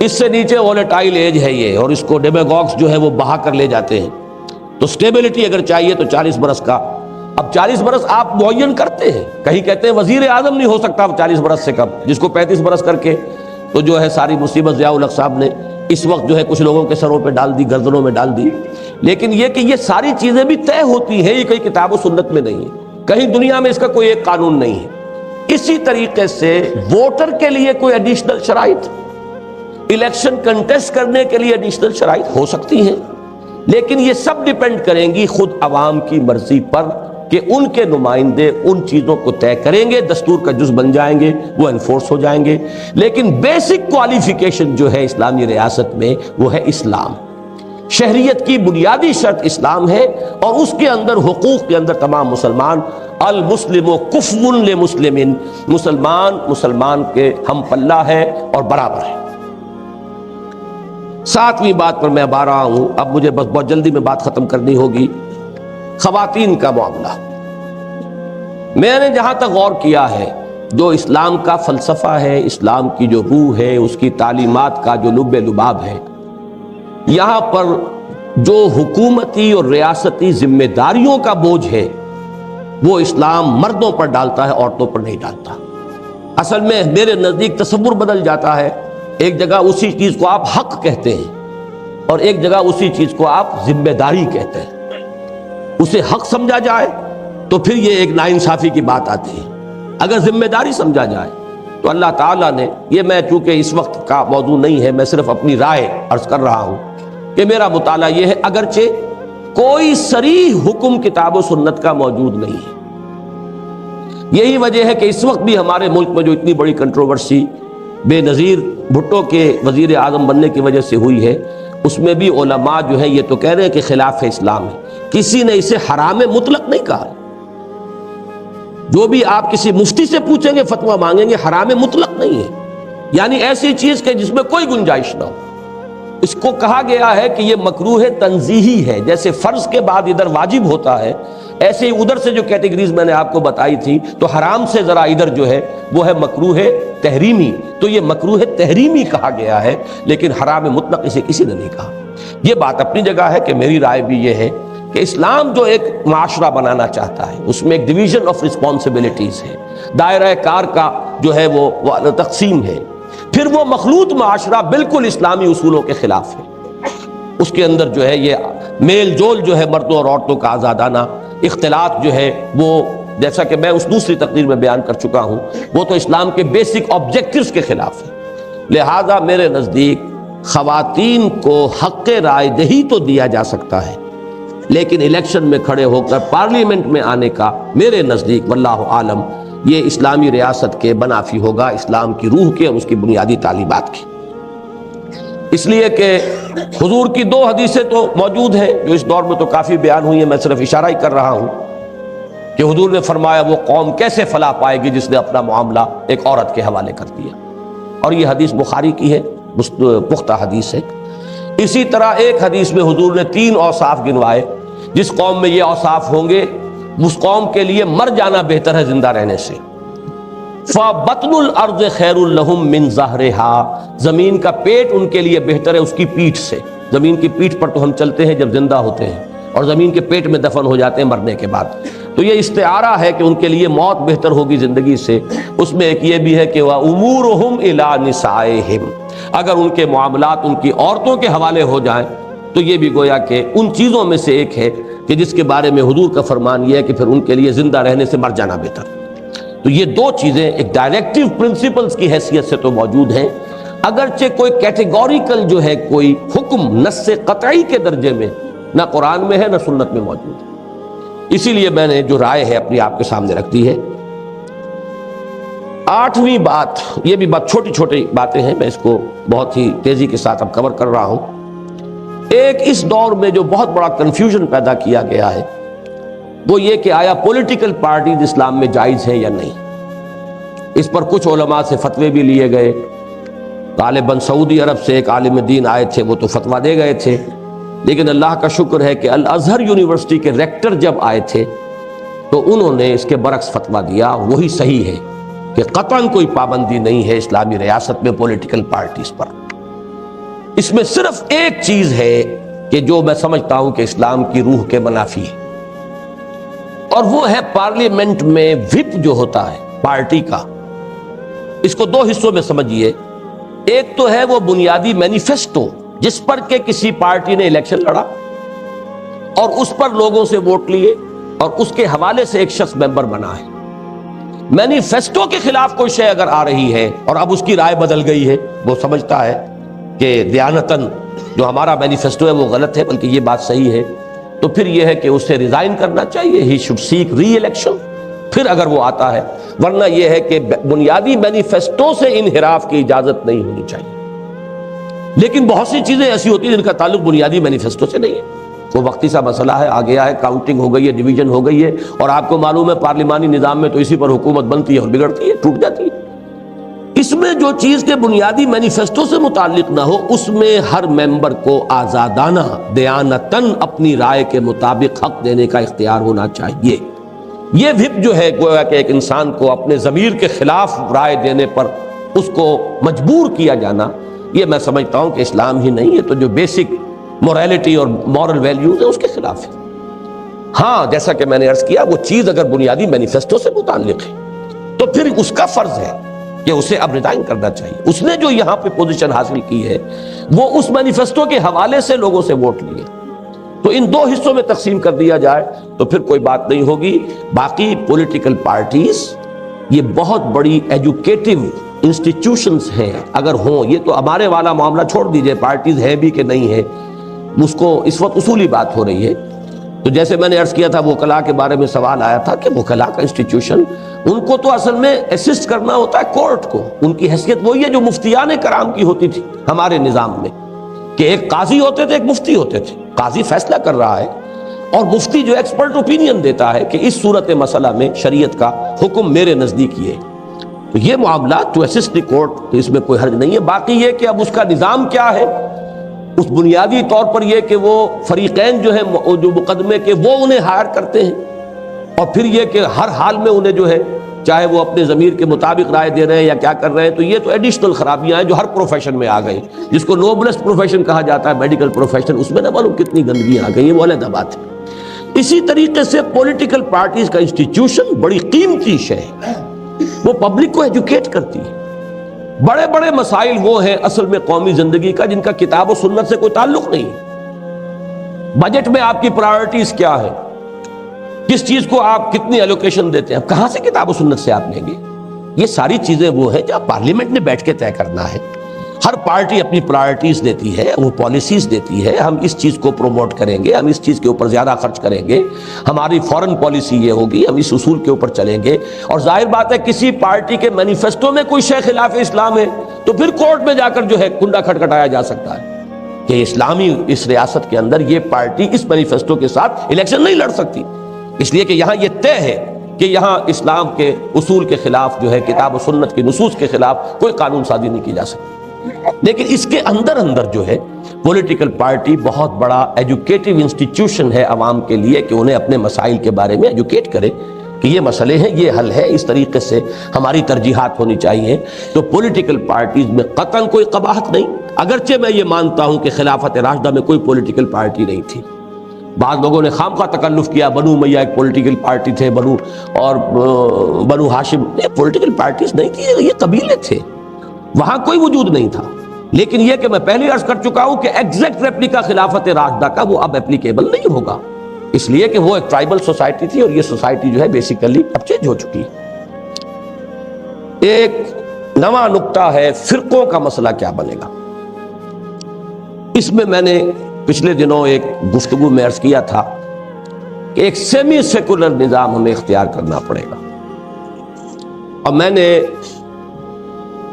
اس سے نیچے وولیٹائل ایج ہے یہ، اور اس کو ڈیمیگوگس جو ہے وہ بہا کر لے جاتے ہیں. تو سٹیبلٹی اگر چاہیے تو 40 برس کا. اب 40 برس آپ معین کرتے ہیں، کہیں کہتے ہیں وزیر اعظم نہیں ہو سکتا 40 برس سے کم، جس کو 35 برس کر کے تو جو ہے ساری مصیبت ضیاء الحق صاحب نے اس وقت جو ہے کچھ لوگوں کے سروں پہ ڈال دی، گردنوں میں ڈال دی. لیکن یہ کہ یہ ساری چیزیں بھی طے ہوتی ہیں، یہ کہیں کتاب و سنت میں نہیں ہے، کہیں دنیا میں اس کا کوئی ایک قانون نہیں ہے. اسی طریقے سے ووٹر کے لیے کوئی ایڈیشنل شرائط، الیکشن کنٹیسٹ کرنے کے لیے ایڈیشنل شرائط ہو سکتی ہیں، لیکن یہ سب ڈیپینڈ کریں گی خود عوام کی مرضی پر کہ ان کے نمائندے ان چیزوں کو طے کریں گے، دستور کا جز بن جائیں گے، وہ انفورس ہو جائیں گے. لیکن بیسک کوالیفیکیشن جو ہے اسلامی ریاست میں وہ ہے اسلام. شہریت کی بنیادی شرط اسلام ہے، اور اس کے اندر حقوق کے اندر تمام مسلمان المسلم کفو لمسلم، مسلمان کے ہم پلہ ہے اور برابر ہے. 7ویں بات پر میں اب آ رہا ہوں، اب مجھے بس بہت جلدی میں بات ختم کرنی ہوگی. خواتین کا معاملہ. میں نے جہاں تک غور کیا ہے، جو اسلام کا فلسفہ ہے، اسلام کی جو روح ہے، اس کی تعلیمات کا جو لب لباب ہے، یہاں پر جو حکومتی اور ریاستی ذمہ داریوں کا بوجھ ہے وہ اسلام مردوں پر ڈالتا ہے، عورتوں پر نہیں ڈالتا. اصل میں میرے نزدیک تصور بدل جاتا ہے. ایک جگہ اسی چیز کو آپ حق کہتے ہیں اور ایک جگہ اسی چیز کو آپ ذمہ داری کہتے ہیں. اسے حق سمجھا جائے تو پھر یہ ایک ناانصافی کی بات آتی ہے. اگر ذمہ داری سمجھا جائے تو اللہ تعالیٰ نے، یہ میں چونکہ اس وقت کا موضوع نہیں ہے، میں صرف اپنی رائے عرض کر رہا ہوں کہ میرا مطالعہ یہ ہے، اگرچہ کوئی صریح حکم کتاب و سنت کا موجود نہیں ہے. یہی وجہ ہے کہ اس وقت بھی ہمارے ملک میں جو اتنی بڑی کنٹروورسی بے نظیر بھٹو کے وزیر اعظم بننے کی وجہ سے ہوئی ہے، اس میں بھی علماء جو ہے یہ تو کہہ رہے ہیں کہ خلاف اسلام ہے. کسی نے اسے حرام مطلق نہیں کہا. جو بھی آپ کسی مفتی سے پوچھیں گے، فتویٰ مانگیں گے، حرام مطلق نہیں ہے، یعنی ایسی چیز کہ جس میں کوئی گنجائش نہ ہو. اس کو کہا گیا ہے کہ یہ مکروہ تنزیہی ہے. جیسے فرض کے بعد ادھر واجب ہوتا ہے، ایسے ہی ادھر سے جو کیٹیگریز میں نے آپ کو بتائی تھی، تو حرام سے ذرا ادھر جو ہے وہ ہے مکروہ تحریمی. تو یہ مکروہ تحریمی کہا گیا ہے، لیکن حرام مطلق اسے کسی نے نہیں کہا. یہ بات اپنی جگہ ہے کہ میری رائے بھی یہ ہے کہ اسلام جو ایک معاشرہ بنانا چاہتا ہے، اس میں ایک ڈویژن آف رسپانسبلٹیز ہے، دائرہ کار کا جو ہے وہ تقسیم ہے. پھر وہ مخلوط معاشرہ بالکل اسلامی اصولوں کے خلاف ہے. اس کے اندر جو ہے یہ میل جول جو ہے مردوں اور عورتوں کا آزادانہ اختلاط جو ہے وہ، جیسا کہ میں اس دوسری تقریر میں بیان کر چکا ہوں، وہ تو اسلام کے بیسک آبجیکٹیوز کے خلاف ہے. لہذا میرے نزدیک خواتین کو حق رائے دہی تو دیا جا سکتا ہے، لیکن الیکشن میں کھڑے ہو کر پارلیمنٹ میں آنے کا میرے نزدیک واللہ عالم یہ اسلامی ریاست کے منافی ہوگا، اسلام کی روح کے اور اس کی بنیادی تعلیمات کی۔ اس لیے کہ حضور کی 2 حدیثیں تو موجود ہیں جو اس دور میں تو کافی بیان ہوئی ہیں، میں صرف اشارہ ہی کر رہا ہوں کہ حضور نے فرمایا وہ قوم کیسے فلاح پائے گی جس نے اپنا معاملہ ایک عورت کے حوالے کر دیا، اور یہ حدیث بخاری کی ہے، پختہ حدیث ہے۔ اسی طرح ایک حدیث میں حضور نے 3 اوصاف گنوائے، جس قوم میں یہ اوصاف ہوں گے اس قوم کے لیے مر جانا بہتر ہے زندہ رہنے سے۔ فَبَطْنُ الْأَرْضِ خَيْرٌ لَهُم مِّن ظَهْرِهَا، زمین کا پیٹ ان کے لیے بہتر ہے اس کی پیٹھ سے۔ زمین کی پیٹھ پر تو ہم چلتے ہیں جب زندہ ہوتے ہیں، اور زمین کے پیٹ میں دفن ہو جاتے ہیں مرنے کے بعد، تو یہ استعارہ ہے کہ ان کے لیے موت بہتر ہوگی زندگی سے۔ اس میں ایک یہ بھی ہے کہ وَأُمُورُهُمْ إِلَىٰ نِسَائِهِمْ، اگر ان کے معاملات ان کی عورتوں کے حوالے ہو جائیں تو یہ بھی گویا کہ ان چیزوں میں سے ایک ہے کہ جس کے بارے میں حضور کا فرمان یہ ہے کہ پھر ان کے لیے زندہ رہنے سے مر جانا بہتر۔ تو یہ 2 چیزیں ایک ڈائریکٹیو پرنسپلز کی حیثیت سے تو موجود ہیں، اگرچہ کوئی کیٹیگوریکل جو ہے کوئی حکم نص قطعی کے درجے میں نہ قرآن میں ہے نہ سنت میں موجود ہے۔ اسی لیے میں نے جو رائے ہے اپنی آپ کے سامنے رکھ دی ہے۔ 8ویں بات، یہ بھی بات چھوٹی چھوٹی باتیں ہیں، میں اس کو بہت ہی تیزی کے ساتھ اب کور کر رہا ہوں۔ ایک اس دور میں جو بہت بڑا کنفیوژن پیدا کیا گیا ہے وہ یہ کہ آیا پولیٹیکل پارٹیز اسلام میں جائز ہیں یا نہیں۔ اس پر کچھ علماء سے فتوے بھی لیے گئے، غالباً سعودی عرب سے ایک عالم دین آئے تھے، وہ تو فتویٰ دے گئے تھے، لیکن اللہ کا شکر ہے کہ الازہر یونیورسٹی کے ریکٹر جب آئے تھے تو انہوں نے اس کے برعکس فتویٰ دیا، وہی صحیح ہے کہ قطعاً کوئی پابندی نہیں ہے اسلامی ریاست میں پولیٹیکل پارٹیز پر۔ اس میں صرف ایک چیز ہے کہ جو میں سمجھتا ہوں کہ اسلام کی روح کے منافی ہے، اور وہ ہے پارلیمنٹ میں وپ جو ہوتا ہے پارٹی کا۔ اس کو 2 حصوں میں سمجھیے، ایک تو ہے وہ بنیادی مینیفیسٹو جس پر کہ کسی پارٹی نے الیکشن لڑا اور اس پر لوگوں سے ووٹ لیے اور اس کے حوالے سے ایک شخص ممبر بنا ہے۔ مینیفیسٹو کے خلاف کوئی شے اگر آ رہی ہے اور اب اس کی رائے بدل گئی ہے، وہ سمجھتا ہے کہ دیانتاً جو ہمارا مینیفیسٹو ہے وہ غلط ہے بلکہ یہ بات صحیح ہے، تو پھر یہ ہے کہ اسے ریزائن کرنا چاہیے، he should seek re election, پھر اگر وہ آتا ہے، ورنہ یہ ہے کہ بنیادی مینیفیسٹو سے انحراف کی اجازت نہیں ہونی چاہیے۔ لیکن بہت سی چیزیں ایسی ہوتی ہیں جن کا تعلق بنیادی مینیفیسٹو سے نہیں ہے، وہ وقتی سا مسئلہ ہے، آ گیا ہے، کاؤنٹنگ ہو گئی ہے، ڈویژن ہو گئی ہے، اور آپ کو معلوم ہے پارلیمانی نظام میں تو اسی پر حکومت بنتی ہے اور بگڑتی ہے، ٹوٹ جاتی ہے۔ اس میں جو چیز کے بنیادی مینیفیسٹو سے متعلق نہ ہو، اس میں ہر ممبر کو آزادانہ دیانتاً اپنی رائے کے مطابق حق دینے کا اختیار ہونا چاہیے۔ یہ وپ جو ہے گویا کہ ایک انسان کو اپنے ضمیر کے خلاف رائے دینے پر اس کو مجبور کیا جانا، یہ میں سمجھتا ہوں کہ اسلام ہی نہیں ہے تو جو بیسک موریلٹی اور مورل ویلیوز ہے اس کے خلاف ہے۔ ہاں، جیسا کہ میں نے عرض کیا، وہ چیز اگر بنیادی مینیفیسٹو سے متعلق ہے تو پھر اس کا فرض ہے کہ اسے اب ریزائن کرنا چاہیے۔ اس نے جو یہاں پہ پوزیشن حاصل کی ہے وہ اس مینیفیسٹو کے حوالے سے لوگوں سے ووٹ لیے، تو ان 2 حصوں میں تقسیم کر دیا جائے تو پھر کوئی بات نہیں ہوگی۔ باقی پولیٹیکل پارٹیز یہ بہت بڑی ایجوکیٹو انسٹیٹیوشنز ہیں، اگر ہوں، یہ تو ہمارے والا معاملہ چھوڑ دیجئے پارٹیز ہیں بھی کہ نہیں ہے، اس کو اس وقت اصولی بات ہو رہی ہے۔ تو جیسے میں نے عرض کیا تھا وکلاء کے بارے میں سوال آیا تھا کہ وکلاء کا انسٹیٹیوشن، ان کو تو اصل میں اسسٹ کرنا ہوتا ہے کورٹ کو، ان کی حیثیت وہی ہے جو مفتیان کرام کی ہوتی تھی ہمارے نظام میں، کہ ایک قاضی ہوتے تھے، ایک مفتی ہوتے تھے۔ قاضی فیصلہ کر رہا ہے اور مفتی جو ایکسپرٹ اوپینین دیتا ہے کہ اس صورت مسئلہ میں شریعت کا حکم میرے نزدیک یہ ہے، تو یہ معاملات ٹو اسسٹ دی کورٹ، اس میں کوئی حرج نہیں ہے۔ باقی یہ کہ اب اس کا نظام کیا ہے، اس بنیادی طور پر یہ کہ وہ فریقین جو ہیں جو مقدمے کے وہ انہیں ہائر کرتے ہیں، اور پھر یہ کہ ہر حال میں انہیں جو ہے چاہے وہ اپنے ضمیر کے مطابق رائے دے رہے ہیں یا کیا کر رہے ہیں، تو یہ تو ایڈیشنل خرابیاں ہیں جو ہر پروفیشن میں آ گئی، جس کو نوبلسٹ پروفیشن کہا جاتا ہے میڈیکل پروفیشن، اس میں نہ معلوم کتنی گندگیاں آ گئی ہیں، وہ علیحدہ بات ہے۔ اسی طریقے سے پولیٹیکل پارٹیز کا انسٹیٹیوشن بڑی قیمتی شے ہے، وہ پبلک کو ایجوکیٹ کرتی ہے۔ بڑے بڑے مسائل وہ ہیں اصل میں قومی زندگی کا جن کا کتاب و سنت سے کوئی تعلق نہیں ہے۔ بجٹ میں آپ کی پرائورٹیز کیا ہے، کس چیز کو آپ کتنی ایلوکیشن دیتے ہیں، کہاں سے کتاب و سنت سے آپ لیں گے؟ یہ ساری چیزیں وہ ہیں جو پارلیمنٹ نے بیٹھ کے طے کرنا ہے۔ ہر پارٹی اپنی پرائرٹیز دیتی ہے، وہ پالیسیز دیتی ہے، ہم اس چیز کو پروموٹ کریں گے، ہم اس چیز کے اوپر زیادہ خرچ کریں گے، ہماری فورن پالیسی یہ ہوگی، ہم اس اصول کے اوپر چلیں گے۔ اور ظاہر بات ہے کسی پارٹی کے مینیفیسٹو میں کوئی شے خلاف اسلام ہے تو پھر کورٹ میں جا کر جو ہے کنڈا کھٹکھٹایا جا سکتا ہے کہ اسلامی اس ریاست کے اندر یہ پارٹی اس مینیفیسٹو کے ساتھ الیکشن نہیں لڑ سکتی، اس لیے کہ یہاں یہ طے ہے کہ یہاں اسلام کے اصول کے خلاف جو ہے کتاب و سنت کی نصوص کے خلاف کوئی قانون سازی نہیں کی جا سکتی۔ لیکن اس کے اندر جو ہے پولیٹیکل پارٹی بہت بڑا ایجوکیٹو انسٹیٹیوشن ہے عوام کے لیے کہ انہیں اپنے مسائل کے بارے میں ایجوکیٹ کرے کہ یہ مسئلے ہیں، یہ حل ہے، اس طریقے سے ہماری ترجیحات ہونی چاہیے۔ تو پولیٹیکل پارٹیز میں قطعاً کوئی قباحت نہیں، اگرچہ میں یہ مانتا ہوں کہ خلافت راشدہ میں کوئی پولیٹیکل پارٹی نہیں تھی۔ بعض لوگوں نے خامخواہ تکلف کیا، بنو امیہ ایک پولیٹیکل پارٹی تھے، بنو ہاشم، یہ پولیٹیکل پارٹیز نہیں تھی، یہ قبیلے تھے، وہاں کوئی وجود نہیں تھا۔ لیکن یہ کہ میں پہلے عرض کر چکا ہوں کہ ایگزیکٹ ریپلیکا خلافت راشدہ کا وہ اب اپلیکیبل نہیں ہوگا، اس لیے کہ وہ ایک ٹرائبل سوسائٹی تھی اور یہ سوسائٹی جو ہے بیسیکلی اب چینج ہو چکی ہے۔ ایک نواں نقطہ ہے فرقوں کا مسئلہ کیا بنے گا۔ اس میں نے پچھلے دنوں ایک گفتگو میں عرض کیا تھا کہ ایک سیمی سیکولر نظام ہمیں اختیار کرنا پڑے گا، اور میں نے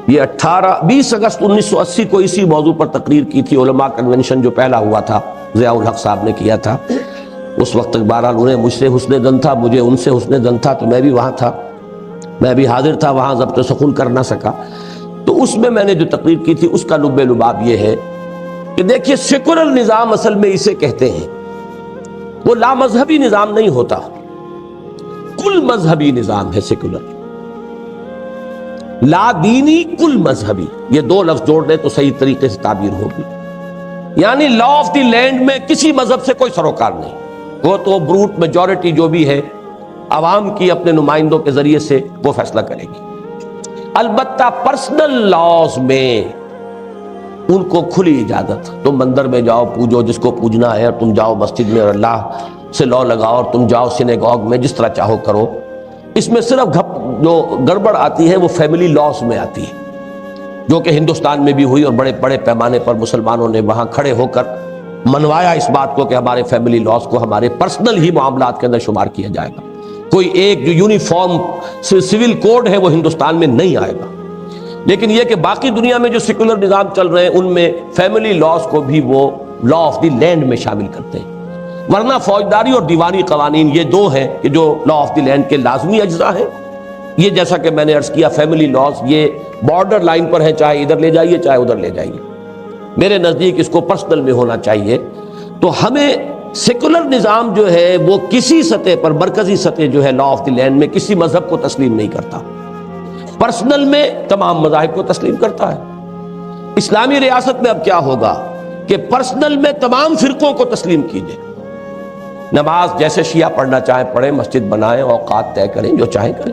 یہ 20 اگست 1980 کو اسی موضوع پر تقریر کی تھی، علماء کنونشن جو پہلا ہوا تھا ضیاء الحق صاحب نے کیا تھا۔ اس وقت تک بہرحال انہیں مجھ سے حسن ظن تھا، مجھے ان سے حسن ظن تھا، تو میں بھی وہاں تھا، میں بھی حاضر تھا وہاں، ضبط سخن کر نہ سکا۔ تو اس میں نے جو تقریر کی تھی اس کا لب لباب یہ ہے کہ دیکھیے سیکولر نظام اصل میں اسے کہتے ہیں، وہ لا مذہبی نظام نہیں ہوتا، کل مذہبی نظام ہے سیکولر، لا دینی کل مذہبی، یہ دو لفظ جوڑ دیں تو صحیح طریقے سے تعبیر ہوگی۔ یعنی لا آف دی لینڈ میں کسی مذہب سے کوئی سروکار نہیں، وہ تو بروٹ میجورٹی جو بھی ہے عوام کی اپنے نمائندوں کے ذریعے سے وہ فیصلہ کرے گی۔ البتہ پرسنل لاز میں ان کو کھلی اجازت، تم مندر میں جاؤ پوجو جس کو پوجنا ہے، اور تم جاؤ مسجد میں اور اللہ سے لو لگاؤ، اور تم جاؤ سینیگوگ میں جس طرح چاہو کرو۔ اس میں صرف جو گڑبڑ آتی ہے وہ فیملی لاز میں آتی ہے، جو کہ ہندوستان میں بھی ہوئی اور بڑے بڑے پیمانے پر مسلمانوں نے وہاں کھڑے ہو کر منوایا اس بات کو کہ ہمارے فیملی لاز کو ہمارے پرسنل ہی معاملات کے اندر شمار کیا جائے گا، کوئی ایک جو یونیفارم سول کوڈ ہے وہ ہندوستان میں نہیں آئے گا۔ لیکن یہ کہ باقی دنیا میں جو سیکولر نظام چل رہے ہیں ان میں فیملی لاز کو بھی وہ لا آف دی لینڈ میں شامل کرتے ہیں، ورنہ فوجداری اور دیوانی قوانین یہ دو ہیں کہ جو لا آف دی لینڈ کے لازمی اجزاء ہیں۔ یہ جیسا کہ میں نے عرض کیا فیملی لاز یہ بارڈر لائن پر ہیں، چاہے ادھر لے جائیے چاہے ادھر لے جائیے، میرے نزدیک اس کو پرسنل میں ہونا چاہیے۔ تو ہمیں سیکولر نظام جو ہے وہ کسی سطح پر، مرکزی سطح جو ہے لا آف دی لینڈ میں کسی مذہب کو تسلیم نہیں کرتا، پرسنل میں تمام مذاہب کو تسلیم کرتا ہے۔ اسلامی ریاست میں اب کیا ہوگا کہ پرسنل میں تمام فرقوں کو تسلیم کیجئے، نماز جیسے شیعہ پڑھنا چاہیں پڑھیں، مسجد بنائیں، اوقات طے کریں، جو چاہیں کریں،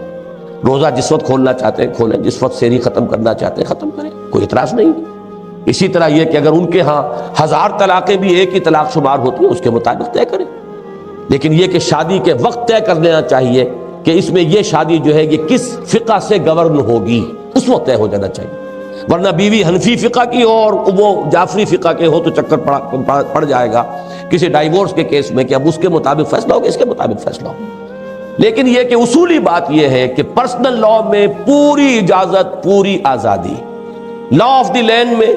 روزہ جس وقت کھولنا چاہتے ہیں کھولیں، جس وقت سحری ختم کرنا چاہتے ہیں ختم کریں، کوئی اعتراض نہیں۔ اسی طرح یہ کہ اگر ان کے ہاں 1000 طلاقیں بھی ایک ہی طلاق شمار ہوتی ہیں اس کے مطابق طے کریں، لیکن یہ کہ شادی کے وقت طے کر دینا چاہیے کہ اس میں یہ شادی جو ہے یہ کس فقہ سے گورن ہوگی، اس وقت طے ہو جانا چاہیے، ورنہ بیوی حنفی فقہ کی ہو اور وہ جعفری فقہ کے ہو تو چکر پڑ جائے گا کسی ڈائیورس کے کیس میں کہ اب اس کے مطابق فیصلہ ہوگا، اس کے مطابق فیصلہ ہوگا۔ لیکن یہ کہ اصولی بات یہ ہے کہ پرسنل لا میں پوری اجازت، پوری آزادی، لا آف دی لینڈ میں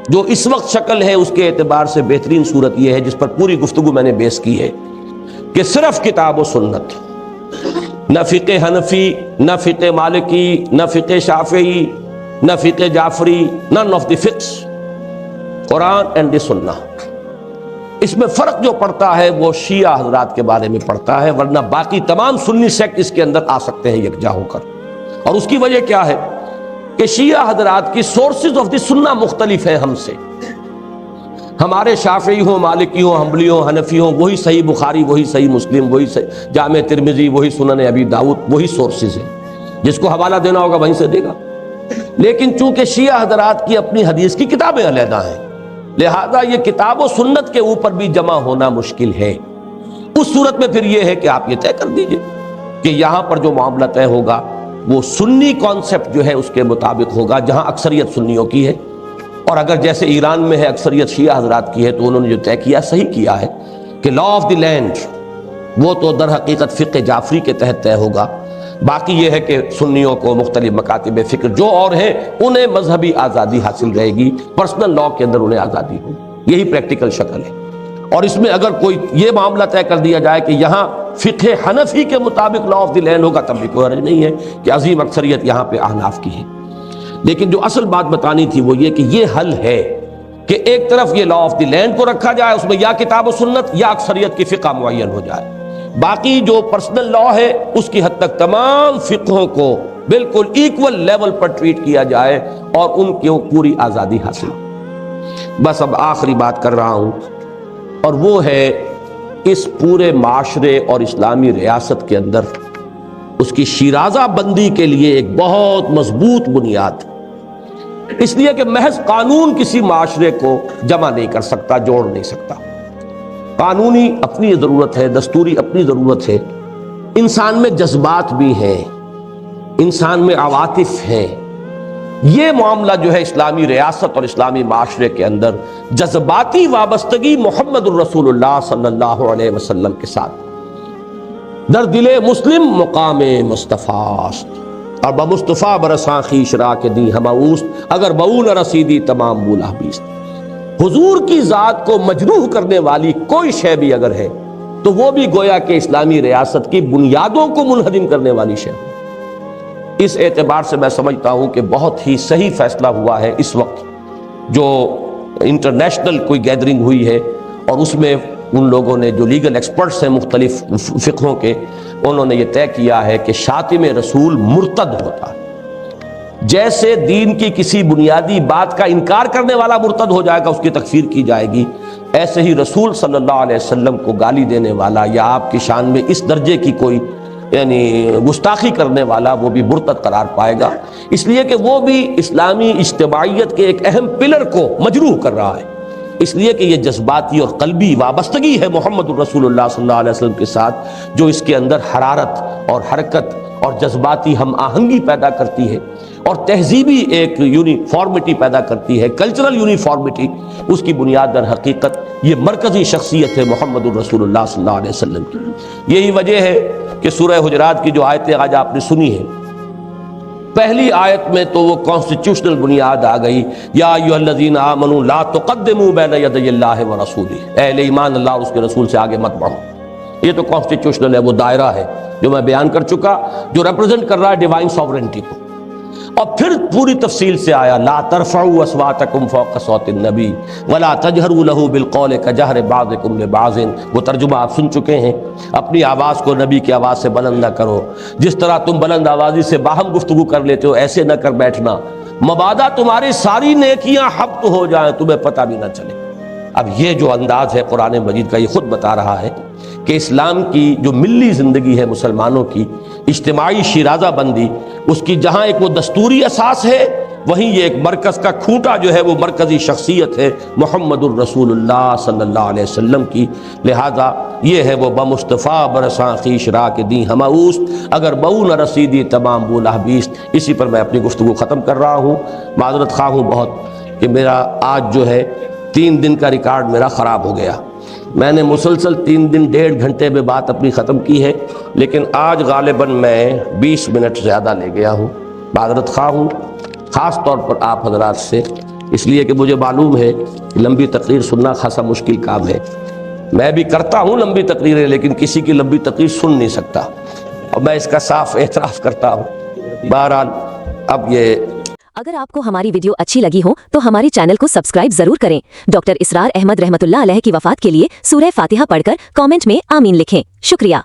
جو اس وقت شکل ہے اس کے اعتبار سے بہترین صورت یہ ہے جس پر پوری گفتگو میں نے بیس کی ہے کہ صرف کتاب و سنت، نہ فقہ حنفی، نہ فقہ مالکی، نہ فقہ شافعی، نہ فقہ جعفری، none of the fiqh، Quran and the Sunnah. اس میں فرق جو پڑتا ہے وہ شیعہ حضرات کے بارے میں پڑتا ہے، ورنہ باقی تمام سنی سیکٹ اس کے اندر آ سکتے ہیں یکجا ہو کر۔ اور اس کی وجہ کیا ہے کہ شیعہ حضرات کی سورسز آف دی سنہ مختلف ہیں ہم سے، ہمارے شافعی ہوں، مالکی ہوں، حنبلی ہوں، حنفی ہوں، وہی صحیح بخاری، وہی صحیح مسلم، وہی جامع ترمذی، وہی سنن ابی داؤد، وہی سورسز ہیں، جس کو حوالہ دینا ہوگا وہیں سے دے گا۔ لیکن چونکہ شیعہ حضرات کی اپنی حدیث کی کتابیں علیحدہ ہیں، لہذا یہ کتاب و سنت کے اوپر بھی جمع ہونا مشکل ہے۔ اس صورت میں پھر یہ ہے کہ آپ یہ طے کر دیجئے کہ یہاں پر جو معاملہ طے ہوگا وہ سنی کانسیپٹ جو ہے اس کے مطابق ہوگا جہاں اکثریت سنیوں کی ہے، اور اگر جیسے ایران میں ہے اکثریت شیعہ حضرات کی ہے تو انہوں نے جو طے کیا صحیح کیا ہے کہ لا آف دی لینڈ وہ تو در حقیقت فقہ جعفری کے تحت طے ہوگا. باقی یہ ہے کہ سنیوں کو مختلف مکاتب فکر جو اور ہیں انہیں مذہبی آزادی حاصل رہے گی، پرسنل لا کے اندر انہیں آزادی ہوگی. یہی پریکٹیکل شکل ہے. اور اس میں اگر کوئی یہ معاملہ طے کر دیا جائے کہ یہاں فقہ حنفی کے مطابق لا آف دی لینڈ ہوگا تب بھی کوئی حرج نہیں ہے کہ عظیم اکثریت یہاں پہ احناف کی ہے. لیکن جو اصل بات بتانی تھی وہ یہ کہ یہ حل ہے کہ ایک طرف یہ لا آف دی لینڈ کو رکھا جائے، اس میں یا کتاب و سنت یا اکثریت کی فقہ معین ہو جائے، باقی جو پرسنل لا ہے اس کی حد تک تمام فقہوں کو بالکل ایکول لیول پر ٹریٹ کیا جائے اور ان کو پوری آزادی حاصل. بس اب آخری بات کر رہا ہوں، اور وہ ہے اس پورے معاشرے اور اسلامی ریاست کے اندر اس کی شیرازہ بندی کے لیے ایک بہت مضبوط بنیاد. اس لیے کہ محض قانون کسی معاشرے کو جمع نہیں کر سکتا، جوڑ نہیں سکتا. قانونی اپنی ضرورت ہے، دستوری اپنی ضرورت ہے. انسان میں جذبات بھی ہیں، انسان میں عواطف ہیں. یہ معاملہ جو ہے اسلامی ریاست اور اسلامی معاشرے کے اندر جذباتی وابستگی محمد الرسول اللہ صلی اللہ علیہ وسلم کے ساتھ در دل مسلم مقام مصطفیٰ است، اور بمصطفیٰ برساں خویش را کے دی ہماوست، اگر بہو نہ رسیدی تمام بولا بیست. حضور کی ذات کو مجروح کرنے والی کوئی شے بھی اگر ہے تو وہ بھی گویا کہ اسلامی ریاست کی بنیادوں کو منہدم کرنے والی شے. اس اعتبار سے میں سمجھتا ہوں کہ بہت ہی صحیح فیصلہ ہوا ہے اس وقت جو انٹرنیشنل کوئی گیدرنگ ہوئی ہے، اور اس میں ان لوگوں نے جو لیگل ایکسپرٹس ہیں مختلف فقہوں کے، انہوں نے یہ طے کیا ہے کہ شاتم رسول مرتد ہوتا ہے. جیسے دین کی کسی بنیادی بات کا انکار کرنے والا مرتد ہو جائے گا، اس کی تکفیر کی جائے گی، ایسے ہی رسول صلی اللہ علیہ وسلم کو گالی دینے والا یا آپ کی شان میں اس درجے کی کوئی یعنی گستاخی کرنے والا وہ بھی مرتد قرار پائے گا، اس لیے کہ وہ بھی اسلامی اجتماعیت کے ایک اہم پلر کو مجروح کر رہا ہے. اس لیے کہ یہ جذباتی اور قلبی وابستگی ہے محمد الرسول اللہ صلی اللہ علیہ وسلم کے ساتھ، جو اس کے اندر حرارت اور حرکت اور جذباتی ہم آہنگی پیدا کرتی ہے اور تہذیبی ایک یونیفارمٹی پیدا کرتی ہے، کلچرل یونیفارمٹی. اس کی بنیاد در حقیقت یہ مرکزی شخصیت ہے محمد الرسول اللہ صلی اللہ علیہ وسلم کی. یہی وجہ ہے کہ سورہ حجرات کی جو آیتیں آج آپ نے سنی ہیں، پہلی آیت میں تو وہ کانسٹیٹیوشنل بنیاد آ گئی، یا ایھا الذین آمنوا لا تقدموا بین یدی اللہ ورسولہ، اے اہل ایمان اللہ اور اس کے رسول سے آگے مت بڑھو. یہ تو کانسٹیٹیوشنل ہے، وہ دائرہ ہے جو میں بیان کر چکا، جو ریپرزینٹ کر رہا ہے ڈیوائن ساورنٹی کو. اور پھر پوری تفصیل سے آیا لا ترفعوا اصواتکم فوق صوت النبی ولا تجہروا له بالقول کجہر بعضکم لبعض. وہ ترجمہ آپ سن چکے ہیں. اپنی آواز کو نبی کی آواز سے بلند نہ کرو، جس طرح تم بلند آوازی سے باہم گفتگو کر لیتے ہو ایسے نہ کر بیٹھنا، مبادا تمہاری ساری نیکیاں حبط ہو جائیں تمہیں پتہ بھی نہ چلے. اب یہ جو انداز ہے قرآن مجید کا، یہ خود بتا رہا ہے کہ اسلام کی جو ملی زندگی ہے مسلمانوں کی، اجتماعی شیرازہ بندی، اس کی جہاں ایک وہ دستوری اساس ہے، وہیں یہ ایک مرکز کا کھوٹا جو ہے وہ مرکزی شخصیت ہے محمد الرسول اللہ صلی اللہ علیہ وسلم کی. لہذا یہ ہے وہ بمصطفیٰ برساں خویش را کے دی ہماوست، اگر بہو نہ رسیدی تمام بولا بیست. اسی پر میں اپنی گفتگو ختم کر رہا ہوں. معذرت خواہ ہوں بہت کہ میرا آج جو ہے 3 دن کا ریکارڈ میرا خراب ہو گیا. میں نے مسلسل 3 دن 1.5 گھنٹے میں بات اپنی ختم کی ہے، لیکن آج غالباً میں 20 منٹ زیادہ لے گیا ہوں. معذرت خواہ ہوں خاص طور پر آپ حضرات سے، اس لیے کہ مجھے معلوم ہے کہ لمبی تقریر سننا خاصا مشکل کام ہے. میں بھی کرتا ہوں لمبی تقریریں، لیکن کسی کی لمبی تقریر سن نہیں سکتا، اور میں اس کا صاف اعتراف کرتا ہوں. بہرحال اب یہ اگر آپ کو ہماری ویڈیو اچھی لگی ہو تو ہمارے چینل کو سبسکرائب ضرور کریں. ڈاکٹر اسرار احمد رحمت اللہ علیہ کی وفات کے لیے سورہ فاتحہ پڑھ کر کامنٹ میں آمین لکھیں. شکریہ.